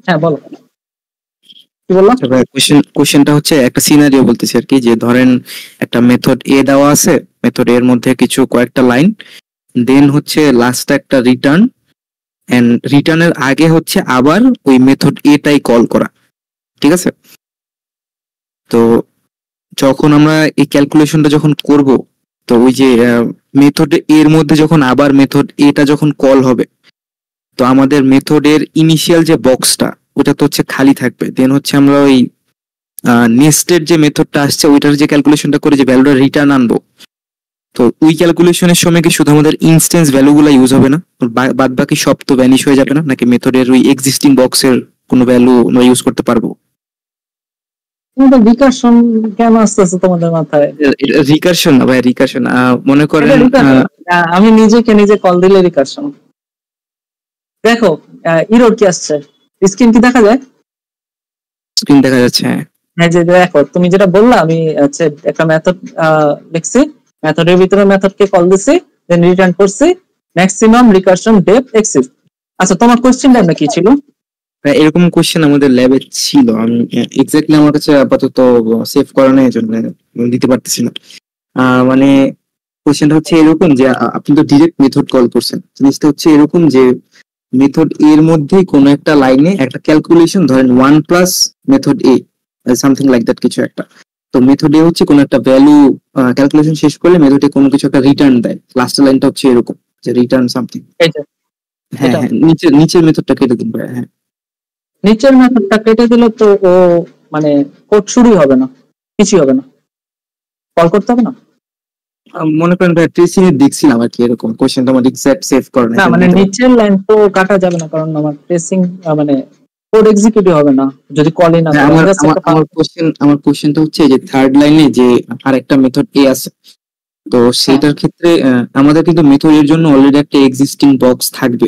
হ্যাঁ বলো কি বললাম। কোশ্চেনটা হচ্ছে একটা সিনারিও বলতেছি আর কি, যে ধরেন একটা মেথড এ দেওয়া আছে, মেথড এর মধ্যে কিছু কয়েকটা লাইন, দেন হচ্ছে লাস্ট একটা রিটার্ন, এন্ড রিটার্নের আগে হচ্ছে আবার ওই মেথড এটাই কল করা, ঠিক আছে? তো যখন আমরা এই ক্যালকুলেশনটা যখন করব, তো ওই যে মেথড এর মধ্যে যখন আবার মেথড এটা যখন কল হবে, তো আমাদের মেথডের ইনিশিয়াল যে বক্সটা ওটা তো হচ্ছে খালি থাকবে, দেন হচ্ছে আমরা ওই নেস্টেড যে মেথডটা আসছে ওইটার যে ক্যালকুলেশনটা করে যে ভ্যালুটা রিটার্ন আনবো, তো ওই ক্যালকুলেশনের সময় কি শুধু আমাদের ইনস্ট্যান্স ভ্যালুগুলো ইউজ হবে না, বাদ বাকি সব তো ভ্যানিশ হয়ে যাবে না, নাকি মেথডের ওই এক্সিস্টিং বক্সের কোনো ভ্যালু আমরা ইউজ করতে পারবো? তোমাদের রিকারশন কেন আসতেছে তোমাদের মাথায়? রিকারশন না ভাই, রিকারশন মনে করেন আমি নিজেকে নিজে কল দিলে রিকারশন। দেখো এরর কি আসছে, স্ক্রিন কি দেখা যায়? স্ক্রিন দেখা যাচ্ছে, হ্যাঁ যে দেখো তুমি যেটা বললা, আমি হচ্ছে একটা মেথড লিখছি, মেথডের ভিতরে মেথডকে কল দিছি, দেন রিটার্ন করছি ম্যাক্সিমাম রিকারশন ডেপথ এক্সিস্ট। আচ্ছা তোমার কোশ্চেনটা কি ছিল? এরকম কোশ্চেন আমাদের ল্যাবে ছিল, আমি এক্স্যাক্টলি আমার কাছে আপাতত সেভ করা নেই, এজন্য দিতে পারতেছি না। মানে কোশ্চেনটা হচ্ছে এরকম যে আপনি তো ডিরেক্ট মেথড কল করছেন, জিনিসটা হচ্ছে এরকম যে মেথড এর মধ্যে কোনো একটা লাইনে একটা ক্যালকুলেশন, ধরেন 1 plus method A something like that কিছু একটা, তো মেথড এ হচ্ছে কোনো একটা ভ্যালু ক্যালকুলেশন শেষ করলে মেথডে কোনো কিছু একটা রিটার্ন দেয়, লাস্টের লাইনটা হচ্ছে এরকম যে রিটার্ন সামথিং। হ্যাঁ হ্যাঁ, নিচের মেথডটা কেটে দিন ভাই। হ্যাঁ নিচের মেথডটা কেটে দিলে তো ও মানে কোড শুরুই হবে না, কিছুই হবে না, কল করতে হবে না। মনে করেন ভাই ট্রেসিং এর দেখছিলাম আর কি, এরকম কোশ্চেনটা আমার এক্সাক্ট সেভ করে না, মানে নিচের লাইন তো কাটা যাবে না, কারণ আমার ট্রেসিং মানে কোড এক্সিকিউট হবে না যদি কলই না। আমার কোশ্চেনটা হচ্ছে যে থার্ড লাইনে যে আরেকটা মেথড এ আছে, তো সেটার ক্ষেত্রে আমাদের কিন্তু মেথড এর জন্য অলরেডি একটা এক্সিস্টিং বক্স থাকবে,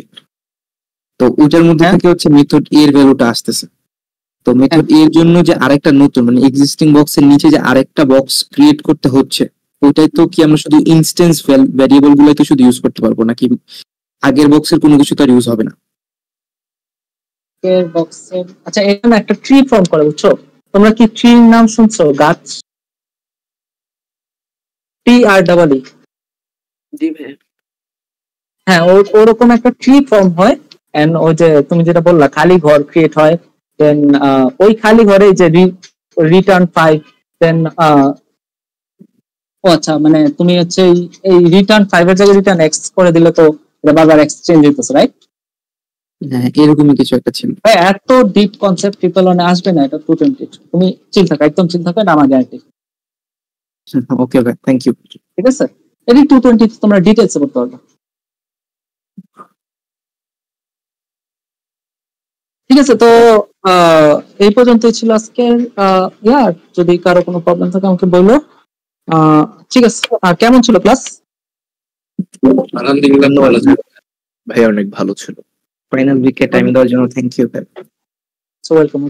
তো ওইটার মধ্যে থেকে হচ্ছে মেথড এর ভ্যালুটা আসতেছে। তো মেথড এর জন্য যে আরেকটা নতুন মানে এক্সিস্টিং বক্সের নিচে যে আরেকটা বক্স ক্রিয়েট করতে হচ্ছে, ওইটাই তো কি আমরা শুধু ইনস্ট্যান্স ভ্যারিয়েবল গুলাই তো শুধু ইউজ করতে পারবো, নাকি আগের বক্সের কোনো কিছু তার ইউজ হবে না? আচ্ছা এখানে একটা ট্রি ফর্ম করে, বুঝছো? তোমরা কি ট্রির নাম শুনছো? গাছ, TREE। জি ভাই। হ্যাঁ ওরকম একটা ট্রি ফর্ম হয়, এন্ড ওই যে তুমি যেটা বললা খালি ঘর ক্রিয়েট হয়, দেন ওই খালি ঘরে যে রিটার্ন 5, দেন ও আচ্ছা মানে তুমি হচ্ছে এই রিটার্ন 5 এর জায়গায় রিটার্ন x করে দিলে তো এটা বারবার এক্সচেঞ্জ হইতেছে, রাইট? হ্যাঁ এরকমই কিছু একটা ছিল। এত ডিপ কনসেপ্ট পিপল অনে আসবে না, এটা 220। তুমি চিল থাকো, একদম চিল থাকো, এটা আমার গ্যারান্টি। ওকে ভাই, থ্যাংক ইউ। ঠিক আছে, এই 220 তোমরা ডিটেইলস করতে পারবে। ঠিক আছে, তো এই পর্যন্তই ছিল আজকের যদি কারো কোনো প্রবলেম থাকে আমাকে বলো। ঠিক আছে, কেমন ছিল ক্লাস? আলহামদুলিল্লাহ ভালো ছিল ভাই, অনেক ভালো ছিল। ফাইনাল উইকে টাইম দেওয়ার জন্য থ্যাংক ইউ ভাই। So welcome.